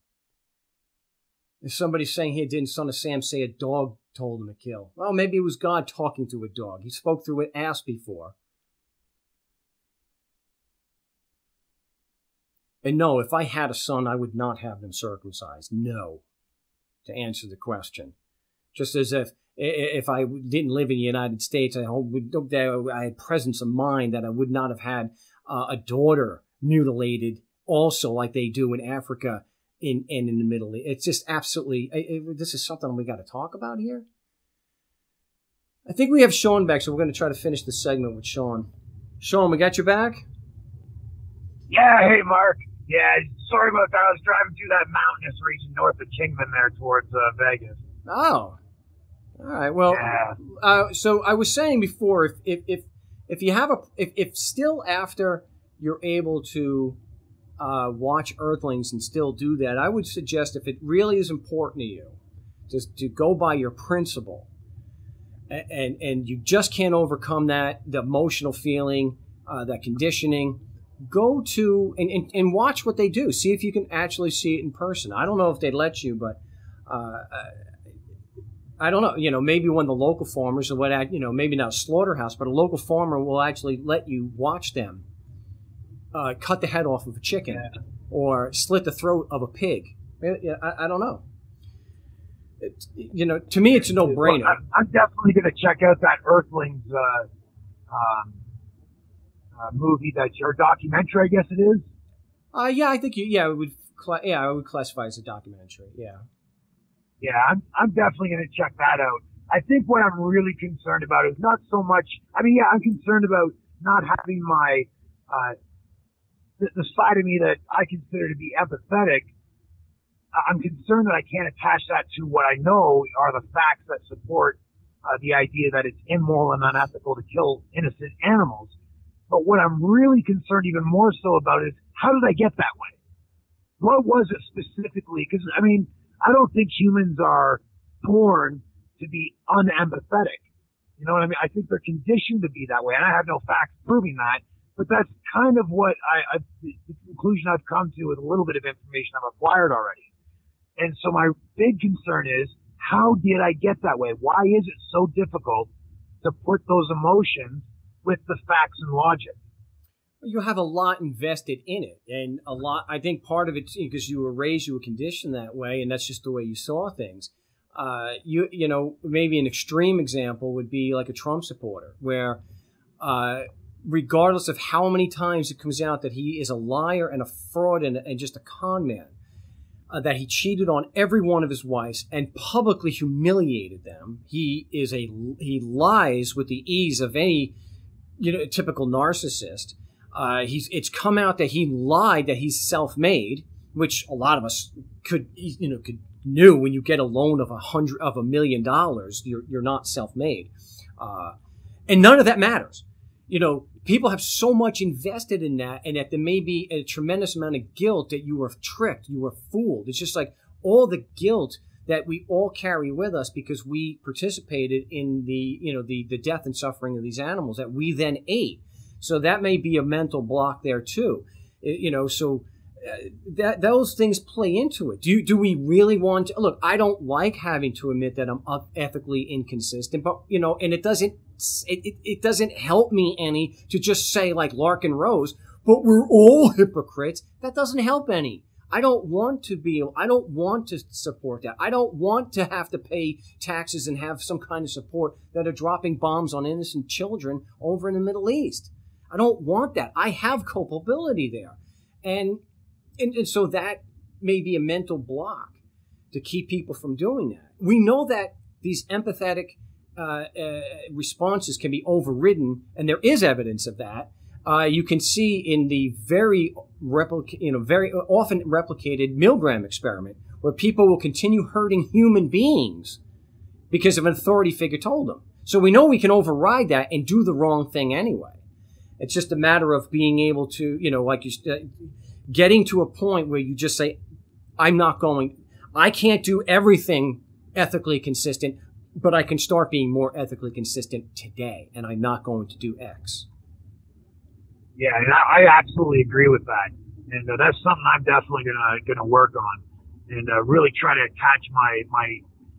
[SPEAKER 1] If somebody's saying, hey, didn't Son of Sam say a dog told him to kill? Well, maybe it was God talking to a dog. He spoke through an ass before. And no, if I had a son, I would not have them circumcised. No, to answer the question. Just as if I didn't live in the United States, I had presence of mind that I would not have had a daughter mutilated also like they do in Africa and in the Middle East. It's just absolutely, this is something we got to talk about here. I think we have Sean back, so we're going to try to finish the segment with Sean. Sean, we got your back?
[SPEAKER 4] Yeah, hey, Mark. Yeah, sorry about that. I was driving through that mountainous region north of Kingman there towards Vegas.
[SPEAKER 1] Oh. All right. Well, yeah. So I was saying before, if you have if still after you're able to watch Earthlings and still do that, I would suggest if it really is important to you, just to go by your principle, and you just can't overcome the emotional feeling, that conditioning. Go to and watch what they do. See if you can actually see it in person. I don't know if they'd let you, but I don't know. You know, maybe one of the local farmers, or what, you know, maybe not a slaughterhouse, but a local farmer will actually let you watch them cut the head off of a chicken, or slit the throat of a pig. I don't know. You know, to me, it's a no-brainer.
[SPEAKER 4] Well, I'm definitely going to check out that Earthlings movie, or documentary, I guess it is.
[SPEAKER 1] Yeah, I think I would classify it as a documentary.
[SPEAKER 4] Yeah, I'm definitely going to check that out. I think what I'm really concerned about is not so much. I mean, yeah, I'm concerned about not having my the side of me that I consider to be empathetic. I'm concerned that I can't attach that to what I know are the facts that support the idea that it's immoral and unethical to kill innocent animals. But what I'm really concerned even more so about is, how did I get that way? What was it specifically? Because, I mean, I don't think humans are born to be unempathetic. You know what I mean? I think they're conditioned to be that way, and I have no facts proving that. But that's kind of what the conclusion I've come to with a little bit of information I've acquired already. And so my big concern is, how did I get that way? Why is it so difficult to put those emotions with the facts and logic?
[SPEAKER 1] You have a lot invested in it, and a lot. I think part of it because you were raised, you were conditioned that way, and that's just the way you saw things. You know, maybe an extreme example would be like a Trump supporter, where regardless of how many times it comes out that he is a liar and a fraud and just a con man, that he cheated on every one of his wives and publicly humiliated them. He lies with the ease of any typical narcissist. It's come out that he lied that he's self-made, which a lot of us knew. When you get a loan of $1 million, you're not self-made, and none of that matters. You know, people have so much invested in that, and that there may be a tremendous amount of guilt that you were tricked, you were fooled. It's just like all the guilt that we all carry with us because we participated in the death and suffering of these animals that we then ate. So that may be a mental block there too. That those things play into it. Do we really want to look? I don't like having to admit that I'm ethically inconsistent, but and it doesn't help me any to just say like Larkin Rose, but we're all hypocrites. That doesn't help any. I don't want to support that. I don't want to have to pay taxes and have some kind of support that are dropping bombs on innocent children over in the Middle East. I don't want that. I have culpability there. And so that may be a mental block to keep people from doing that. We know that these empathetic responses can be overridden, and there is evidence of that. You can see in the very often replicated Milgram experiment, where people will continue hurting human beings because of an authority figure told them. So we know we can override that and do the wrong thing anyway. It's just a matter of being able to, getting to a point where you just say, I can't do everything ethically consistent, but I can start being more ethically consistent today, and I'm not going to do X.
[SPEAKER 4] Yeah, and I absolutely agree with that, and that's something I'm definitely gonna work on, and really try to attach my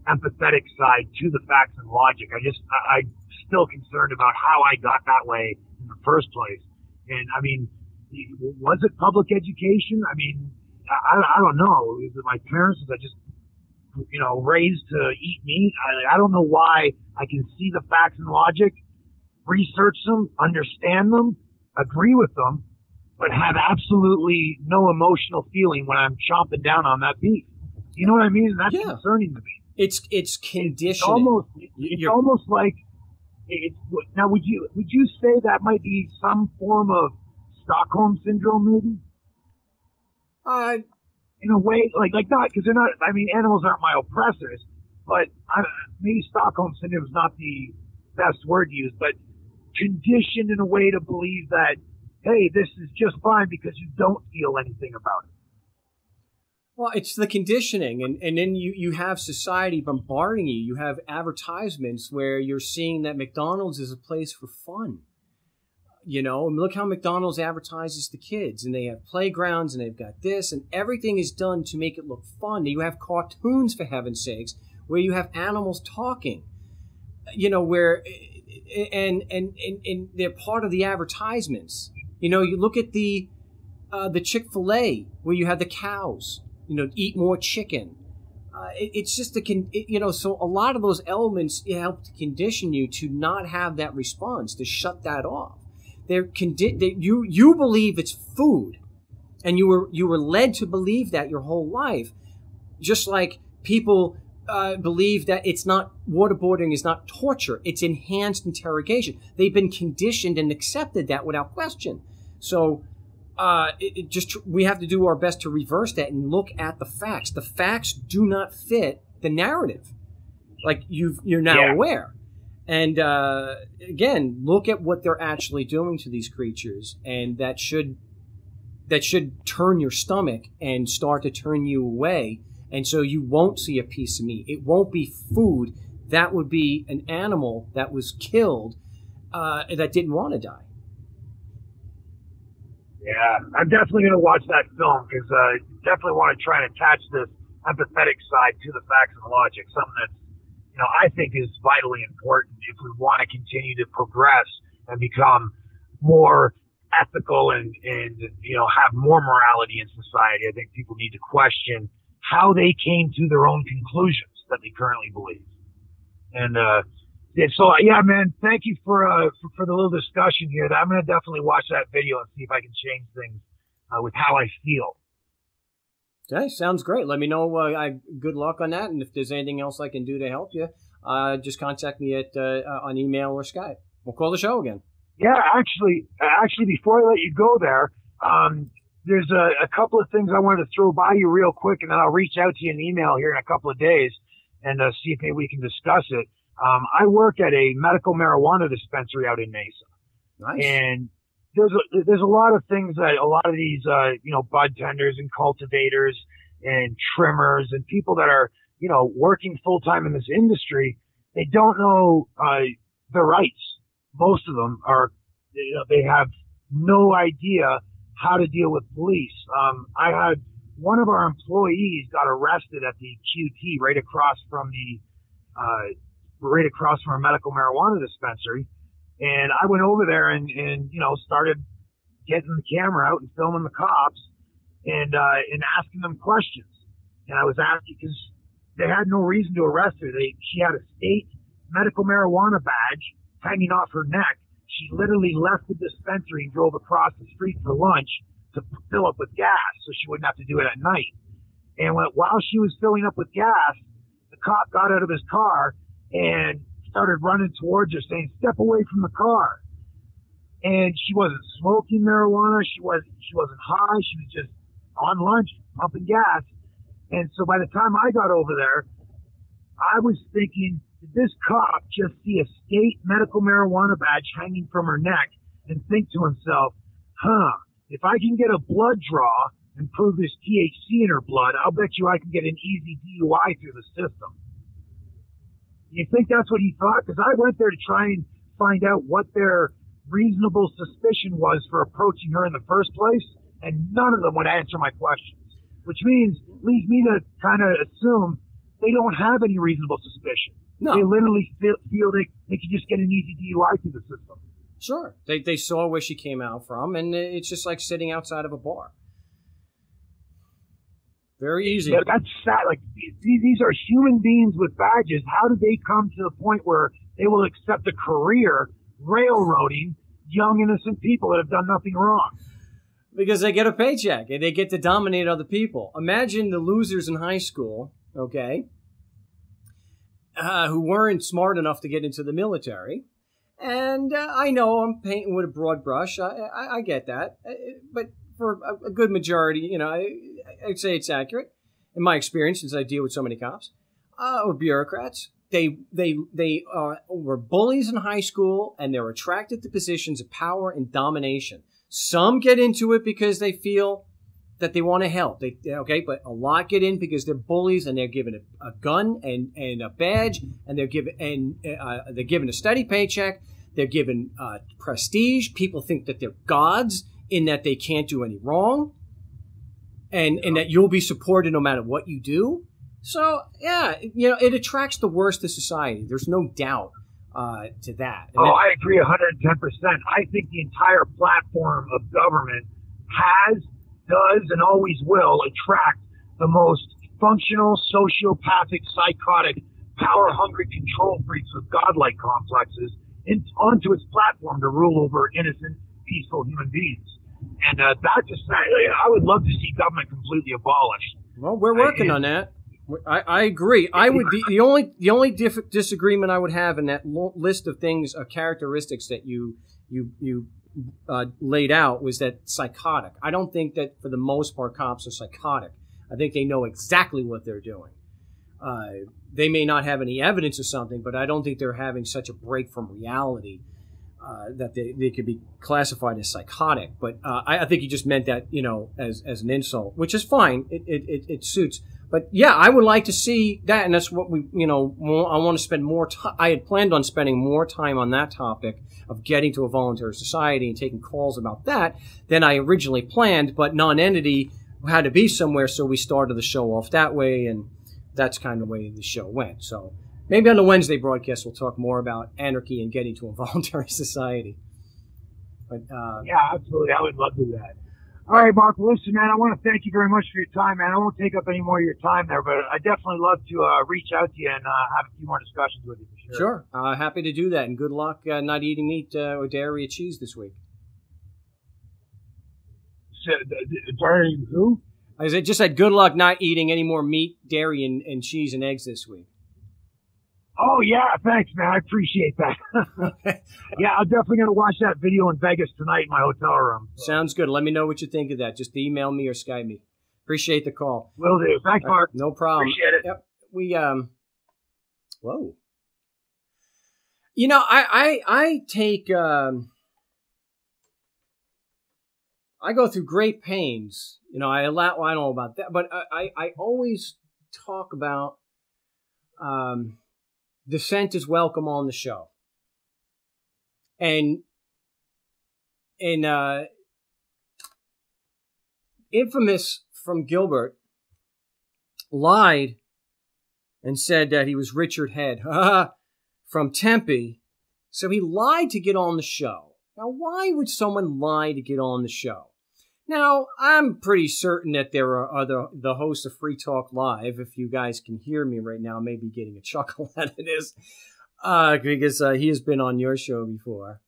[SPEAKER 4] empathetic side to the facts and logic. I'm still concerned about how I got that way in the first place, and I mean, Was it public education? I mean, I don't know. Is it my parents? Was I just, raised to eat meat? I don't know why. I can see the facts and logic, research them, understand them, agree with them, but have absolutely no emotional feeling when I'm chomping down on that beef. You know what I mean? And that's concerning to me.
[SPEAKER 1] It's conditioning.
[SPEAKER 4] It's almost like now. Would you say that might be some form of Stockholm syndrome, maybe? In a way, like not, because they're not. I mean, animals aren't my oppressors, but maybe Stockholm syndrome is not the best word to use, but conditioned in a way to believe that, hey, this is just fine because you don't feel anything about it.
[SPEAKER 1] Well, it's the conditioning, and then you have society bombarding you. You have advertisements where you're seeing that McDonald's is a place for fun. And look how McDonald's advertises the kids, and they have playgrounds, and they've got this, and everything is done to make it look fun. You have cartoons, for heaven's sakes, where you have animals talking, where, and they're part of the advertisements. You look at the Chick-fil-A, where you have the cows, eat more chicken. It's just so a lot of those elements help to condition you to not have that response, to shut that off. You believe it's food, and you were led to believe that your whole life, just like people believe that it's not waterboarding is not torture, it's enhanced interrogation. They've been conditioned and accepted that without question. So we have to do our best to reverse that and look at the facts. The facts do not fit the narrative, like you're now aware. And again, look at what they're actually doing to these creatures, and that should turn your stomach and start to turn you away. And so you won't see a piece of meat. It won't be food. That would be an animal that was killed that didn't want to die.
[SPEAKER 4] Yeah, I'm definitely going to watch that film, because I definitely want to try and attach this empathetic side to the facts and logic, something that's, I think is vitally important if we want to continue to progress and become more ethical and have more morality in society. I think people need to question how they came to their own conclusions that they currently believe. And so, yeah, man, thank you for the little discussion here. I'm going to definitely watch that video and see if I can change things with how I feel.
[SPEAKER 1] Okay, sounds great. Let me know. Good luck on that, and if there's anything else I can do to help you, just contact me on email or Skype. We'll call the show again.
[SPEAKER 4] Yeah, actually, before I let you go there, there's a couple of things I wanted to throw by you real quick, and then I'll reach out to you in email here in a couple of days and see if maybe we can discuss it. I work at a medical marijuana dispensary out in Mesa.
[SPEAKER 1] Nice.
[SPEAKER 4] And there's a lot of things that a lot of these, bud tenders and cultivators and trimmers and people that are, working full time in this industry, they don't know, their rights. Most of them are, they have no idea how to deal with police. I had one of our employees got arrested at the QT right across from our medical marijuana dispensary. And I went over there and started getting the camera out and filming the cops and asking them questions. And I was asking, because they had no reason to arrest her. She had a state medical marijuana badge hanging off her neck. She literally left the dispensary and drove across the street for lunch to fill up with gas so she wouldn't have to do it at night. And while she was filling up with gas, the cop got out of his car and started running towards her saying, "Step away from the car." And she wasn't smoking marijuana. She wasn't high. She was just on lunch, pumping gas. And so by the time I got over there, I was thinking, did this cop just see a state medical marijuana badge hanging from her neck and think to himself, if I can get a blood draw and prove there's THC in her blood, I'll bet you I can get an easy DUI through the system. You think that's what he thought? Because I went there to try and find out what their reasonable suspicion was for approaching her in the first place, and none of them would answer my questions, which leads me to kind of assume they don't have any reasonable suspicion.
[SPEAKER 1] No.
[SPEAKER 4] They literally feel they can just get an easy DUI through the system.
[SPEAKER 1] Sure. They saw where she came out from, and it's just like sitting outside of a bar. Very easy.
[SPEAKER 4] Yeah, that's sad. Like, these are human beings with badges. How did they come to the point where they will accept a career railroading young, innocent people that have done nothing wrong?
[SPEAKER 1] Because they get a paycheck and they get to dominate other people. Imagine the losers in high school, okay, who weren't smart enough to get into the military. And I know I'm painting with a broad brush. I get that. But for a good majority, you know, I'd say it's accurate in my experience, since I deal with so many cops or bureaucrats. They were bullies in high school, and they're attracted to positions of power and domination. Some get into it because they feel that they want to help. But a lot get in because they're bullies, and they're given a gun and a badge, and they're given a steady paycheck. They're given prestige. People think that they're gods, in that they can't do any wrong, and that you'll be supported no matter what you do. So, yeah, you know, it attracts the worst of society. There's no doubt to that. And
[SPEAKER 4] I agree 110%. I think the entire platform of government does, and always will attract the most functional, sociopathic, psychotic, power-hungry control freaks with godlike complexes onto its platform to rule over innocent, peaceful human beings. And I would love to see government completely abolished.
[SPEAKER 1] Well, we're working on that. I agree. I would be the only disagreement I would have in that list of things, characteristics that you laid out, was that psychotic. I don't think that for the most part cops are psychotic. I think they know exactly what they're doing. They may not have any evidence of something, but I don't think they're having such a break from reality that they could be classified as psychotic. But I think you just meant that, you know, as an insult, which is fine. It suits. But yeah, I would like to see that, and that's what I want to spend more time. I had planned on spending more time on that topic of getting to a voluntary society and taking calls about that than I originally planned. But NonEntity had to be somewhere, so we started the show off that way, and that's kind of the way the show went. So maybe on the Wednesday broadcast we'll talk more about anarchy and getting to a voluntary society. But
[SPEAKER 4] yeah, absolutely, I would love to do that. All right, Mark, listen, man, I want to thank you very much for your time, man. I won't take up any more of your time there, but I definitely love to reach out to you and have a few more discussions with you for sure.
[SPEAKER 1] Sure. Happy to do that, and good luck not eating meat or dairy or cheese this week.
[SPEAKER 4] Sorry, who?
[SPEAKER 1] I just said good luck not eating any more meat, dairy, and cheese and eggs this week.
[SPEAKER 4] Oh, yeah, thanks, man. I appreciate that. Yeah, I'm definitely going to watch that video in Vegas tonight in my hotel room. So.
[SPEAKER 1] Sounds good. Let me know what you think of that. Just email me or Skype me. Appreciate the call.
[SPEAKER 4] Will do. Thanks, Mark.
[SPEAKER 1] No problem.
[SPEAKER 4] Appreciate it.
[SPEAKER 1] Yep. Whoa. You know, I take, I go through great pains. You know, I don't know about that, but I always talk about, dissent is welcome on the show. And Infamous from Gilbert lied and said that he was Richard Head from Tempe. So he lied to get on the show. Now, why would someone lie to get on the show? Now, I'm pretty certain that there are the hosts of Free Talk Live, if you guys can hear me right now, maybe getting a chuckle out of this, because he has been on your show before.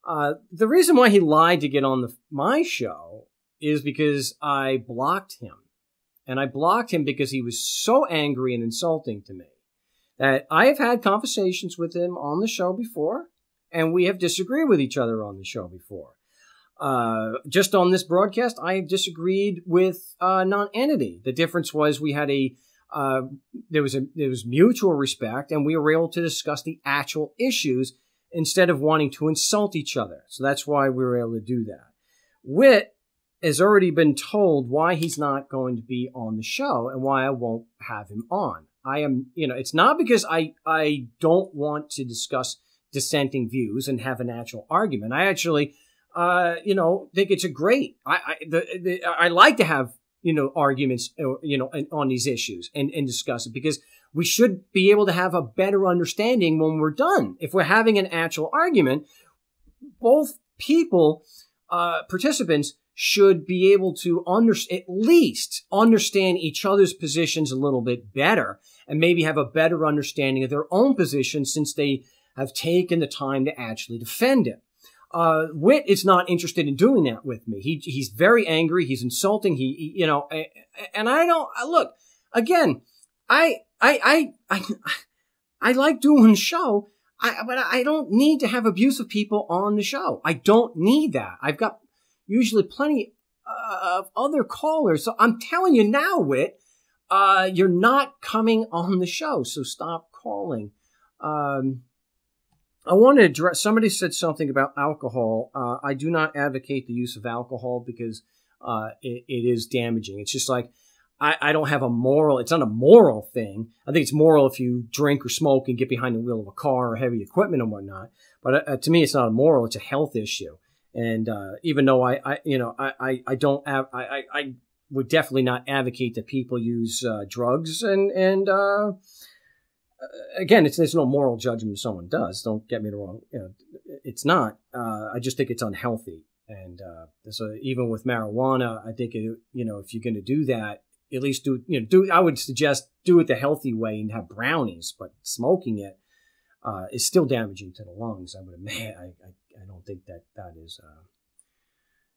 [SPEAKER 1] The reason why he lied to get on my show is because I blocked him. And I blocked him because he was so angry and insulting to me that I have had conversations with him on the show before, and we have disagreed with each other on the show before. Just on this broadcast, I disagreed with NonEntity. The difference was we had there was mutual respect, and we were able to discuss the actual issues instead of wanting to insult each other. So that's why we were able to do that. Wit has already been told why he's not going to be on the show and why I won't have him on. It's not because I don't want to discuss dissenting views and have an actual argument. I actually think it's a great. I like to have arguments on these issues and discuss it, because we should be able to have a better understanding when we're done. If we're having an actual argument, both people, participants, should be able to at least understand each other's positions a little bit better, and maybe have a better understanding of their own position since they have taken the time to actually defend it. Whit is not interested in doing that with me. He's very angry. He's insulting. And I don't, look, again, I like doing the show, but I don't need to have abusive people on the show. I don't need that. I've got usually plenty of other callers. So I'm telling you now, Whit, you're not coming on the show. So stop calling. I want to address, somebody said something about alcohol. I do not advocate the use of alcohol because it is damaging. It's just like, I don't have a moral, it's not a moral thing. I think it's moral if you drink or smoke and get behind the wheel of a car or heavy equipment and whatnot. But to me, it's not a moral, it's a health issue. And even though I would definitely not advocate that people use drugs and again, there's no moral judgment if someone does. Don't get me wrong. It's not. I just think it's unhealthy. And so even with marijuana, I think, if you're going to do that, at least I would suggest do it the healthy way and have brownies, but smoking it is still damaging to the lungs. I would admit, I don't think that is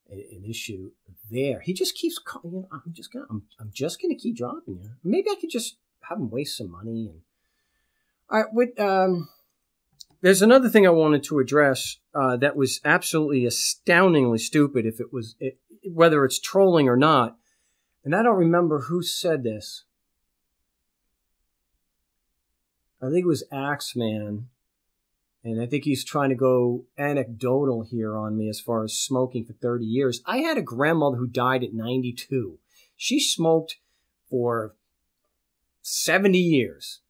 [SPEAKER 1] an issue there. He just keeps calling, I'm just gonna keep dropping you. Maybe I could just have him waste some money. And all right, there's another thing I wanted to address that was absolutely astoundingly stupid, whether it's trolling or not. And I don't remember who said this. I think it was Axeman. And I think he's trying to go anecdotal here on me as far as smoking for 30 years. I had a grandmother who died at 92. She smoked for 70 years.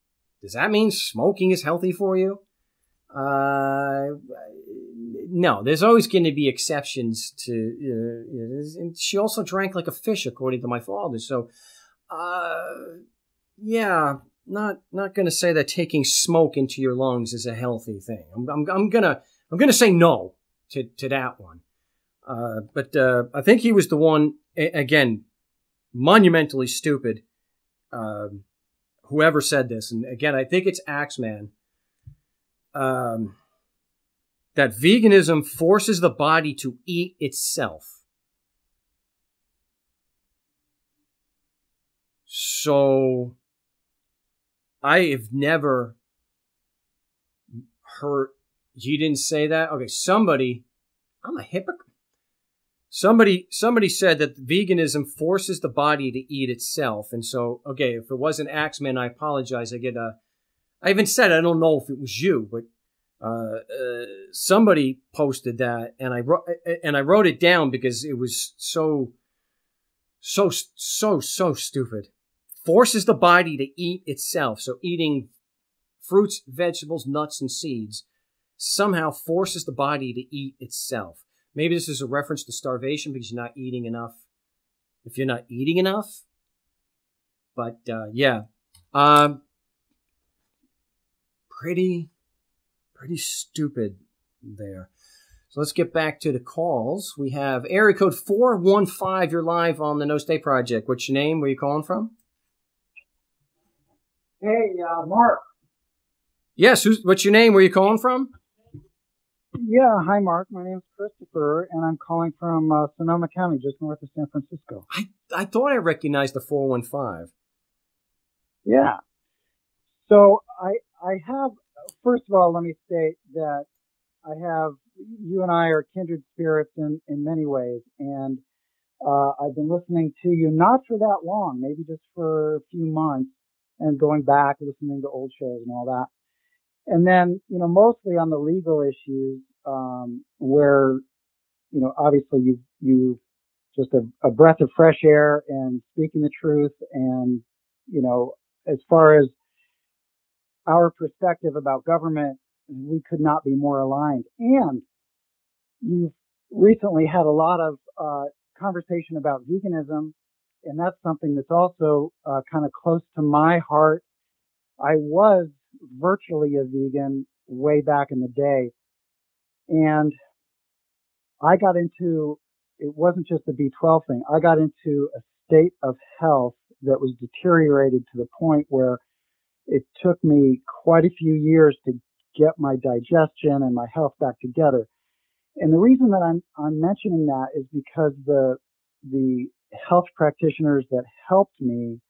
[SPEAKER 1] Does that mean smoking is healthy for you? No, there's always going to be exceptions to, and she also drank like a fish, according to my father. So, yeah, not going to say that taking smoke into your lungs is a healthy thing. I'm gonna say no to that one. But I think he was the one, again, monumentally stupid. Whoever said this, and again, I think it's Axeman. That veganism forces the body to eat itself. So, I have never heard, you didn't say that? Okay, I'm a hypocrite. Somebody said that veganism forces the body to eat itself. And so, okay, if it wasn't Axeman, I apologize. I even said, I don't know if it was you, but somebody posted that, and I wrote it down because it was so stupid. Forces the body to eat itself. So eating fruits, vegetables, nuts, and seeds somehow forces the body to eat itself. Maybe this is a reference to starvation because you're not eating enough. If you're not eating enough. But, yeah. Pretty stupid there. So let's get back to the calls. We have area code 415. You're live on the No State Project. What's your name? Where are you calling from?
[SPEAKER 6] Hey, Mark.
[SPEAKER 1] Yes, what's your name? Where are you calling from?
[SPEAKER 6] Yeah, hi, Mark. My name's Christopher, and I'm calling from Sonoma County, just north of San Francisco.
[SPEAKER 1] I thought I recognized the 415.
[SPEAKER 6] Yeah. So I have, first of all, let me state that you and I are kindred spirits in many ways, and I've been listening to you not for that long, maybe just for a few months, and going back, listening to old shows and all that. And then, mostly on the legal issues, where, obviously you just a breath of fresh air and speaking the truth. And, as far as our perspective about government, we could not be more aligned. And you've recently had a lot of, conversation about veganism. And that's something that's also, kind of close to my heart. I was virtually a vegan way back in the day. And I got into, it wasn't just the B12 thing. I got into a state of health that was deteriorated to the point where it took me quite a few years to get my digestion and my health back together. And the reason that I'm mentioning that is because the health practitioners that helped me,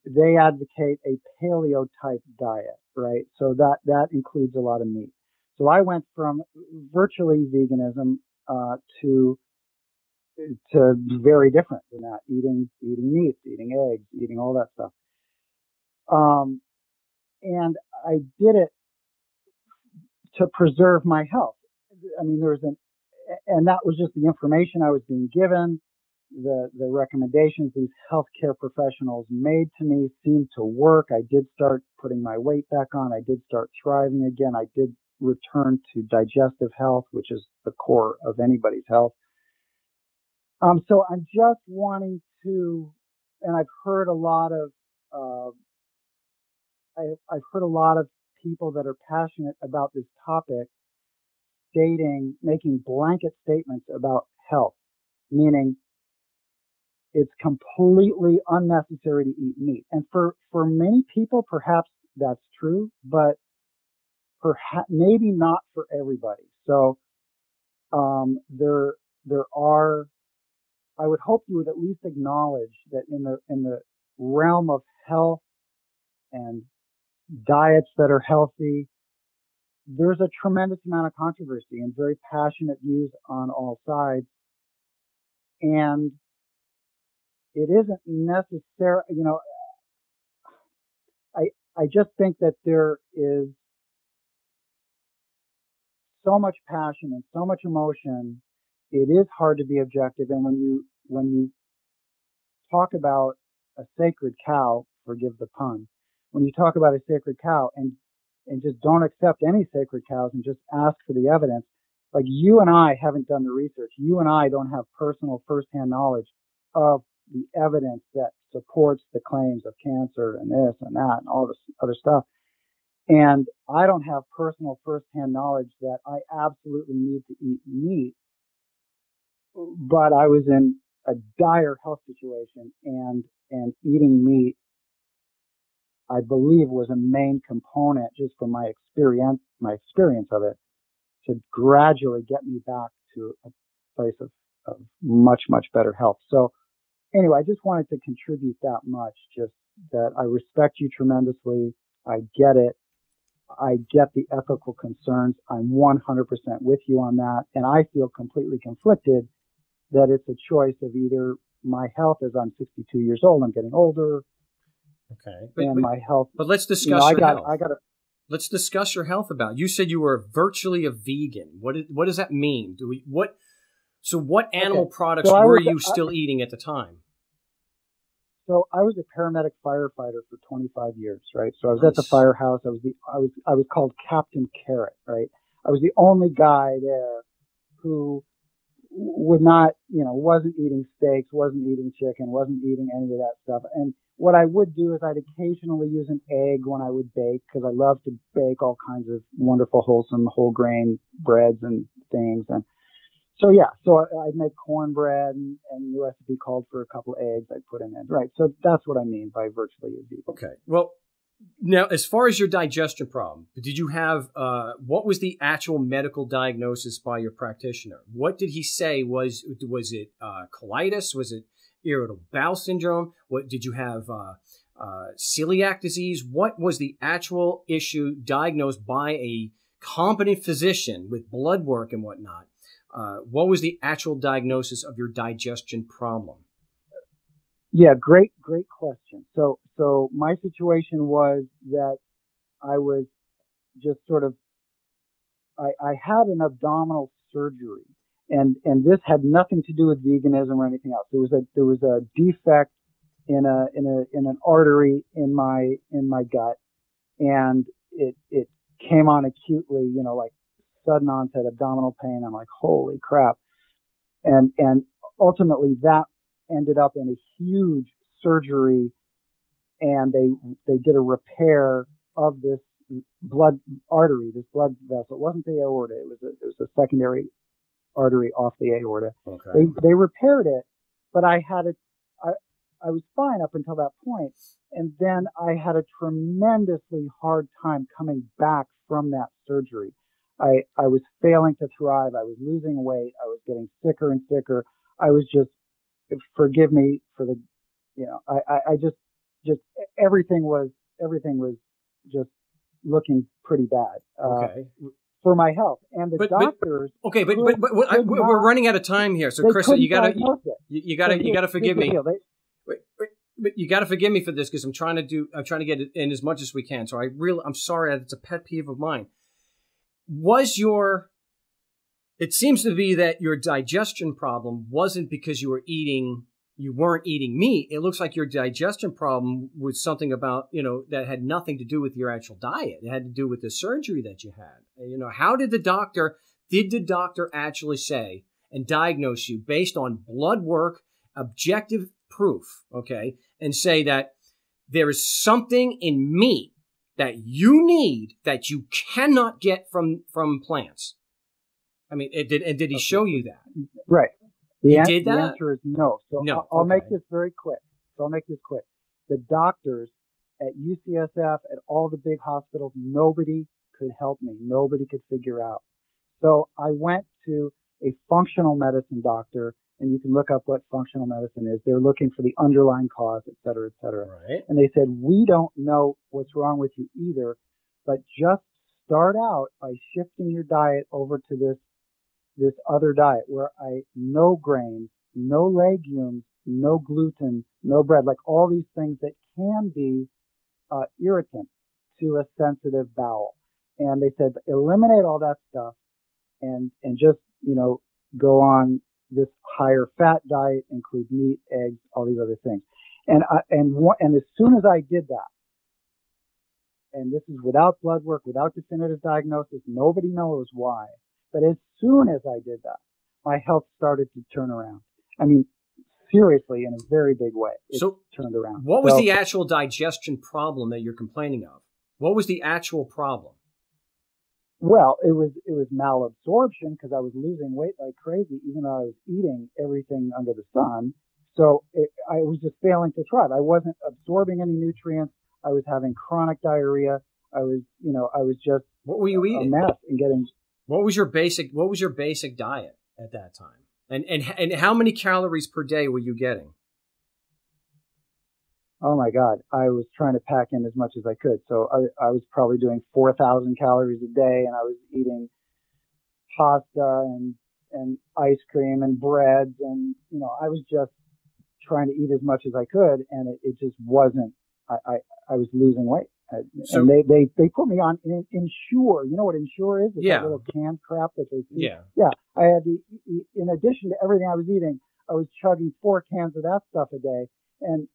[SPEAKER 6] they advocate a paleo type diet, right? So that includes a lot of meat. So I went from virtually veganism to very different than that, eating meats, eating eggs, eating all that stuff. And I did it to preserve my health. I mean, and that was just the information I was being given. The recommendations these healthcare professionals made to me seemed to work. I did start putting my weight back on. I did start thriving again. I did return to digestive health, which is the core of anybody's health. So I'm just wanting to, and I've heard a lot of, I've heard a lot of people that are passionate about this topic making blanket statements about health, meaning it's completely unnecessary to eat meat. And for many people, perhaps that's true, but maybe not for everybody. So, there are, I would hope you would at least acknowledge that in the realm of health and diets that are healthy, there's a tremendous amount of controversy and very passionate views on all sides. And it isn't necessary, I just think that there is so much passion and so much emotion. It is hard to be objective. And when you talk about a sacred cow, forgive the pun, when you talk about a sacred cow and just don't accept any sacred cows and just ask for the evidence, like you and I haven't done the research. You and I don't have personal firsthand knowledge of the evidence that supports the claims of cancer and this and that and all this other stuff. And I don't have personal firsthand knowledge that I absolutely need to eat meat, but I was in a dire health situation and eating meat, I believe, was a main component just from my experience of it to gradually get me back to a place of much, much better health. So anyway, I just wanted to contribute that much, just that I respect you tremendously. I get it. I get the ethical concerns. I'm 100% with you on that. And I feel completely conflicted that it's a choice of either my health as I'm 62 years old, I'm getting older.
[SPEAKER 1] Okay.
[SPEAKER 6] My health.
[SPEAKER 1] But let's discuss your health. Let's discuss your health about. You said you were virtually a vegan. What does that mean? What animal products were you still eating at the time?
[SPEAKER 6] So I was a paramedic firefighter for 25 years, right? So I was at the firehouse. I was called Captain Carrot, right? I was the only guy there who would not, wasn't eating steaks, wasn't eating chicken, wasn't eating any of that stuff. And what I would do is I'd occasionally use an egg when I would bake, because I love to bake all kinds of wonderful, wholesome, whole grain breads and things. And so, I'd make cornbread and the recipe called for a couple of eggs I'd put in it. Right. So that's what I mean by virtually a vegan.
[SPEAKER 1] Okay. Well, now, as far as your digestion problem, did you have, what was the actual medical diagnosis by your practitioner? What did he say? Was it colitis? Was it irritable bowel syndrome? What did you have? Celiac disease? What was the actual issue diagnosed by a competent physician with blood work and whatnot? What was the actual diagnosis of your digestion problem?
[SPEAKER 6] Yeah, great question. So my situation was that I was just sort of, I had an abdominal surgery, and this had nothing to do with veganism or anything else. There was a defect in an artery in my gut, and it came on acutely, like sudden onset abdominal pain. I'm like, holy crap. And ultimately that ended up in a huge surgery, and they did a repair of this blood artery, this blood vessel. It wasn't the aorta. It was a secondary artery off the aorta.
[SPEAKER 1] Okay.
[SPEAKER 6] They repaired it, but I was fine up until that point. And then I had a tremendously hard time coming back from that surgery. I was failing to thrive. I was losing weight. I was getting sicker and sicker. I was just, forgive me for the, I just everything was just looking pretty bad.
[SPEAKER 1] Okay.
[SPEAKER 6] For my health, and the doctors.
[SPEAKER 1] We're running out of time here. So, Chris, you gotta forgive me. But you gotta forgive me for this because I'm trying to get it in as much as we can. So I'm sorry. It's a pet peeve of mine. It seems to be that your digestion problem wasn't because you weren't eating meat. It looks like your digestion problem was something about, that had nothing to do with your actual diet. It had to do with the surgery that you had. How did the doctor actually say and diagnose you based on blood work, objective proof, okay, and say that there is something in meat that you need that you cannot get from plants? I mean, did he show you that?
[SPEAKER 6] Right.
[SPEAKER 1] He
[SPEAKER 6] did
[SPEAKER 1] that?
[SPEAKER 6] The answer is no. So
[SPEAKER 1] no.
[SPEAKER 6] I'll make this very quick. The doctors at UCSF, at all the big hospitals, nobody could help me. Nobody could figure out. So I went to a functional medicine doctor, and you can look up what functional medicine is. They're looking for the underlying cause, et cetera, et cetera.
[SPEAKER 1] Right.
[SPEAKER 6] And they said, we don't know what's wrong with you either, but just start out by shifting your diet over to this other diet where no grains, no legumes, no gluten, no bread, like all these things that can be irritant to a sensitive bowel. And they said, eliminate all that stuff and just, go on this higher fat diet, include meat, eggs, all these other things. And as soon as I did that, and this is without blood work, without definitive diagnosis, nobody knows why. But as soon as I did that, my health started to turn around. I mean, seriously, in a very big way. It turned around.
[SPEAKER 1] What was the actual digestion problem that you're complaining of? What was the actual problem?
[SPEAKER 6] Well, it was malabsorption because I was losing weight like crazy, even though I was eating everything under the sun. So I was just failing to thrive. I wasn't absorbing any nutrients. I was having chronic diarrhea. I was just
[SPEAKER 1] what were you eating?
[SPEAKER 6] A mess and getting.
[SPEAKER 1] What was your basic diet at that time? And how many calories per day were you getting?
[SPEAKER 6] Oh my God. I was trying to pack in as much as I could. So I was probably doing 4,000 calories a day, and I was eating pasta and ice cream and breads. And, I was just trying to eat as much as I could. And it just wasn't, I was losing weight. And they put me on Ensure. You know what Ensure is? It's that little canned crap that they feed. Yeah. I had in addition to everything I was eating, I was chugging 4 cans of that stuff a day, and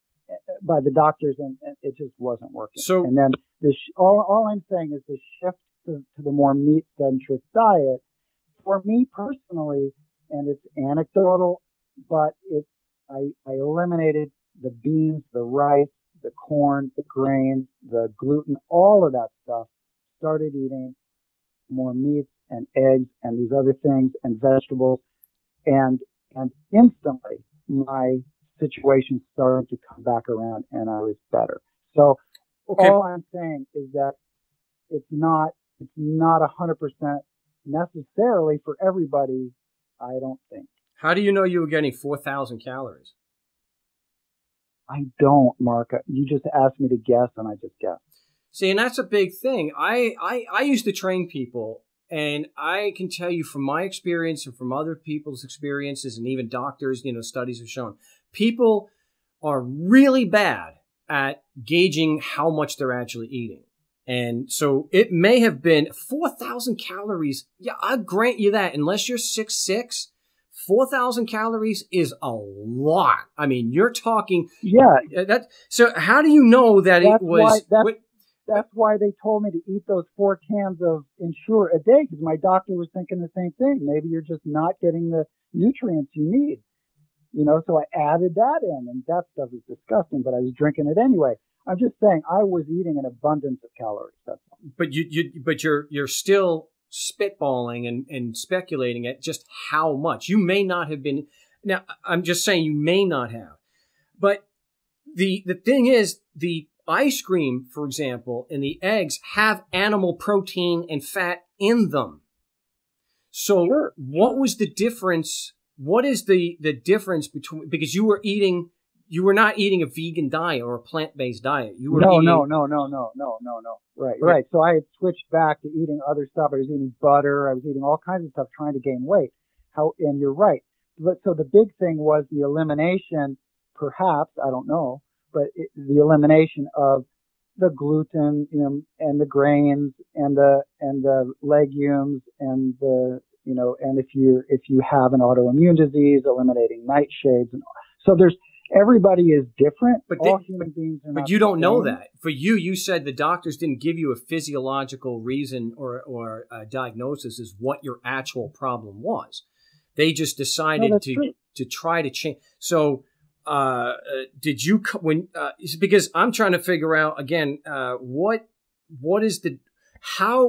[SPEAKER 6] by the doctors, and it just wasn't working.
[SPEAKER 1] So,
[SPEAKER 6] and then all I'm saying is the shift to the more meat-centric diet, for me personally, and it's anecdotal, but I eliminated the beans, the rice, the corn, the grains, the gluten, all of that stuff, started eating more meat and eggs and these other things and vegetables, and instantly my situation started to come back around and I was better. So all I'm saying is that it's not 100% necessarily for everybody, I don't think.
[SPEAKER 1] How do you know you were getting 4,000 calories?
[SPEAKER 6] I don't, Mark. You just asked me to guess, and I just guessed.
[SPEAKER 1] See, and that's a big thing. I used to train people, and I can tell you from my experience and from other people's experiences, and even doctors, studies have shown, people are really bad at gauging how much they're actually eating. And so it may have been 4,000 calories. Yeah, I'll grant you that. Unless you're 6'6", 4,000 calories is a lot. I mean, you're talking.
[SPEAKER 6] Yeah.
[SPEAKER 1] So how do you know that it was?
[SPEAKER 6] That's why they told me to eat those 4 cans of Ensure a day, because my doctor was thinking the same thing. Maybe you're just not getting the nutrients you need. So I added that in, and that stuff is disgusting, but I was drinking it anyway. I'm just saying I was eating an abundance of calories. That's all.
[SPEAKER 1] But you're still spitballing and speculating at just how much. You may not have been. Now, I'm just saying you may not have. But the thing is, the ice cream, for example, and the eggs have animal protein and fat in them. So what was the difference? What is the difference between, because you were not eating a vegan diet or a plant-based diet. You were
[SPEAKER 6] No. Right. So I had switched back to eating other stuff. I was eating butter. I was eating all kinds of stuff trying to gain weight. And you're right. But so the big thing was the elimination, perhaps, I don't know, but the elimination of the gluten, and the grains and the legumes and the, and if you have an autoimmune disease, eliminating nightshades. And so everybody is different.
[SPEAKER 1] But
[SPEAKER 6] all human beings are not.
[SPEAKER 1] But you don't know that. For you said the doctors didn't give you a physiological reason or a diagnosis as what your actual problem was. They just decided to try to change. So, did you, because I'm trying to figure out again, how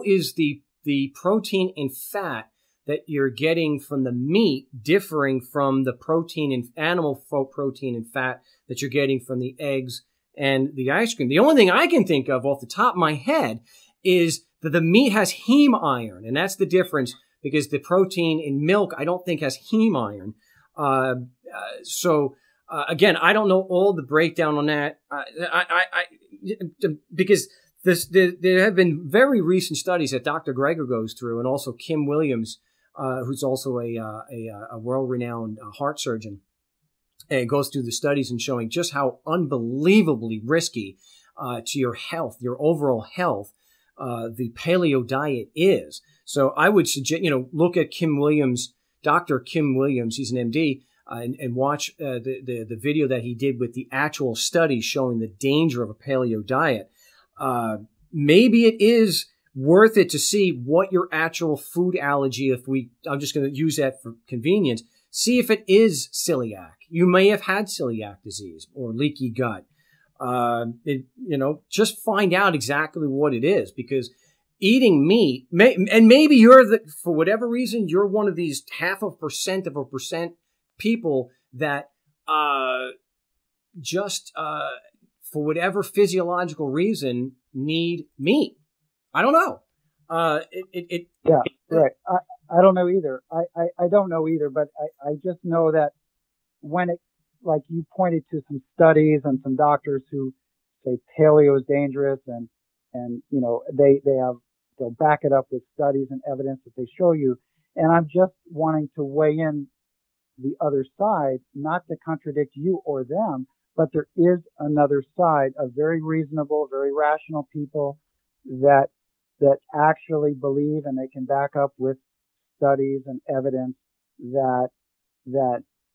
[SPEAKER 1] is the protein and fat that you're getting from the meat differing from the protein and animal protein and fat that you're getting from the eggs and the ice cream? The only thing I can think of off the top of my head is that the meat has heme iron, and that's the difference, because the protein in milk I don't think has heme iron. Again, I don't know all the breakdown on that. Because there have been very recent studies that Dr. Greger goes through, and also Kim Williams, who's also a world-renowned heart surgeon, and goes through the studies and showing just how unbelievably risky to your health, your overall health, the paleo diet is. So I would suggest, look at Kim Williams, Dr. Kim Williams, he's an MD, and watch the video that he did with the actual study showing the danger of a paleo diet. Maybe it is worth it to see what your actual food allergy, I'm just going to use that for convenience, see if it is celiac. You may have had celiac disease or leaky gut. Just find out exactly what it is, because eating meat, and maybe for whatever reason, you're one of these 0.5% people that for whatever physiological reason need meat. I don't know.
[SPEAKER 6] Yeah, right. I don't know either. I don't know either, but I just know that when like you pointed to some studies and some doctors who say paleo is dangerous, and they'll back it up with studies and evidence that they show you. And I'm just wanting to weigh in the other side, not to contradict you or them, but there is another side of very reasonable, very rational people that actually believe, and they can back up with studies and evidence that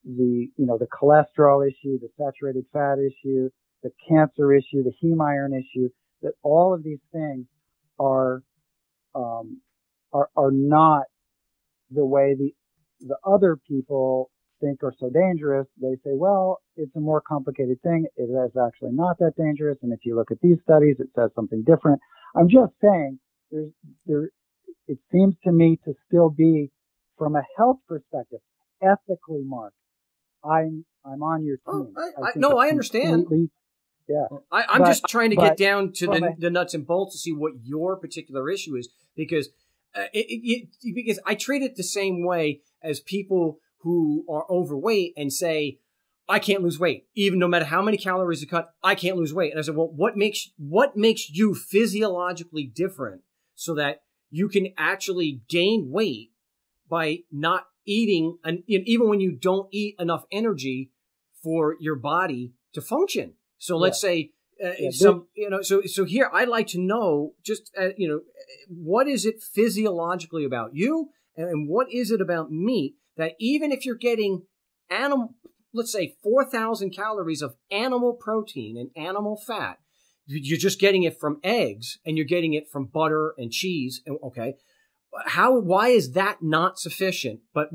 [SPEAKER 6] the cholesterol issue, the saturated fat issue, the cancer issue, the heme iron issue, that all of these things are not the way the other people think are so dangerous. They say, well, it's a more complicated thing. It is actually not that dangerous. And if you look at these studies, it says something different. I'm just saying it seems to me to still be, from a health perspective, ethically, Mark, I'm on your team.
[SPEAKER 1] I understand.
[SPEAKER 6] Yeah.
[SPEAKER 1] I'm just trying to get down to the nuts and bolts to see what your particular issue is, because because I treat it the same way as people who are overweight and say, I can't lose weight. Even no matter how many calories you cut, I can't lose weight. And I said, well, what makes you physiologically different so that you can actually gain weight by not eating, and even when you don't eat enough energy for your body to function? So let's say so here I'd like to know just what is it physiologically about you, and what is it about meat that even if you're getting let's say 4,000 calories of animal protein and animal fat, you're just getting it from eggs and you're getting it from butter and cheese. Okay. Why is that not sufficient? But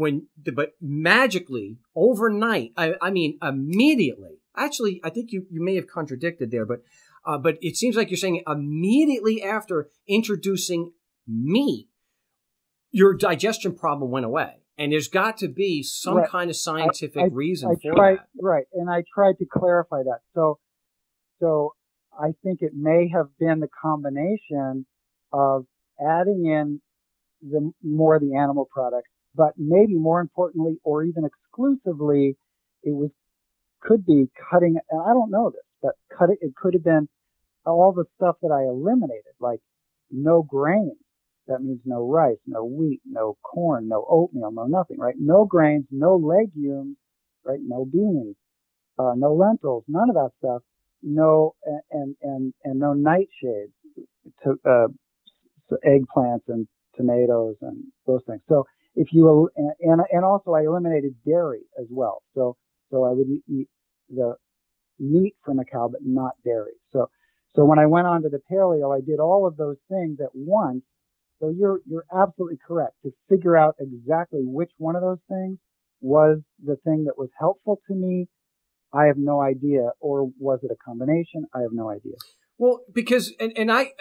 [SPEAKER 1] magically overnight, I mean, immediately, actually, I think you may have contradicted there, but it seems like you're saying immediately after introducing meat, your digestion problem went away. And there's got to be some
[SPEAKER 6] Right.
[SPEAKER 1] kind of scientific reason for that.
[SPEAKER 6] Right, and I tried to clarify that. So I think it may have been the combination of adding in more of the animal products, but maybe more importantly, or even exclusively, could be cutting. And I don't know this, but it could have been all the stuff that I eliminated, like no grains. That means no rice, no wheat, no corn, no oatmeal, no nothing, right? No grains, no legumes, right? No beans, no lentils, none of that stuff. No, and no nightshades, eggplants and tomatoes and those things. So if you, and also I eliminated dairy as well. So I would eat the meat from a cow, but not dairy. So when I went on to the paleo, I did all of those things at once. So you're absolutely correct. To figure out exactly which one of those things was the thing that was helpful to me, I have no idea. Or was it a combination? I have no idea.
[SPEAKER 1] Well, because, and I'm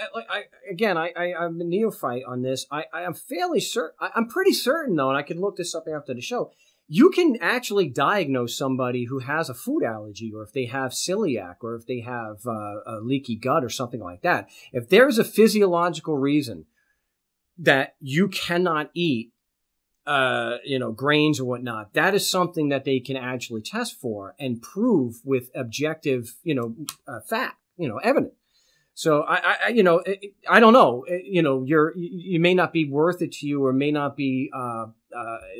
[SPEAKER 1] a neophyte on this. I'm fairly certain, I'm pretty certain though, and I can look this up after the show. You can actually diagnose somebody who has a food allergy, or if they have celiac, or if they have a leaky gut or something like that. If there's a physiological reason that you cannot eat, grains or whatnot, that is something that they can actually test for and prove with objective, fact, evidence. So I don't know, you may not be worth it to you, or may not be,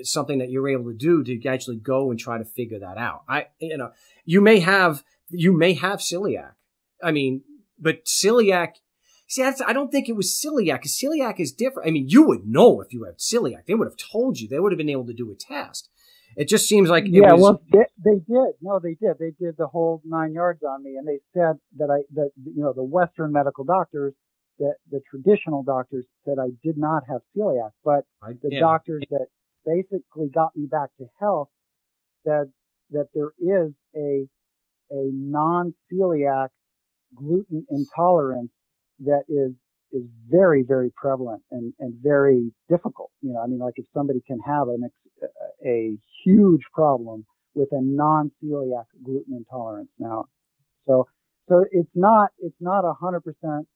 [SPEAKER 1] something that you're able to do to actually go and try to figure that out. You may have celiac. I mean, but celiac, see, I don't think it was celiac, because celiac is different. I mean, you would know if you have celiac. They would have told you. They would have been able to do a test. It just seems like
[SPEAKER 6] they did. No, they did. They did the whole 9 yards on me, and they said that the Western medical doctors, that the traditional doctors said I did not have celiac, but the doctors that basically got me back to health said that there is a non-celiac gluten intolerance that is very, very prevalent and very difficult. Like if somebody can have a huge problem with a non-celiac gluten intolerance now. So it's not 100%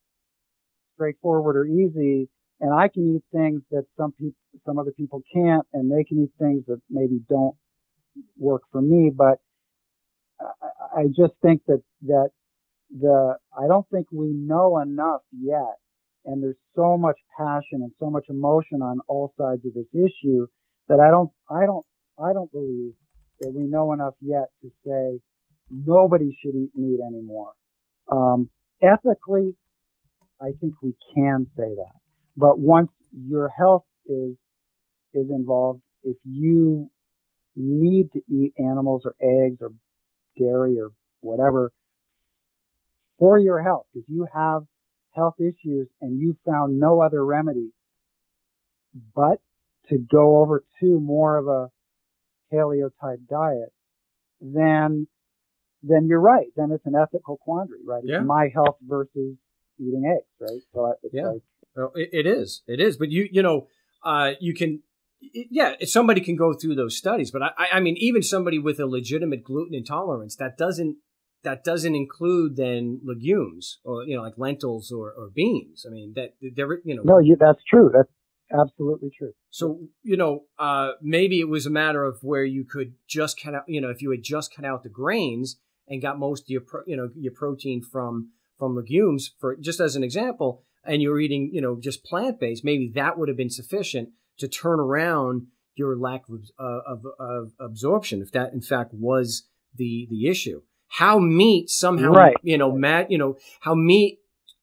[SPEAKER 6] straightforward or easy. And I can eat things that some other people can't, and they can eat things that maybe don't work for me. But I just think that I don't think we know enough yet. And there's so much passion and so much emotion on all sides of this issue that I don't believe that we know enough yet to say nobody should eat meat anymore. Ethically, I think we can say that. But once your health is involved, if you need to eat animals or eggs or dairy or whatever for your health, if you have health issues and you found no other remedy but to go over to more of a paleo type diet, then you're right. Then it's an ethical quandary, right? It's my health versus eating eggs, right? So it's
[SPEAKER 1] well, it is. But you can, somebody can go through those studies. But I mean, even somebody with a legitimate gluten intolerance, that doesn't include then legumes or like lentils or beans. I mean
[SPEAKER 6] No, that's true. That's absolutely true.
[SPEAKER 1] So maybe it was a matter of where you could just cut out, if you had just cut out the grains and got most of your protein from legumes, for just as an example, and you're eating just plant-based, maybe that would have been sufficient to turn around your lack of absorption, if that in fact was the issue. How meat somehow, how meat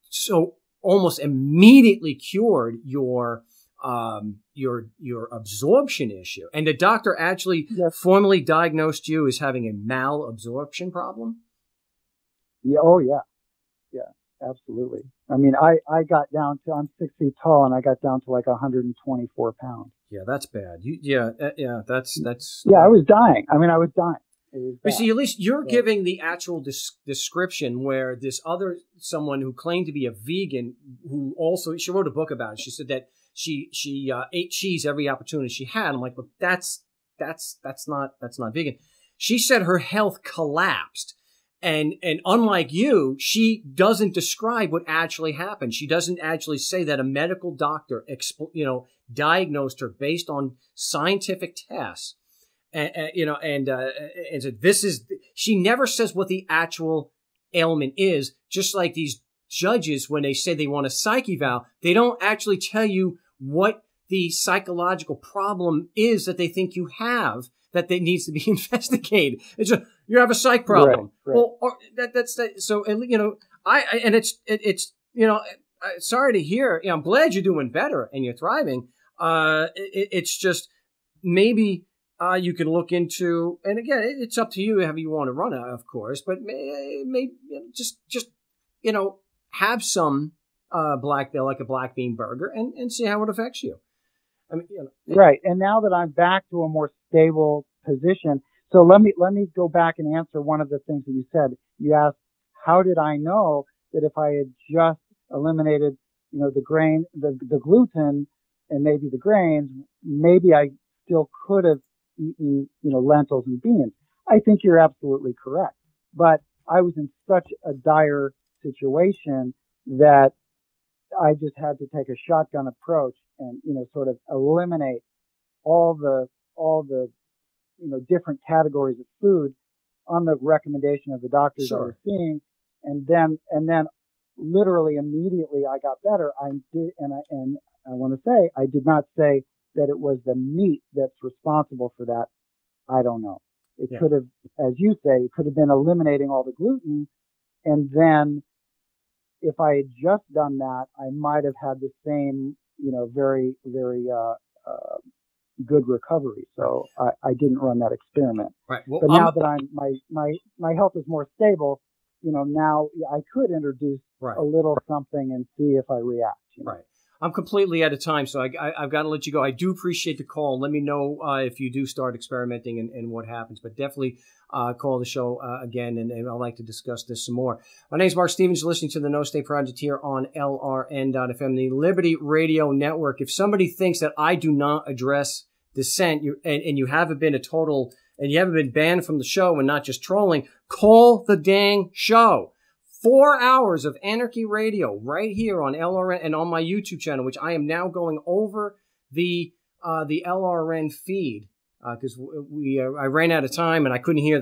[SPEAKER 1] so almost immediately cured your absorption issue, and the doctor actually formally diagnosed you as having a malabsorption problem.
[SPEAKER 6] Yeah. Oh yeah. Yeah. Absolutely. I mean, I got down to, I'm 6 feet tall, and I got down to like 124 pounds.
[SPEAKER 1] Yeah, that's bad. That's.
[SPEAKER 6] Yeah, I was dying. I mean, I was dying.
[SPEAKER 1] But see, at least you're giving the actual description, where this someone who claimed to be a vegan, who also, she wrote a book about it. She said that she ate cheese every opportunity she had. I'm like, well, that's not vegan. She said her health collapsed. And unlike you, she doesn't describe what actually happened. She doesn't actually say that a medical doctor, diagnosed her based on scientific tests. And said, she never says what the actual ailment is. Just like these judges, when they say they want a psych eval, they don't actually tell you what the psychological problem is that they think you have, that needs to be investigated. It's just, you have a psych problem.
[SPEAKER 6] Right.
[SPEAKER 1] Well, sorry to hear. I'm glad you're doing better and you're thriving. It's just maybe you can look into, and again, it's up to you how you want to run it, of course, but maybe just have some black bean burger and see how it affects you. I mean,
[SPEAKER 6] right. And now that I'm back to a more stable position, so let me go back and answer one of the things that you said. You asked, how did I know that if I had just eliminated, the grain, the gluten and maybe the grains, maybe I still could have eaten, lentils and beans. I think you're absolutely correct. But I was in such a dire situation that I just had to take a shotgun approach and, sort of eliminate all the, different categories of food on the recommendation of the doctors I was seeing. And then literally immediately I got better. I want to say, I did not say that it was the meat that's responsible for that. I don't know. It could have, as you say, it could have been eliminating all the gluten. And then if I had just done that, I might have had the same, very, very, good recovery. So I didn't run that experiment.
[SPEAKER 1] Right. Well,
[SPEAKER 6] but now that my health is more stable, now I could introduce a little something and see if I react.
[SPEAKER 1] Right. I'm completely out of time, so I've got to let you go. I do appreciate the call. Let me know if you do start experimenting and what happens. But definitely call the show again, and I'd like to discuss this some more. My name is Mark Stevens. You're listening to the No State Project here on LRN.FM, the Liberty Radio Network. If somebody thinks that I do not address dissent, and you haven't been and you haven't been banned from the show and not just trolling, call the dang show. 4 hours of anarchy radio right here on LRN and on my YouTube channel, which I am now going over the LRN feed because I ran out of time and I couldn't hear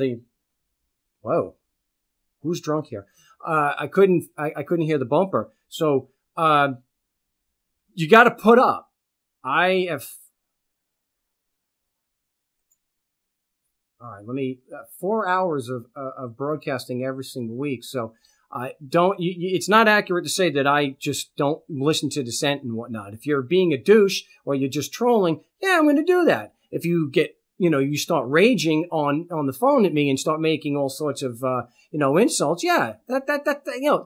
[SPEAKER 1] whoa, who's drunk here? I couldn't hear the bumper. So you got to put up. I have. All right, 4 hours of broadcasting every single week. So. It's not accurate to say that I just don't listen to dissent and whatnot. If you're being a douche or you're just trolling, yeah, I'm going to do that. If you get, you start raging on the phone at me and start making all sorts of, insults, yeah,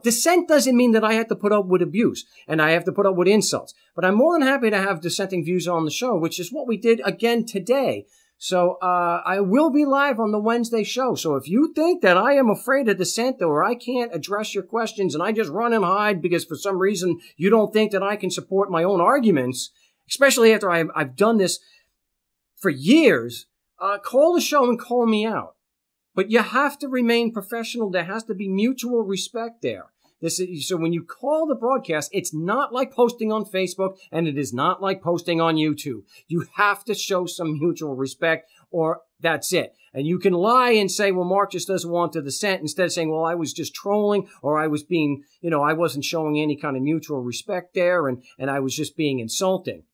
[SPEAKER 1] dissent doesn't mean that I have to put up with abuse and I have to put up with insults. But I'm more than happy to have dissenting views on the show, which is what we did again today. So I will be live on the Wednesday show. So if you think that I am afraid of dissent or I can't address your questions and I just run and hide because for some reason you don't think that I can support my own arguments, especially after I've done this for years, call the show and call me out. But you have to remain professional. There has to be mutual respect there. So when you call the broadcast, it's not like posting on Facebook and it is not like posting on YouTube. You have to show some mutual respect or that's it. And you can lie and say, well, Mark just doesn't want to dissent instead of saying, well, I was just trolling or I was being, I wasn't showing any kind of mutual respect there and I was just being insulting.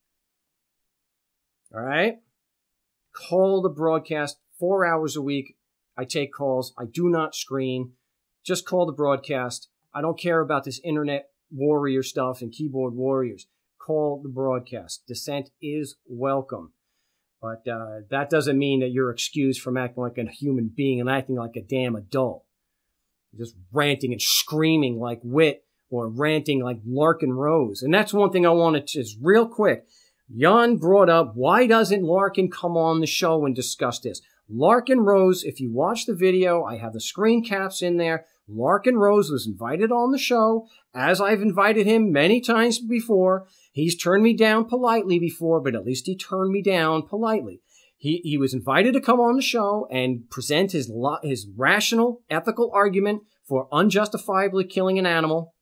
[SPEAKER 1] All right. Call the broadcast 4 hours a week. I take calls. I do not screen. Just call the broadcast. I don't care about this internet warrior stuff and keyboard warriors. Call the broadcast. Dissent is welcome. But that doesn't mean that you're excused from acting like a human being and acting like a damn adult. Just ranting and screaming like Wit or ranting like Larkin Rose. And that's one thing I wanted to just real quick. Jan brought up, why doesn't Larkin come on the show and discuss this? Larkin Rose, if you watch the video, I have the screen caps in there. Larkin Rose was invited on the show, as I've invited him many times before. He's turned me down politely before, but at least he turned me down politely. He was invited to come on the show and present his rational, ethical argument for unjustifiably killing an animal.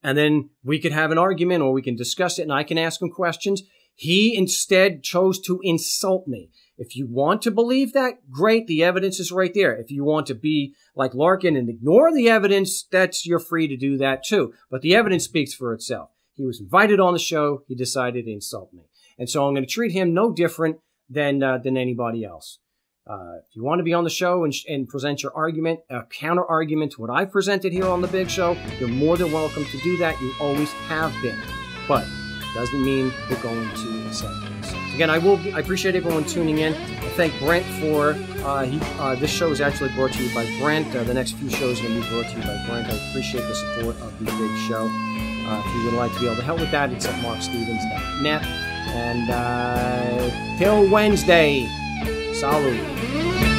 [SPEAKER 1] And then we could have an argument or we can discuss it and I can ask him questions. He instead chose to insult me. If you want to believe that, great. The evidence is right there. If you want to be like Larkin and ignore the evidence, you're free to do that too. But the evidence speaks for itself. He was invited on the show. He decided to insult me. And so I'm going to treat him no different than anybody else. If you want to be on the show and present your argument, a counter argument to what I've presented here on The Big Show, you're more than welcome to do that. You always have been. But doesn't mean we're going to accept this. Again, I appreciate everyone tuning in. I thank Brent for, this show is actually brought to you by Brent. The next few shows are going to be brought to you by Brent. I appreciate the support of The Big Show. If you would like to be able to help with that, it's at markstevens.net. And till Wednesday, salud.